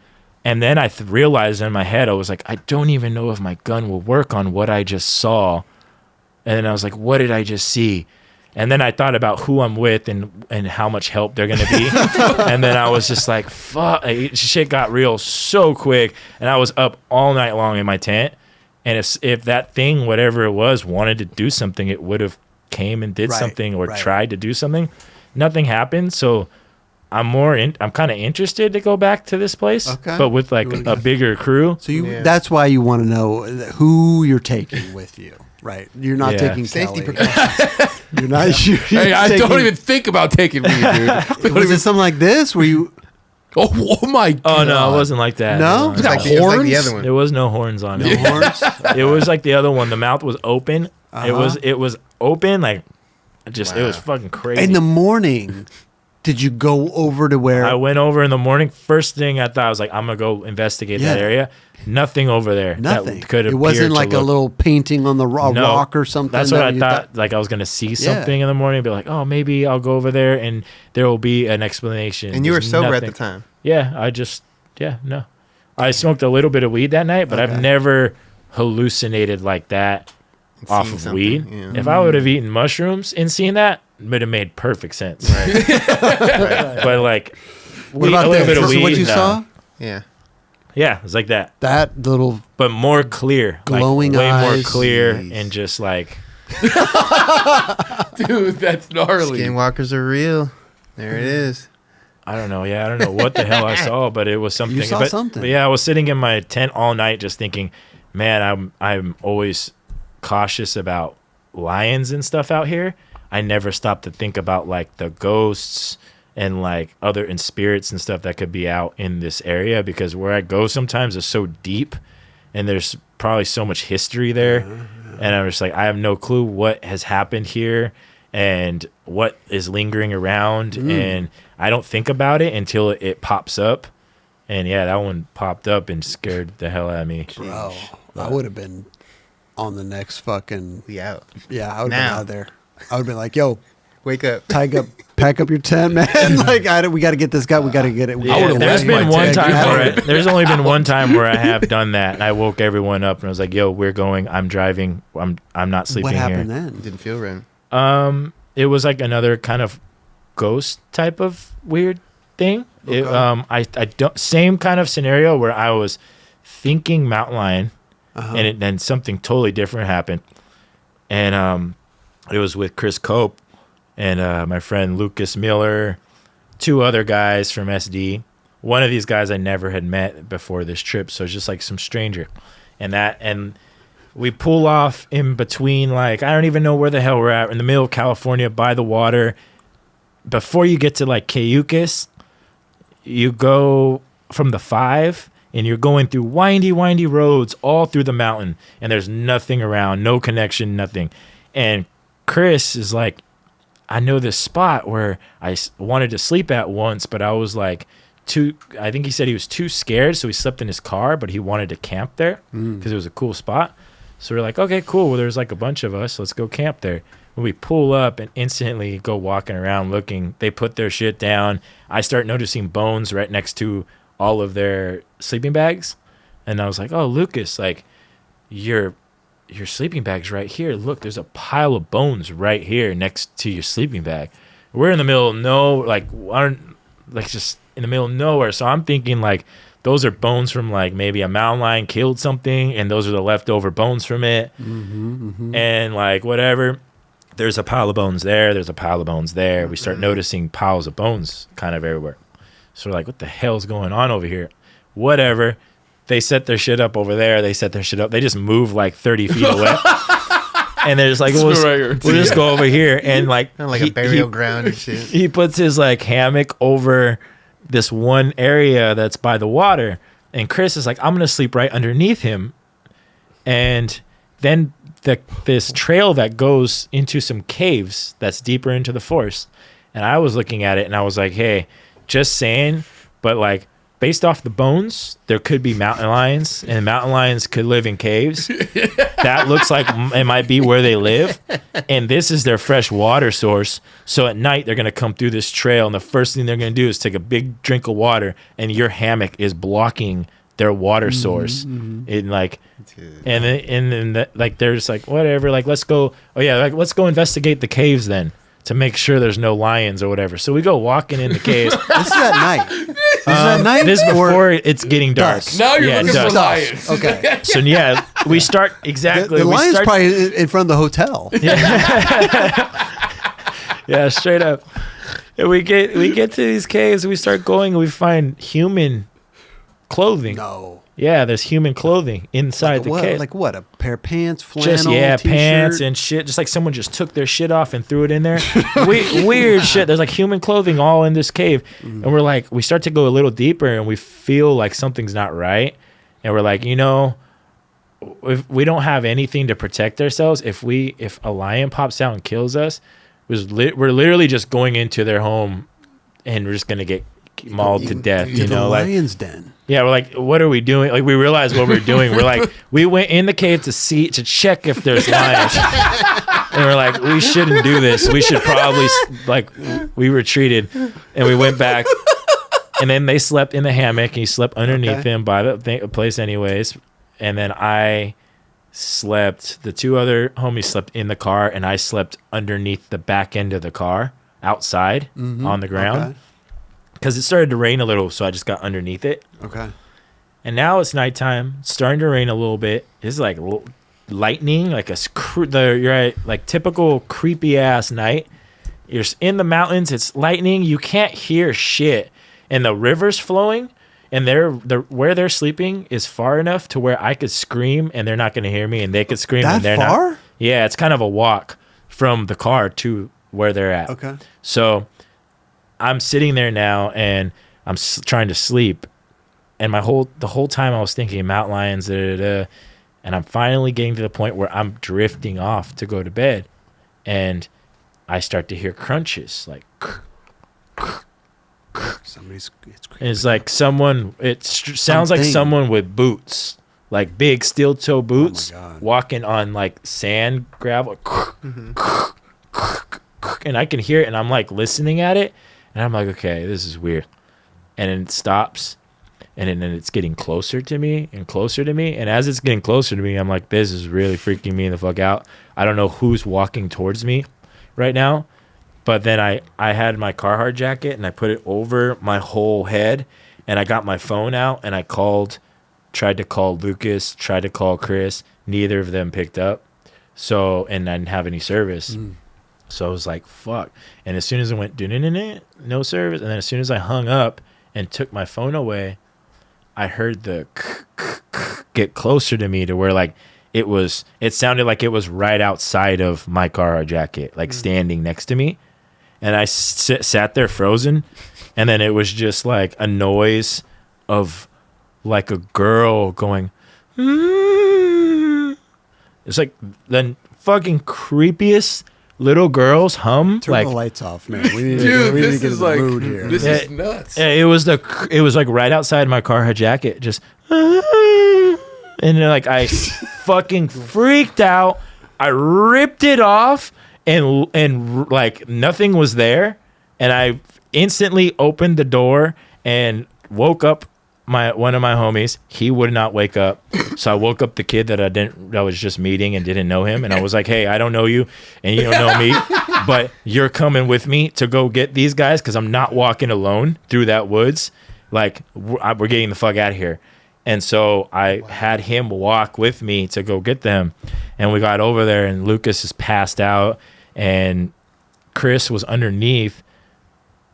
And then I realized in my head, I was like, I don't even know if my gun will work on what I just saw. And then I was like, what did I just see? And then I thought about who I'm with and how much help they're going to be. And then I was just like, fuck. Shit got real so quick. And I was up all night long in my tent. And if that thing, whatever it was, wanted to do something, it would have came and did something or tried to do something. Nothing happened. So I'm kind of interested to go back to this place, but with like a bigger crew. So that's why you want to know who you're taking with you. Right, you're not taking safety Kelly. precautions. You're not. Hey, I don't even think about taking weed, dude. Was it something like this where you? Oh my god! Oh no, it wasn't like that. No? It was like the other one. There was no horns on it. No horns. It was like the other one. The mouth was open. It was open. Like it was fucking crazy. In the morning, did you go over to where? I went over in the morning. First thing I thought, I was like, I'm gonna go investigate that area. Nothing over there. Nothing. That could it wasn't like a little painting on the rock or something. That's what I thought. Like I was gonna see something in the morning. Be like, oh, maybe I'll go over there and there will be an explanation. And you were sober at the time. Yeah, no. I smoked a little bit of weed that night, but I've never hallucinated like that off of weed. Yeah. If I would have eaten mushrooms and seen that, it would have made perfect sense. Right. But like, what about a little bit of weed. What you saw? Yeah. Yeah, it was like that. That little, but more clear, glowing like, way eyes. more clear, and just like, dude, that's gnarly. Skinwalkers are real. There it is. I don't know. Yeah, I don't know what the hell I saw, but it was something. You saw something. But yeah, I was sitting in my tent all night, just thinking, man, I'm always cautious about lions and stuff out here. I never stopped to think about like the ghosts and like other spirits and stuff that could be out in this area, because where I go sometimes is so deep and there's probably so much history there. And I'm just like, I have no clue what has happened here and what is lingering around. And I don't think about it until it pops up. And yeah, that one popped up and scared the hell out of me. Bro, I would have been on the next fucking. Yeah, I would have been out there. I would have been like, yo, wake up, pack up your tent, man. Like, we got to get this guy. We got to get it. Yeah, there's only been one time where I have done that, and I woke everyone up and I was like, "Yo, we're going. I'm driving. I'm not sleeping here." What happened then? Didn't feel right. It was like another kind of ghost type of weird thing. Okay. I don't same kind of scenario where I was thinking mountain lion, and then something totally different happened, and it was with Chris Cope and my friend Lucas Miller, two other guys from SD. One of these guys I never had met before this trip, so it's just like some stranger. And we pull off in between, like, I don't even know where the hell we're at, in the middle of California by the water. Before you get to like Cayucas, you go from the 5 and you're going through windy roads all through the mountain, and there's nothing around, no connection, nothing. And Chris is like, I know this spot where I wanted to sleep at once, but I was like I think he said he was too scared, so he slept in his car, but he wanted to camp there because it was a cool spot. So we're like, okay, cool. Well, there's like a bunch of us. Let's go camp there. When we pull up and instantly go walking around looking, they put their shit down. I start noticing bones right next to all of their sleeping bags. And I was like, oh, Lucas, like, your sleeping bag's right here. Look, there's a pile of bones right here next to your sleeping bag. We're in the middle of just in the middle of nowhere. So I'm thinking like those are bones from like maybe a mountain lion killed something, and those are the leftover bones from it. And like whatever, there's a pile of bones there. There's a pile of bones there. We start noticing piles of bones kind of everywhere. So we're like, what the hell's going on over here? Whatever. They set their shit up over there. They set their shit up. They just move like 30 feet away. And they're just like, we'll just go over here. And like, kind of like a burial ground and shit. He puts his like hammock over this one area that's by the water. And Chris is like, I'm going to sleep right underneath him. And then this trail that goes into some caves that's deeper into the forest. And I was looking at it and I was like, hey, just saying, but like based off the bones, there could be mountain lions, and mountain lions could live in caves. That looks like it might be where they live. And this is their fresh water source. So at night, they're going to come through this trail, and the first thing they're going to do is take a big drink of water, and your hammock is blocking their water source. And like, and then like, they're just like, whatever, like, let's go. Oh yeah. Like, let's go investigate the caves then, to make sure there's no lions or whatever. So we go walking in the caves. This is at night. This is at night. This is before it's getting dark. Dusk. Now you're looking for Dusk. lions. Okay. So yeah, we start exactly. The we lion's start, probably in front of the hotel. yeah, straight up. And we get to these caves. We start going, and we find human clothing. No. Yeah, there's human clothing inside the cave. Like what? A pair of pants, flannel, Just t-shirt. Pants and shit. Just like someone just took their shit off and threw it in there. Weird shit. There's like human clothing all in this cave, and we're like, we start to go a little deeper, and we feel like something's not right, and we're like, if we don't have anything to protect ourselves, if a lion pops out and kills us, we're literally just going into their home, and we're just gonna get mauled to death. The lion's den. Yeah, we're like, what are we doing? Like, we realized what we're doing. We're like, we went in the cave to check if there's lions. And we're like, we shouldn't do this. We should probably, we retreated. And we went back. And then they slept in the hammock. And he slept underneath him by the place anyways. And then I slept, the two other homies slept in the car. And I slept underneath the back end of the car, outside, on the ground. Okay. Because it started to rain a little, so I just got underneath it. Okay. And now it's nighttime. It's starting to rain a little bit. It's like lightning, like you're at like typical creepy ass night. You're in the mountains. It's lightning. You can't hear shit, and the river's flowing. And where they're sleeping is far enough to where I could scream, and they're not going to hear me, and they could scream, and they're far? not. Yeah, it's kind of a walk from the car to where they're at. Okay. So I'm sitting there now, and I'm trying to sleep, and the whole time I was thinking mountain lions, and I'm finally getting to the point where I'm drifting off to go to bed, and I start to hear crunches, like it's like someone. It sounds like someone with boots, like big steel toe boots, walking on like sand, gravel, and I can hear it, and I'm like listening at it. And I'm like, okay, this is weird. And then it stops. And then it's getting closer to me and closer to me. And as it's getting closer to me, I'm like, this is really freaking me the fuck out. I don't know who's walking towards me right now. But then I had my Carhartt jacket, and I put it over my whole head. And I got my phone out, and I tried to call Lucas, tried to call Chris. Neither of them picked up. So, and I didn't have any service. So I was like, fuck. And as soon as it went, no service. And then as soon as I hung up and took my phone away, I heard the get closer to me, to where like it sounded like it was right outside of my car jacket, like standing next to me. And I sat there frozen. And then it was just like a noise of like a girl going, It's like the fucking creepiest little girls hum. Turn like, the lights off, man. We need to get in the mood here. This is nuts. Yeah, it was like right outside my car jacket, just, and then like I fucking freaked out. I ripped it off, and like nothing was there, and I instantly opened the door and woke up one of my homies. He would not wake up, so I woke up the kid that I was just meeting and didn't know him, and I was like, hey, I don't know you and you don't know me, but you're coming with me to go get these guys, because I'm not walking alone through that woods. Like, we're getting the fuck out of here. And so I had him walk with me to go get them, and we got over there, and Lucas is passed out, and Chris was underneath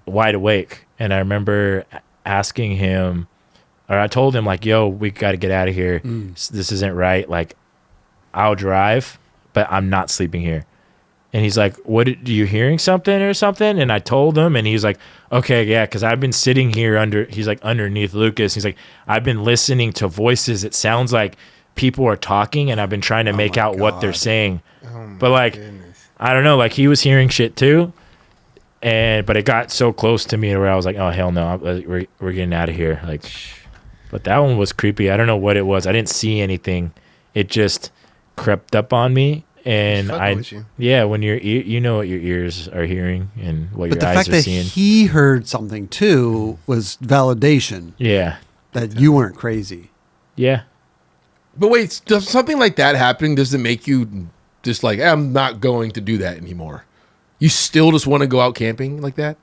wide awake. And I remember asking him, or I told him, like, yo, we got to get out of here. This isn't right. Like, I'll drive, but I'm not sleeping here. And he's like, what, are you hearing something or something? And I told him, and he's like, okay, yeah, because I've been sitting here underneath Lucas. He's like, I've been listening to voices. It sounds like people are talking, and I've been trying to make out what they're saying. But like, goodness. I don't know, like, he was hearing shit too. But it got so close to me where I was like, oh hell no, we're getting out of here. Like, but that one was creepy. I don't know what it was. I didn't see anything. It just crept up on me. And when your you know what your ears are hearing and what your eyes are seeing. But the fact that he heard something too was validation. Yeah. That you weren't crazy. Yeah. But wait, does something like that happening, does it make you just like, I'm not going to do that anymore? You still just want to go out camping like that?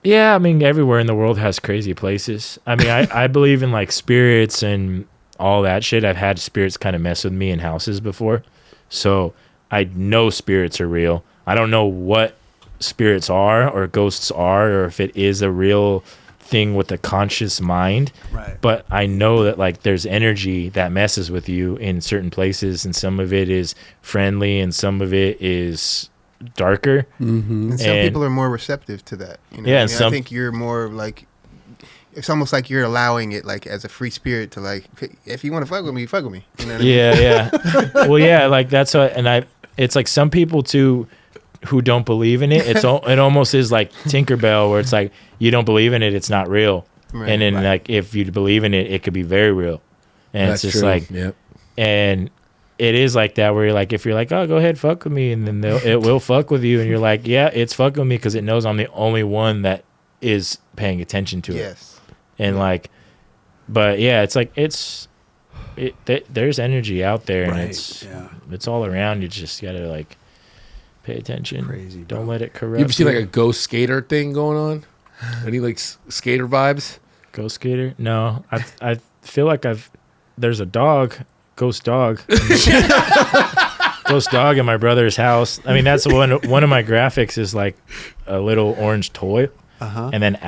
Yeah, I mean, everywhere in the world has crazy places. I mean, I believe in like spirits and all that shit. I've had spirits kind of mess with me in houses before. So I know spirits are real. I don't know what spirits are or ghosts are or if it is a real thing with a conscious mind. Right. But I know that like there's energy that messes with you in certain places, and some of it is friendly and some of it is darker. Mm-hmm. And some people are more receptive to that. You know? Yeah, I think you're more like, it's almost like you're allowing it like as a free spirit to like, if you want to fuck with me, fuck with me. You know what I mean? Yeah. Well, yeah, like that's what, and it's like some people too who don't believe in it. It almost is like Tinkerbell, where it's like you don't believe in it, it's not real. Right, and then like if you believe in it, it could be very real. And that's it's just true. Like, yep. And it is like that where you're like, if you're like, oh, go ahead, fuck with me, and then it will fuck with you, and you're like, yeah, it's fucking with me because it knows I'm the only one that is paying attention to it. Yes. And like, but yeah, it's like there's energy out there, and it's all around. You just gotta like pay attention. Crazy, bro. Don't let it corrupt. You ever seen like a ghost skater thing going on? Any like skater vibes? Ghost skater? No, I feel like there's a ghost dog in my brother's house. I mean, that's one of my graphics is like a little orange toy. Uh-huh. And then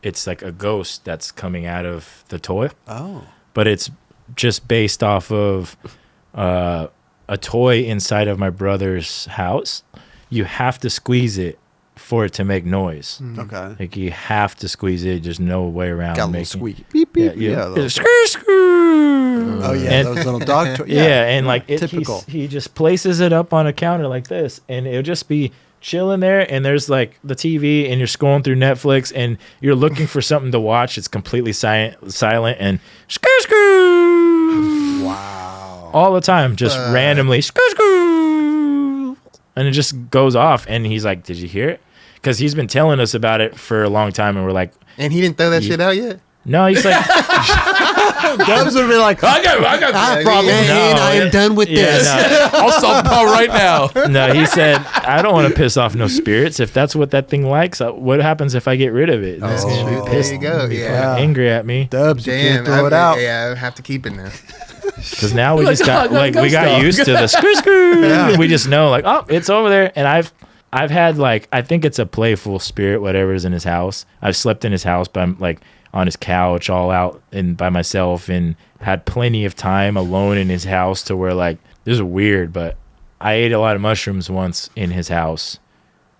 it's like a ghost that's coming out of the toy. Oh. But it's just based off of a toy inside of my brother's house. You have to squeeze it for it to make noise. Okay. Like you have to squeeze it. There's no way around Got a little squeak. Beep, beep. Yeah. Screw. Oh, yeah. Those little dog toys. Yeah. And like typical. He just places it up on a counter like this. And it'll just be chilling there, and there's like the TV, and you're scrolling through Netflix, and you're looking for something to watch. It's completely silent, and wow, all the time, just randomly, and it just goes off. And he's like, "Did you hear it?" Because he's been telling us about it for a long time, and we're like, and he didn't throw that shit out yet. No, he's like, Dubs would have been like, I got problem. I am done with this. No. I'll solve the problem right now. No, he said, I don't want to piss off no spirits. If that's what that thing likes, what happens if I get rid of it? It's gonna be pissed. There you go. Yeah. Angry at me. Dubs, you can't throw it out. Yeah, I have to keep it now. Because now we just got we got used to the screw. Yeah. We just know like, oh, it's over there. And I've had like, I think it's a playful spirit, whatever's in his house. I've slept in his house, but I'm like on his couch all out and by myself, and had plenty of time alone in his house to where like, this is weird, but I ate a lot of mushrooms once in his house,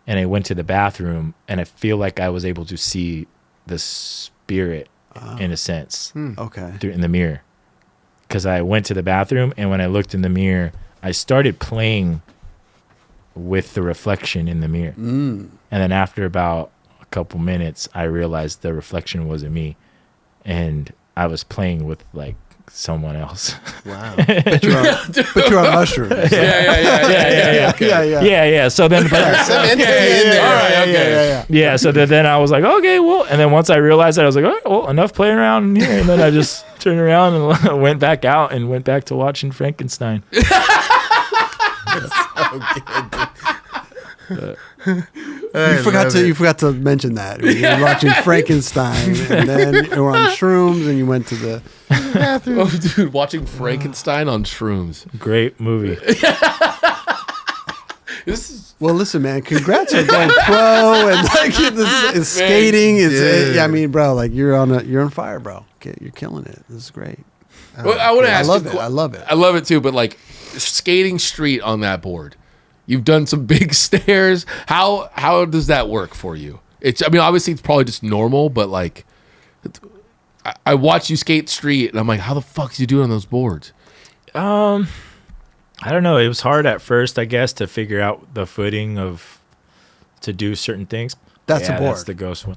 and I went to the bathroom, and I feel like I was able to see the spirit in a sense. Okay. In the mirror. Because I went to the bathroom, and when I looked in the mirror, I started playing with the reflection in the mirror. And then after about a couple minutes, I realized the reflection wasn't me, and I was playing with like someone else. Wow. But you're on mushrooms. Yeah. So then, yeah. So then I was like, okay, well, and then once I realized that, I was like, all right, well, enough playing around in here, and then I just turned around and went back out and went back to watching Frankenstein. You forgot to mention that. You were watching Frankenstein, and then you were on shrooms, and you went to the bathroom. Oh, dude, watching Frankenstein on shrooms. Great movie. Well, listen, man. Congrats on going pro, and like this is skating. I mean, bro, like you're on fire, bro. You're killing it. This is great. Well, I want to ask. I love it. I love it too. But like skating street on that board, you've done some big stairs. How does that work for you? I mean, obviously it's probably just normal, but like, I watch you skate street, and I'm like, how the fuck is you doing on those boards? I don't know. It was hard at first, I guess, to figure out the footing to do certain things. That's a board. That's the ghost one.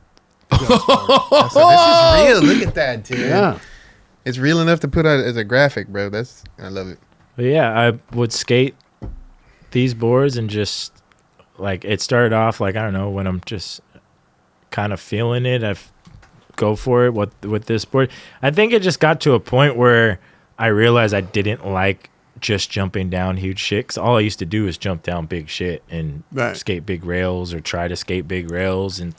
So this is real. Look at that, dude. Yeah. It's real enough to put out as a graphic, bro. I love it. But yeah, I would skate these boards and just like it started off like I don't know, when I'm just kind of feeling it, I go for it with this board. I think it just got to a point where I realized I didn't like just jumping down huge shit, 'cause all I used to do is jump down big shit and skate big rails or try to skate big rails, and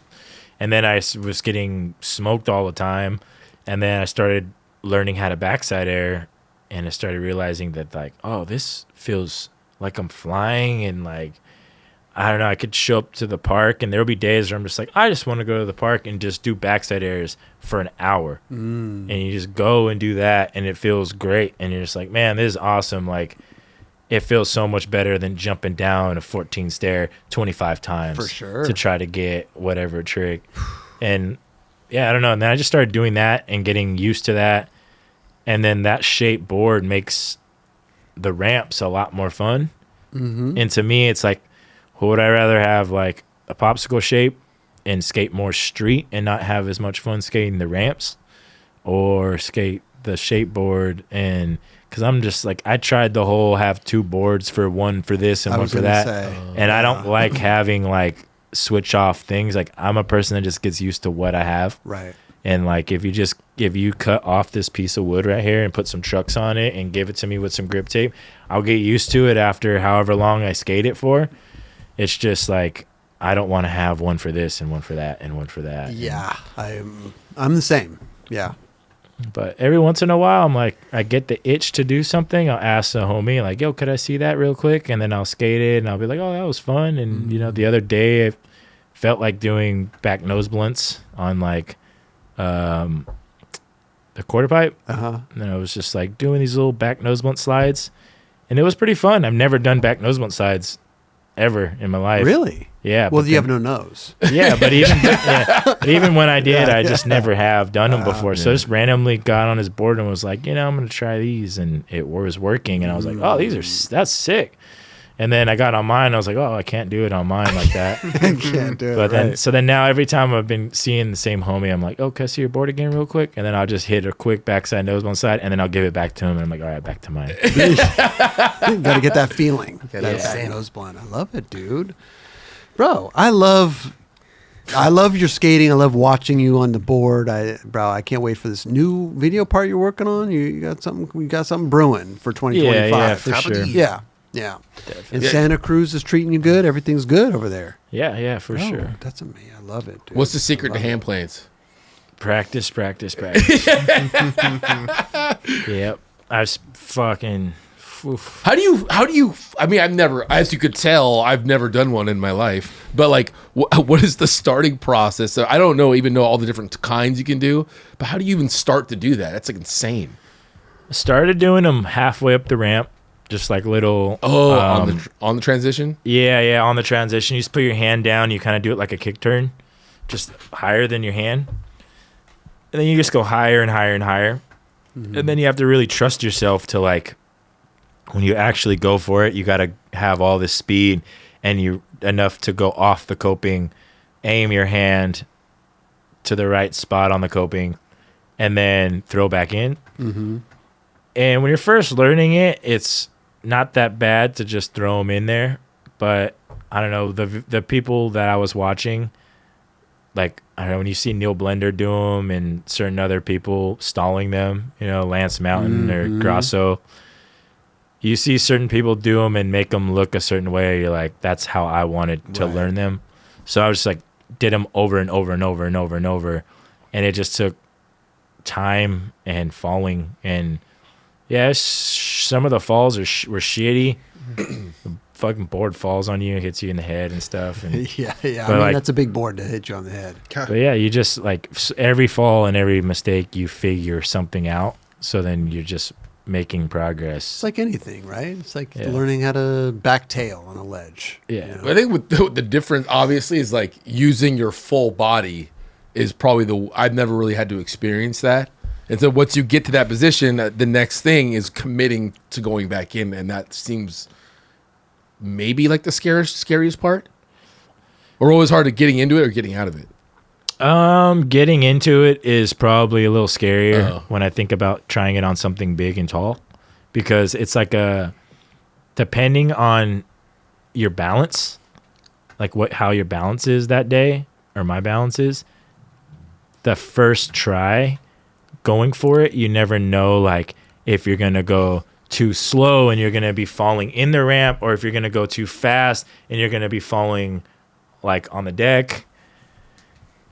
then I was getting smoked all the time, and then I started learning how to backside air, and I started realizing that like, oh, this feels like I'm flying, and like I don't know, I could show up to the park and there'll be days where I'm just like, I just want to go to the park and just do backside airs for an hour. And you just go and do that and it feels great. And you're just like, man, this is awesome. Like it feels so much better than jumping down a 14 stair 25 times For sure. to try to get whatever trick. And yeah, I don't know. And then I just started doing that and getting used to that. And then that shape board makes the ramps a lot more fun. And to me, it's like, would I rather have like a popsicle shape and skate more street and not have as much fun skating the ramps, or skate the shape board? And because I'm just like, I tried the whole have two boards, for one for this and one for that. And I don't like having like switch off things. Like I'm a person that just gets used to what I have. Right. And like if you cut off this piece of wood right here and put some trucks on it and give it to me with some grip tape, I'll get used to it after however long I skate it for. It's just like I don't want to have one for this and one for that and one for that. Yeah, I'm the same. Yeah. But every once in a while, I'm like, I get the itch to do something. I'll ask a homie, like, yo, could I see that real quick? And then I'll skate it, and I'll be like, oh, that was fun. And, you know, the other day, I felt like doing back nose blunts on, like, the quarter pipe. And I was just, like, doing these little back nose blunt slides. And it was pretty fun. I've never done back nose blunt slides ever in my life. Really? Yeah. Well, you have no nose. Yeah, but even when I did, I just never have done them before. So I just randomly got on his board and was like, you know, I'm going to try these, and it was working. And I was like, oh, that's sick. And then I got on mine. I was like, oh, I can't do it on mine like that. Can't do it. But right. then now every time I've been seeing the same homie, I'm like, oh, can I see your board again real quick? And then I'll just hit a quick backside nose one side, and then I'll give it back to him, and I'm like, all right, back to mine. You got to get that feeling. That back nose blunt. I love it, dude. Bro, I love your skating. I love watching you on the board. I can't wait for this new video part you're working on. You got something brewing for 2025. Yeah, for sure. Yeah. Definitely. And Santa Cruz is treating you good. Everything's good over there. Yeah, for sure. That's amazing. I love it, dude. What's the secret to handplants? Practice. Yep. I was fucking... Oof. How do you, I mean, I've never, as you could tell, I've never done one in my life, but like, what is the starting process? I don't even know all the different kinds you can do, but how do you even start to do that? That's like insane. I started doing them halfway up the ramp, just like little... on the transition? Yeah, on the transition. You just put your hand down, you kind of do it like a kick turn, just higher than your hand. And then you just go higher and higher and higher. And then you have to really trust yourself to like, when you actually go for it, you got to have all this speed and you enough to go off the coping, aim your hand to the right spot on the coping, and then throw back in. And when you're first learning it, it's not that bad to just throw them in there. But I don't know, the people that I was watching, like, I don't know, when you see Neil Blender do them and certain other people stalling them, you know, Lance Mountain or Grasso, you see certain people do them and make them look a certain way. You're like, that's how I wanted to learn them. So I was just like, did them over and over and over and over and over. And it just took time and falling. And yeah, some of the falls were shitty. The fucking board falls on you, hits you in the head and stuff. And, yeah. I but mean, like, that's a big board to hit you on the head. But yeah, you just like every fall and every mistake, you figure something out. So then you're just making progress. It's like anything, right? It's like learning how to backtail on a ledge. Yeah. You know? I think with the difference, obviously, is like using your full body is probably I've never really had to experience that. And so once you get to that position, the next thing is committing to going back in. And that seems maybe like the scariest part. Or always hard to getting into it or getting out of it? Getting into it is probably a little scarier when I think about trying it on something big and tall, because it's like depending on your balance, like how your balance is that day, or my balance is, the first try going for it, you never know, like, if you're going to go too slow and you're going to be falling in the ramp, or if you're going to go too fast and you're going to be falling like on the deck.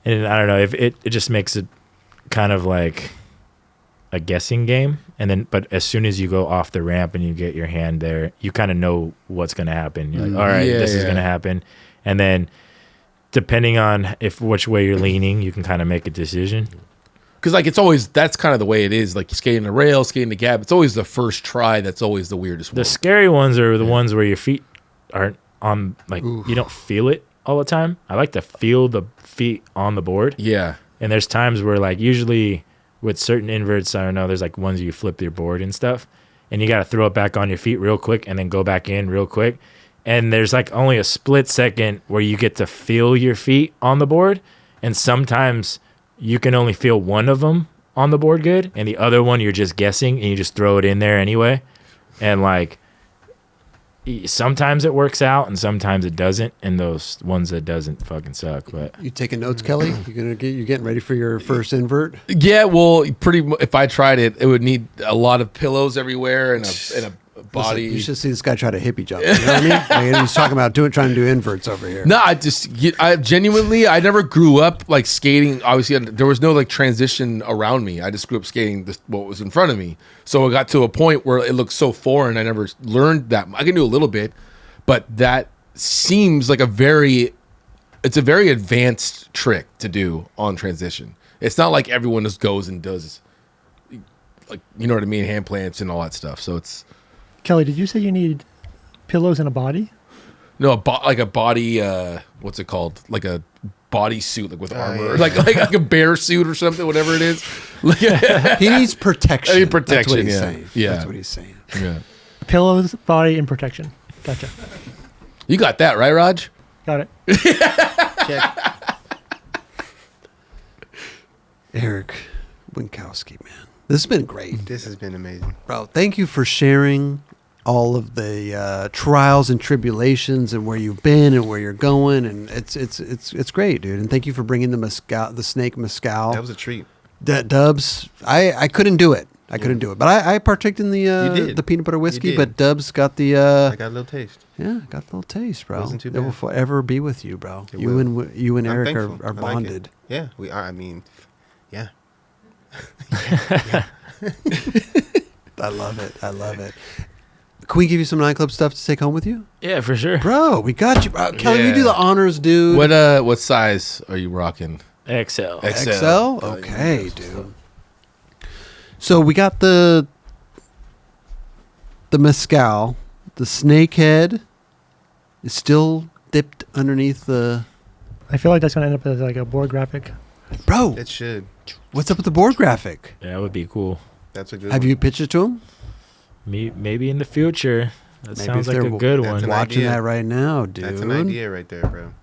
And I don't know, if it just makes it kind of like a guessing game. And then, but as soon as you go off the ramp and you get your hand there, you kind of know what's going to happen. You're like, all right, this is going to happen. And then depending on which way you're leaning, you can kind of make a decision. Because like it's always, that's kind of the way it is. Like skating the rail, skating the gap. It's always the first try that's always the weirdest one. The scary ones are the ones where your feet aren't on, like, you don't feel it all the time. I like to feel the feet on the board. Yeah. And there's times where, like, usually with certain inverts, I don't know, there's like ones you flip your board and stuff, and you got to throw it back on your feet real quick and then go back in real quick. And there's like only a split second where you get to feel your feet on the board. And sometimes you can only feel one of them on the board good, and the other one you're just guessing and you just throw it in there anyway. And like, sometimes it works out and sometimes it doesn't, and those ones that doesn't fucking suck. But you taking notes, Kelly? You're getting ready for your first invert? Yeah, well, if I tried it, it would need a lot of pillows everywhere and a body. Listen, you should see this guy try to hippie jump. You know what I mean? Like, he's talking about trying to do inverts over here. No, I genuinely, I never grew up like skating. Obviously, there was no like transition around me. I just grew up skating what was in front of me. So it got to a point where it looked so foreign. I never learned that. I can do a little bit, but that seems like it's a very advanced trick to do on transition. It's not like everyone just goes and does, like, you know what I mean, hand plants and all that stuff. So it's. Kelly, did you say you need pillows and a body? No, like a body. What's it called? Like a body suit, like with armor, like a bear suit or something, whatever it is. He needs protection. I need protection. That's what he's Yeah. saying. Yeah. That's what he's saying. Yeah. Pillows, body, and protection. Gotcha. You got that right, Raj? Got it. Check. Erick Winkowski, man. This has been great. This has been amazing. Bro, thank you for sharing all of the trials and tribulations and where you've been and where you're going, and it's great, dude. And thank you for bringing the snake mescal. That was a treat. Dubs, I couldn't do it. I couldn't do it, but I partaked in the peanut butter whiskey. But Dubs got the. I got a little taste. Yeah, got a little taste, bro. Wasn't too It will bad. forever be with you, bro. It You will. and I'm Erick thankful. are I like it. bonded. Yeah, we are. I mean, yeah. I love it. I love it. Can we give you some nightclub stuff to take home with you? yeah, for sure. Bro, we got you. Kelly, you Yeah. do the honors, dude. What size are you rocking? XL. XL? Okay, dude. So we got the mescal. The snake head is still dipped underneath the... I feel like that's going to end up as like a board graphic. Bro, It should. what's up with the board graphic? Yeah, that would be cool. That's a good Have one. you pitched it to him? Maybe in the future. That Maybe sounds if like they're a good that's one. an Watching idea. that right now, dude. That's an idea right there, bro.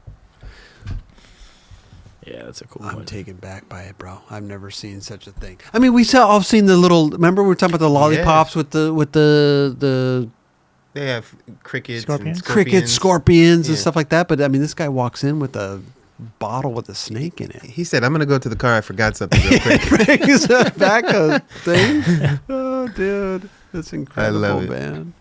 Yeah, that's a cool I'm one. taken back by it, bro. I've never seen such a thing. I mean, I've seen the little. Remember we were talking about the lollipops with the They have crickets Scorpions? and crickets, scorpions, and Yeah. stuff like that. But I mean, this guy walks in with a bottle with a snake in it. He said, "I'm gonna go to the car. I forgot something real quick." Brings back a thing. Oh, dude, that's incredible, love it. man.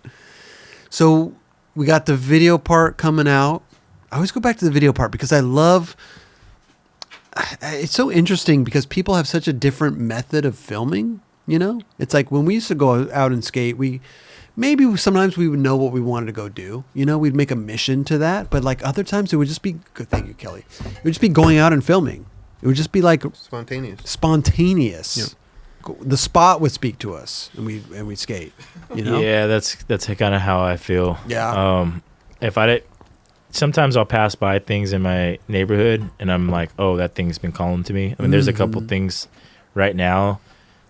So we got the video part coming out. I always go back to the video part because I love. It's so interesting because people have such a different method of filming. You know, it's like when we used to go out and skate, sometimes we would know what we wanted to go do. You know, we'd make a mission to that. But like other times it would just be, good, thank you, Kelly. It would just be going out and filming. It would just be like spontaneous. The spot would speak to us and we'd skate, you know? Yeah, that's kind of how I feel. Yeah. Sometimes I'll pass by things in my neighborhood and I'm like, oh, that thing's been calling to me. I mean, there's a couple things right now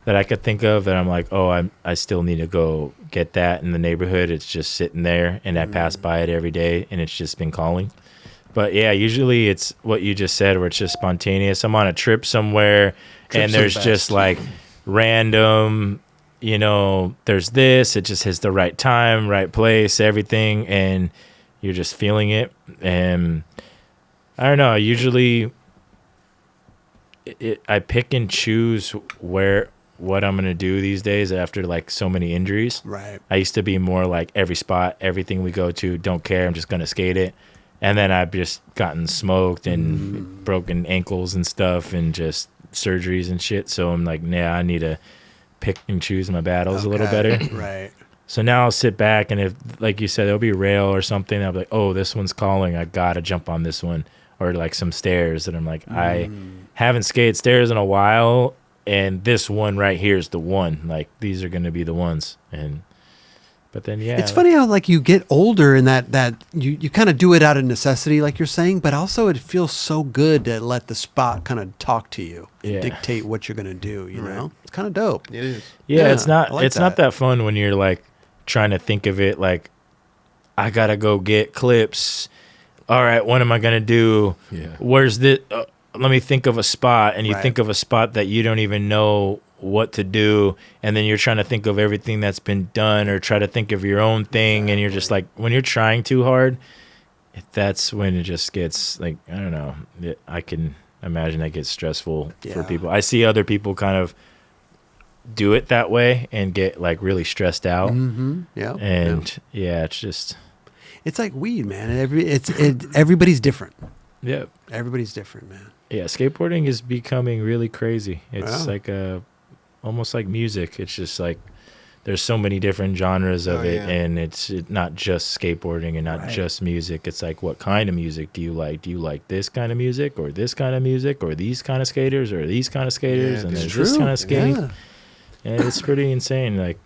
that I could think of that I'm like, oh, I still need to go get that in the neighborhood. It's just sitting there and I pass by it every day and it's just been calling. But yeah, usually it's what you just said, where it's just spontaneous. I'm on a trip somewhere, and there's just like random, you know, there's this. It just hits the right time, right place, everything, and you're just feeling it. And I don't know. Usually, I pick and choose what I'm gonna do these days after like so many injuries. Right. I used to be more like every spot, everything we go to, don't care. I'm just gonna skate it. And then I've just gotten smoked and broken ankles and stuff and just surgeries and shit. So I'm like, nah, I need to pick and choose my battles a little better. Right. So now I'll sit back, and if, like you said, there'll be rail or something, I'll be like, oh, this one's calling. I got to jump on this one. Or like some stairs that I'm like, I haven't skated stairs in a while, and this one right here is the one. Like, these are going to be the ones. But then, yeah. It's funny how, like, you get older and that you kind of do it out of necessity, like you're saying, but also it feels so good to let the spot kind of talk to you and dictate what you're going to do, you know? It's kind of dope. It is. Yeah, it's not not that fun when you're, like, trying to think of it like, I got to go get clips. All right, what am I going to do? Yeah. Where's the... let me think of a spot, and you think of a spot that you don't even know what to do, and then you're trying to think of everything that's been done or try to think of your own thing, and you're just like, when you're trying too hard, that's when it just gets like, I don't know, I can imagine that gets stressful for people. I see other people kind of do it that way and get like really stressed out. It's just, it's like weed, man. Everybody's different. Yeah, everybody's different, man. Yeah, skateboarding is becoming really crazy. It's like almost like music. It's just like there's so many different genres of it, and it's not just skateboarding and not just music. It's like, what kind of music do you like? Do you like this kind of music or this kind of music or these kind of skaters or these kind of skaters and there's this kind of skating? Yeah. And it's pretty insane. Like,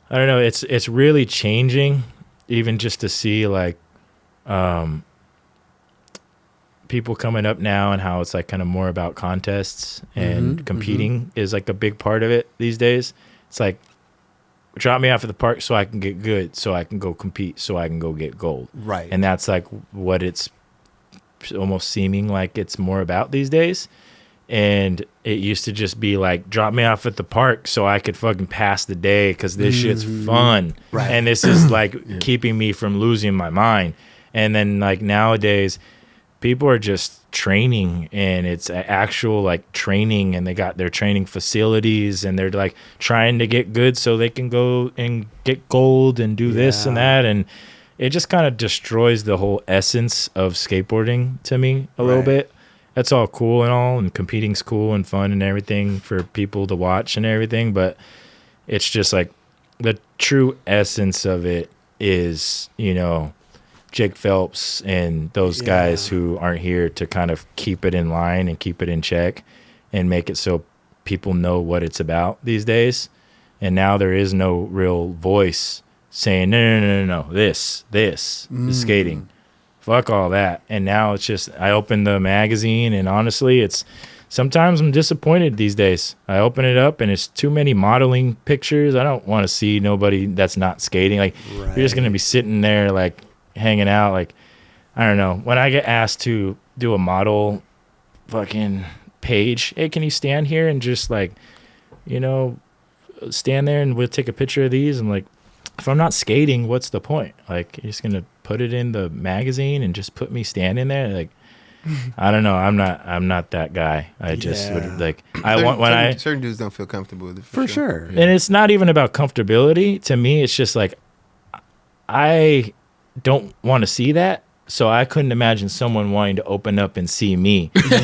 I don't know. It's really changing, even just to see like people coming up now and how it's like kind of more about contests and competing is like a big part of it these days. It's like, drop me off at the park so I can get good, so I can go compete, so I can go get gold. Right. And that's like what it's almost seeming like it's more about these days. And it used to just be like, drop me off at the park so I could fucking pass the day because this shit's fun. Right. And this is like keeping me from losing my mind. And then like nowadays, people are just training, and it's actual like training, and they got their training facilities, and they're like trying to get good so they can go and get gold and do this and that. And it just kind of destroys the whole essence of skateboarding to me a little bit. That's all cool and all, and competing's cool and fun and everything for people to watch and everything, but it's just like the true essence of it is, you know, Jake Phelps and those guys who aren't here to kind of keep it in line and keep it in check and make it so people know what it's about these days. And now there is no real voice saying, no, this is skating. Fuck all that. And now it's just, I open the magazine, and honestly, it's sometimes I'm disappointed these days. I open it up and it's too many modeling pictures. I don't want to see nobody that's not skating. Like, you're just going to be sitting there like hanging out. Like, I don't know. When I get asked to do a model fucking page, hey, can you stand here and just like, you know, stand there and we'll take a picture of these? I'm like, if I'm not skating, what's the point? Like, you're just going to put it in the magazine and just put me standing there? Like, I don't know. I'm not that guy. I just would like, certain dudes don't feel comfortable with it. For sure. And it's not even about comfortability. To me, it's just like, I don't want to see that. So I couldn't imagine someone wanting to open up and see me. Like,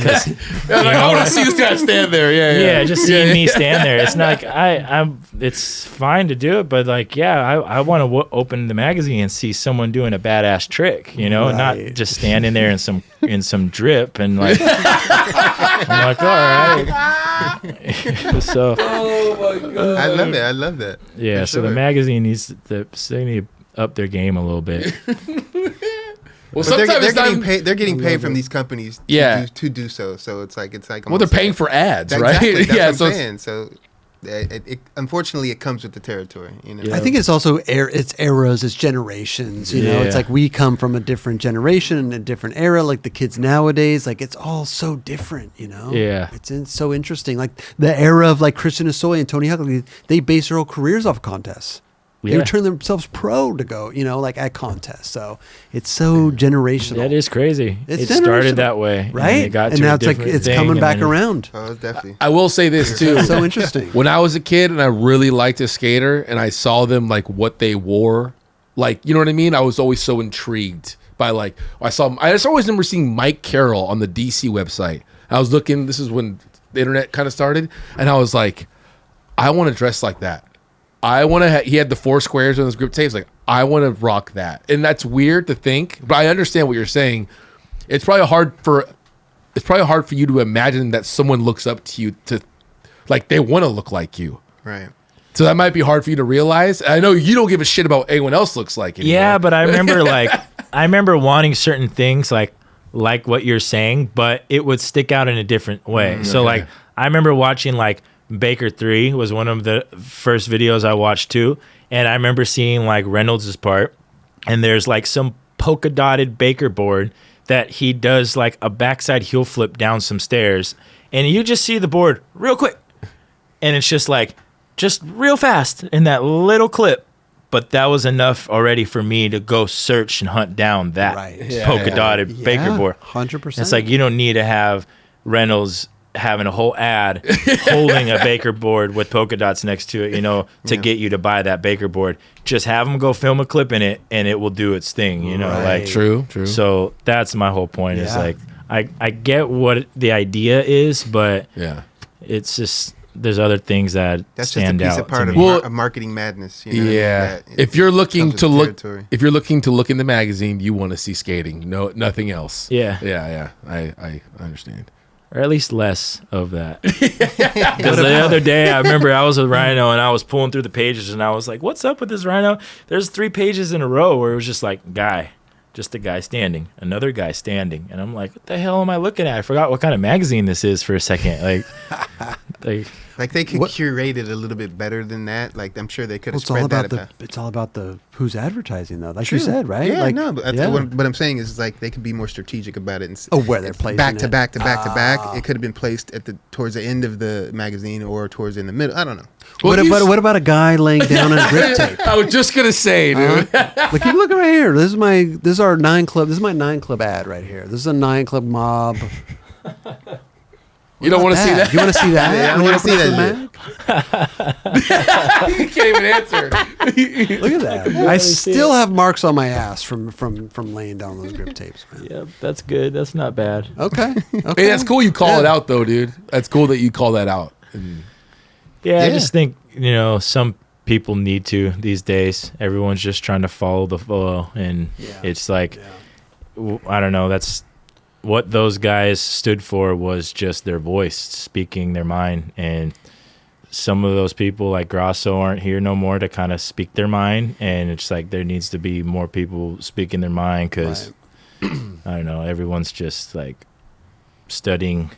I want to see this guy stand there. Yeah, just seeing me stand there. It's not like I'm. It's fine to do it, but like, I want to open the magazine and see someone doing a badass trick, you know, and not just standing there in some drip and like. I'm like, all right. So. Oh my god. I love that. Yeah. For so the magazine needs to up their game a little bit. Well, but sometimes they're getting paid from these companies to do so. So it's like well, they're paying for ads, right? Exactly. That's yeah, what I'm saying. So Unfortunately, it comes with the territory. You know, I think it's also it's eras, it's generations. You know, it's like we come from a different generation and a different era. Like the kids nowadays, like it's all so different. You know, it's so interesting. Like the era of like Christian Asoy and Tony Hawk, they base their whole careers off contests. They would turn themselves pro to go, you know, like at contests. So it's so generational. That is crazy. It started that way, right? And now it's like it's coming back around. Oh, definitely. I will say this too. It's so interesting. When I was a kid and I really liked a skater and I saw them like what they wore, like you know what I mean. I was always so intrigued by like I just always remember seeing Mike Carroll on the DC website. I was looking. This is when the internet kind of started, and I was like, I want to dress like that. I want to. He had the 4 squares on his grip tapes. Like I want to rock that, and that's weird to think, but I understand what you're saying. It's probably hard for you to imagine that someone looks up to you to, like they want to look like you, right? So that might be hard for you to realize. I know you don't give a shit about anyone else looks like anymore. Yeah, but I remember I remember wanting certain things like what you're saying, but it would stick out in a different way. So like I remember watching like Baker 3 was one of the first videos I watched too, and I remember seeing like Reynolds' part, and there's like some polka dotted Baker board that he does like a backside heel flip down some stairs, and you just see the board real quick, and it's just real fast in that little clip, but that was enough already for me to go search and hunt down that polka dotted Baker board. 100%. It's like you don't need to have Reynolds having a whole ad holding a Baker board with polka dots next to it, you know, to get you to buy that Baker board. Just have them go film a clip in it and it will do its thing, you know. Like True. So that's my whole point is like I get what the idea is, but it's just there's other things that stand out. That's just a piece of part of marketing madness, you know. If you're looking to look in the magazine, you want to see skating, nothing else. I understand. Or at least less of that. Because the other day, I remember I was with Rhino and I was pulling through the pages and I was like, what's up with this Rhino? There's 3 pages in a row where it was just like, just a guy standing, another guy standing. And I'm like, what the hell am I looking at? I forgot what kind of magazine this is for a second. Like they could curate it a little bit better than that. Like I'm sure they could have spread that. It's all about the who's advertising though. Like you said, right? Yeah, like, what I'm saying is like they could be more strategic about it. And where they're placing back to back. It could have been placed towards the end of the magazine or towards in the middle. I don't know. What about a guy laying down on grip tape? I was just gonna say, dude. Like you look right here. This is our 9 Club. This is my 9 Club ad right here. This is a 9 Club mob. You don't want to see that? You want to see that? Yeah, I want to see that. You can't even answer. Look at that. I still have marks on my ass from laying down those grip tapes, man. Yeah, that's good. That's not bad. Okay. Hey, that's cool you call it out, though, dude. That's cool that you call that out. I just think, some people need to these days. Everyone's just trying to follow the flow, and it's like, I don't know, that's what those guys stood for was just their voice, speaking their mind. And some of those people like Grasso aren't here no more to kind of speak their mind. And it's like there needs to be more people speaking their mind because, I don't know, everyone's just like studying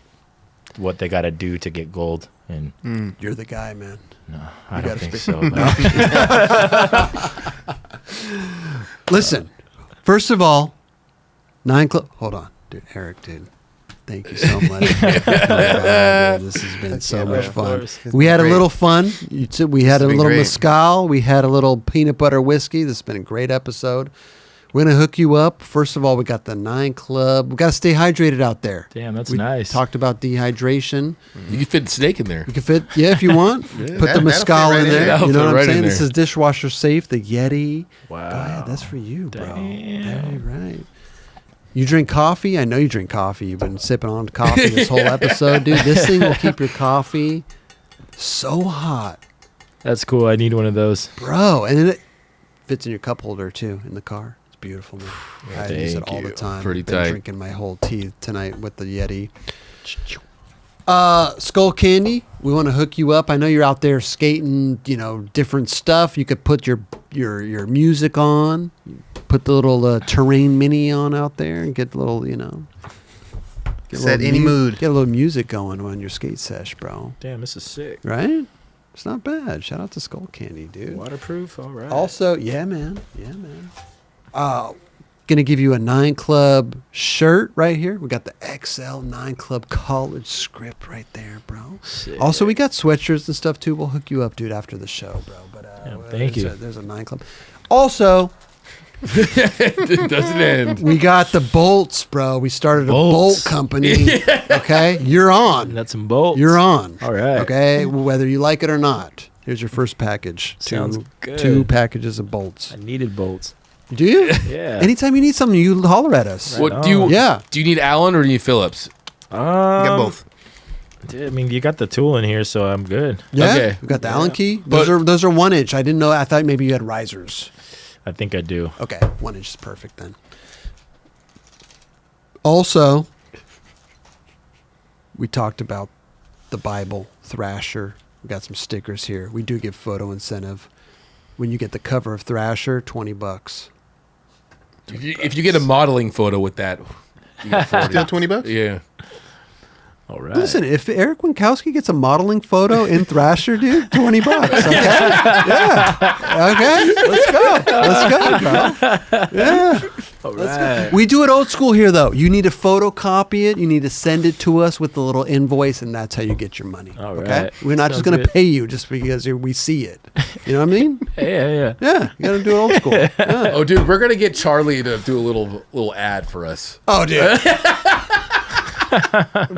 what they got to do to get gold. And you're the guy, man. No, I don't think so. Listen, first of all, 9 Club. Hold on. Dude, Eric, thank you so much. This has been so much fun. We had a little fun. We had a little Mescal. We had a little peanut butter whiskey. This has been a great episode. We're going to hook you up. First of all, we got the 9 Club. We got to stay hydrated out there. Damn, that's nice. Talked about dehydration. You can fit snake in there. You can fit, if you want. Put the Mescal in there. You know what I'm saying? This is dishwasher safe. The Yeti. Wow. Go ahead. That's for you, bro. Damn. Right. You drink coffee? I know you drink coffee. You've been sipping on coffee this whole episode, dude. This thing will keep your coffee so hot. That's cool. I need one of those. Bro, and then it fits in your cup holder, too, in the car. It's beautiful, man. I use it all the time. Pretty I've been tight. drinking my whole tea tonight with the Yeti. Skull Candy, we want to hook you up. I know you're out there skating, different stuff. You could put your music on. Put the little terrain mini on out there and get a little, Set any mood. Get a little music going on your skate sesh, bro. Damn, this is sick. Right? It's not bad. Shout out to Skull Candy, dude. Waterproof. All right. Also, yeah, man. Gonna give you a 9 Club shirt right here. We got the XL 9 Club college script right there, bro. Sick. Also, we got sweatshirts and stuff too. We'll hook you up, dude, after the show, bro. But thank you. There's a 9 Club. Also, It doesn't end. we got the bolts, bro. We started a bolt company. Okay, you're on. Nuts and bolts. You're on. All right. Okay, whether you like it or not. Here's your first package. Sounds good. 2 packages of bolts. I needed bolts. Do you? Yeah. Anytime you need something, you holler at us. What do you? Yeah. Do you need Allen or do you need Phillips? Get both. I mean, you got the tool in here, so I'm good. Yeah. Okay. We got the Allen key. But- Those are 1 inch. I didn't know. I thought maybe you had risers. I think I do. Okay, 1 inch is perfect then. Also, we talked about the Bible Thrasher. We got some stickers here. We do give photo incentive. When you get the cover of Thrasher, $20. If you get a modeling photo with that, you get 40. Still $20? Yeah. All right. Listen, if Erick Winkowski gets a modeling photo in Thrasher, dude, $20. Okay, yeah, okay, let's go, bro. Yeah, All right. we do it old school here, though. You need to photocopy it. You need to send it to us with the little invoice, and that's how you get your money. All Okay, right. we're not just Sounds going to good. pay you just because we see it. You know what I mean? Yeah. Yeah, you got to do it old school. Yeah. Oh, dude, we're gonna get Charlie to do a little ad for us. Oh, dude.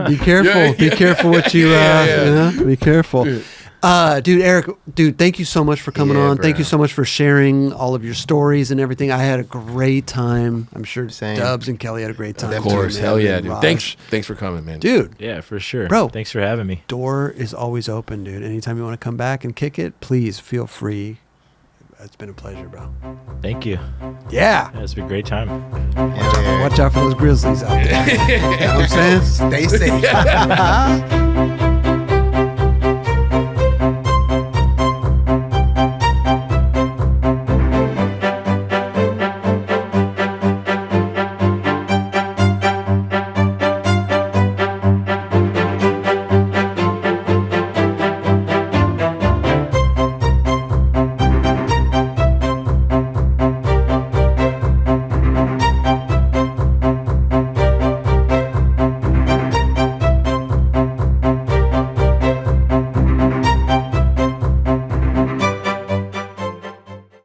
Be careful. Yeah, Be careful what you, you know, be careful. Dude, Eric, dude, thank you so much for coming on. bro. Thank you so much for sharing all of your stories and everything. I had a great time. I'm sure Same. Dubs and Kelly had a great time. Of too, course, man, hell yeah, and dude. Raj. Thanks for coming, man. Dude. Yeah, for sure. Bro. Thanks for having me. Door is always open, dude. Anytime you want to come back and kick it, please feel free. It's been a pleasure, bro. Thank you. Yeah. Yeah, it's been a great time. Yeah. Watch out for those grizzlies out there. You know what I'm saying? Stay safe.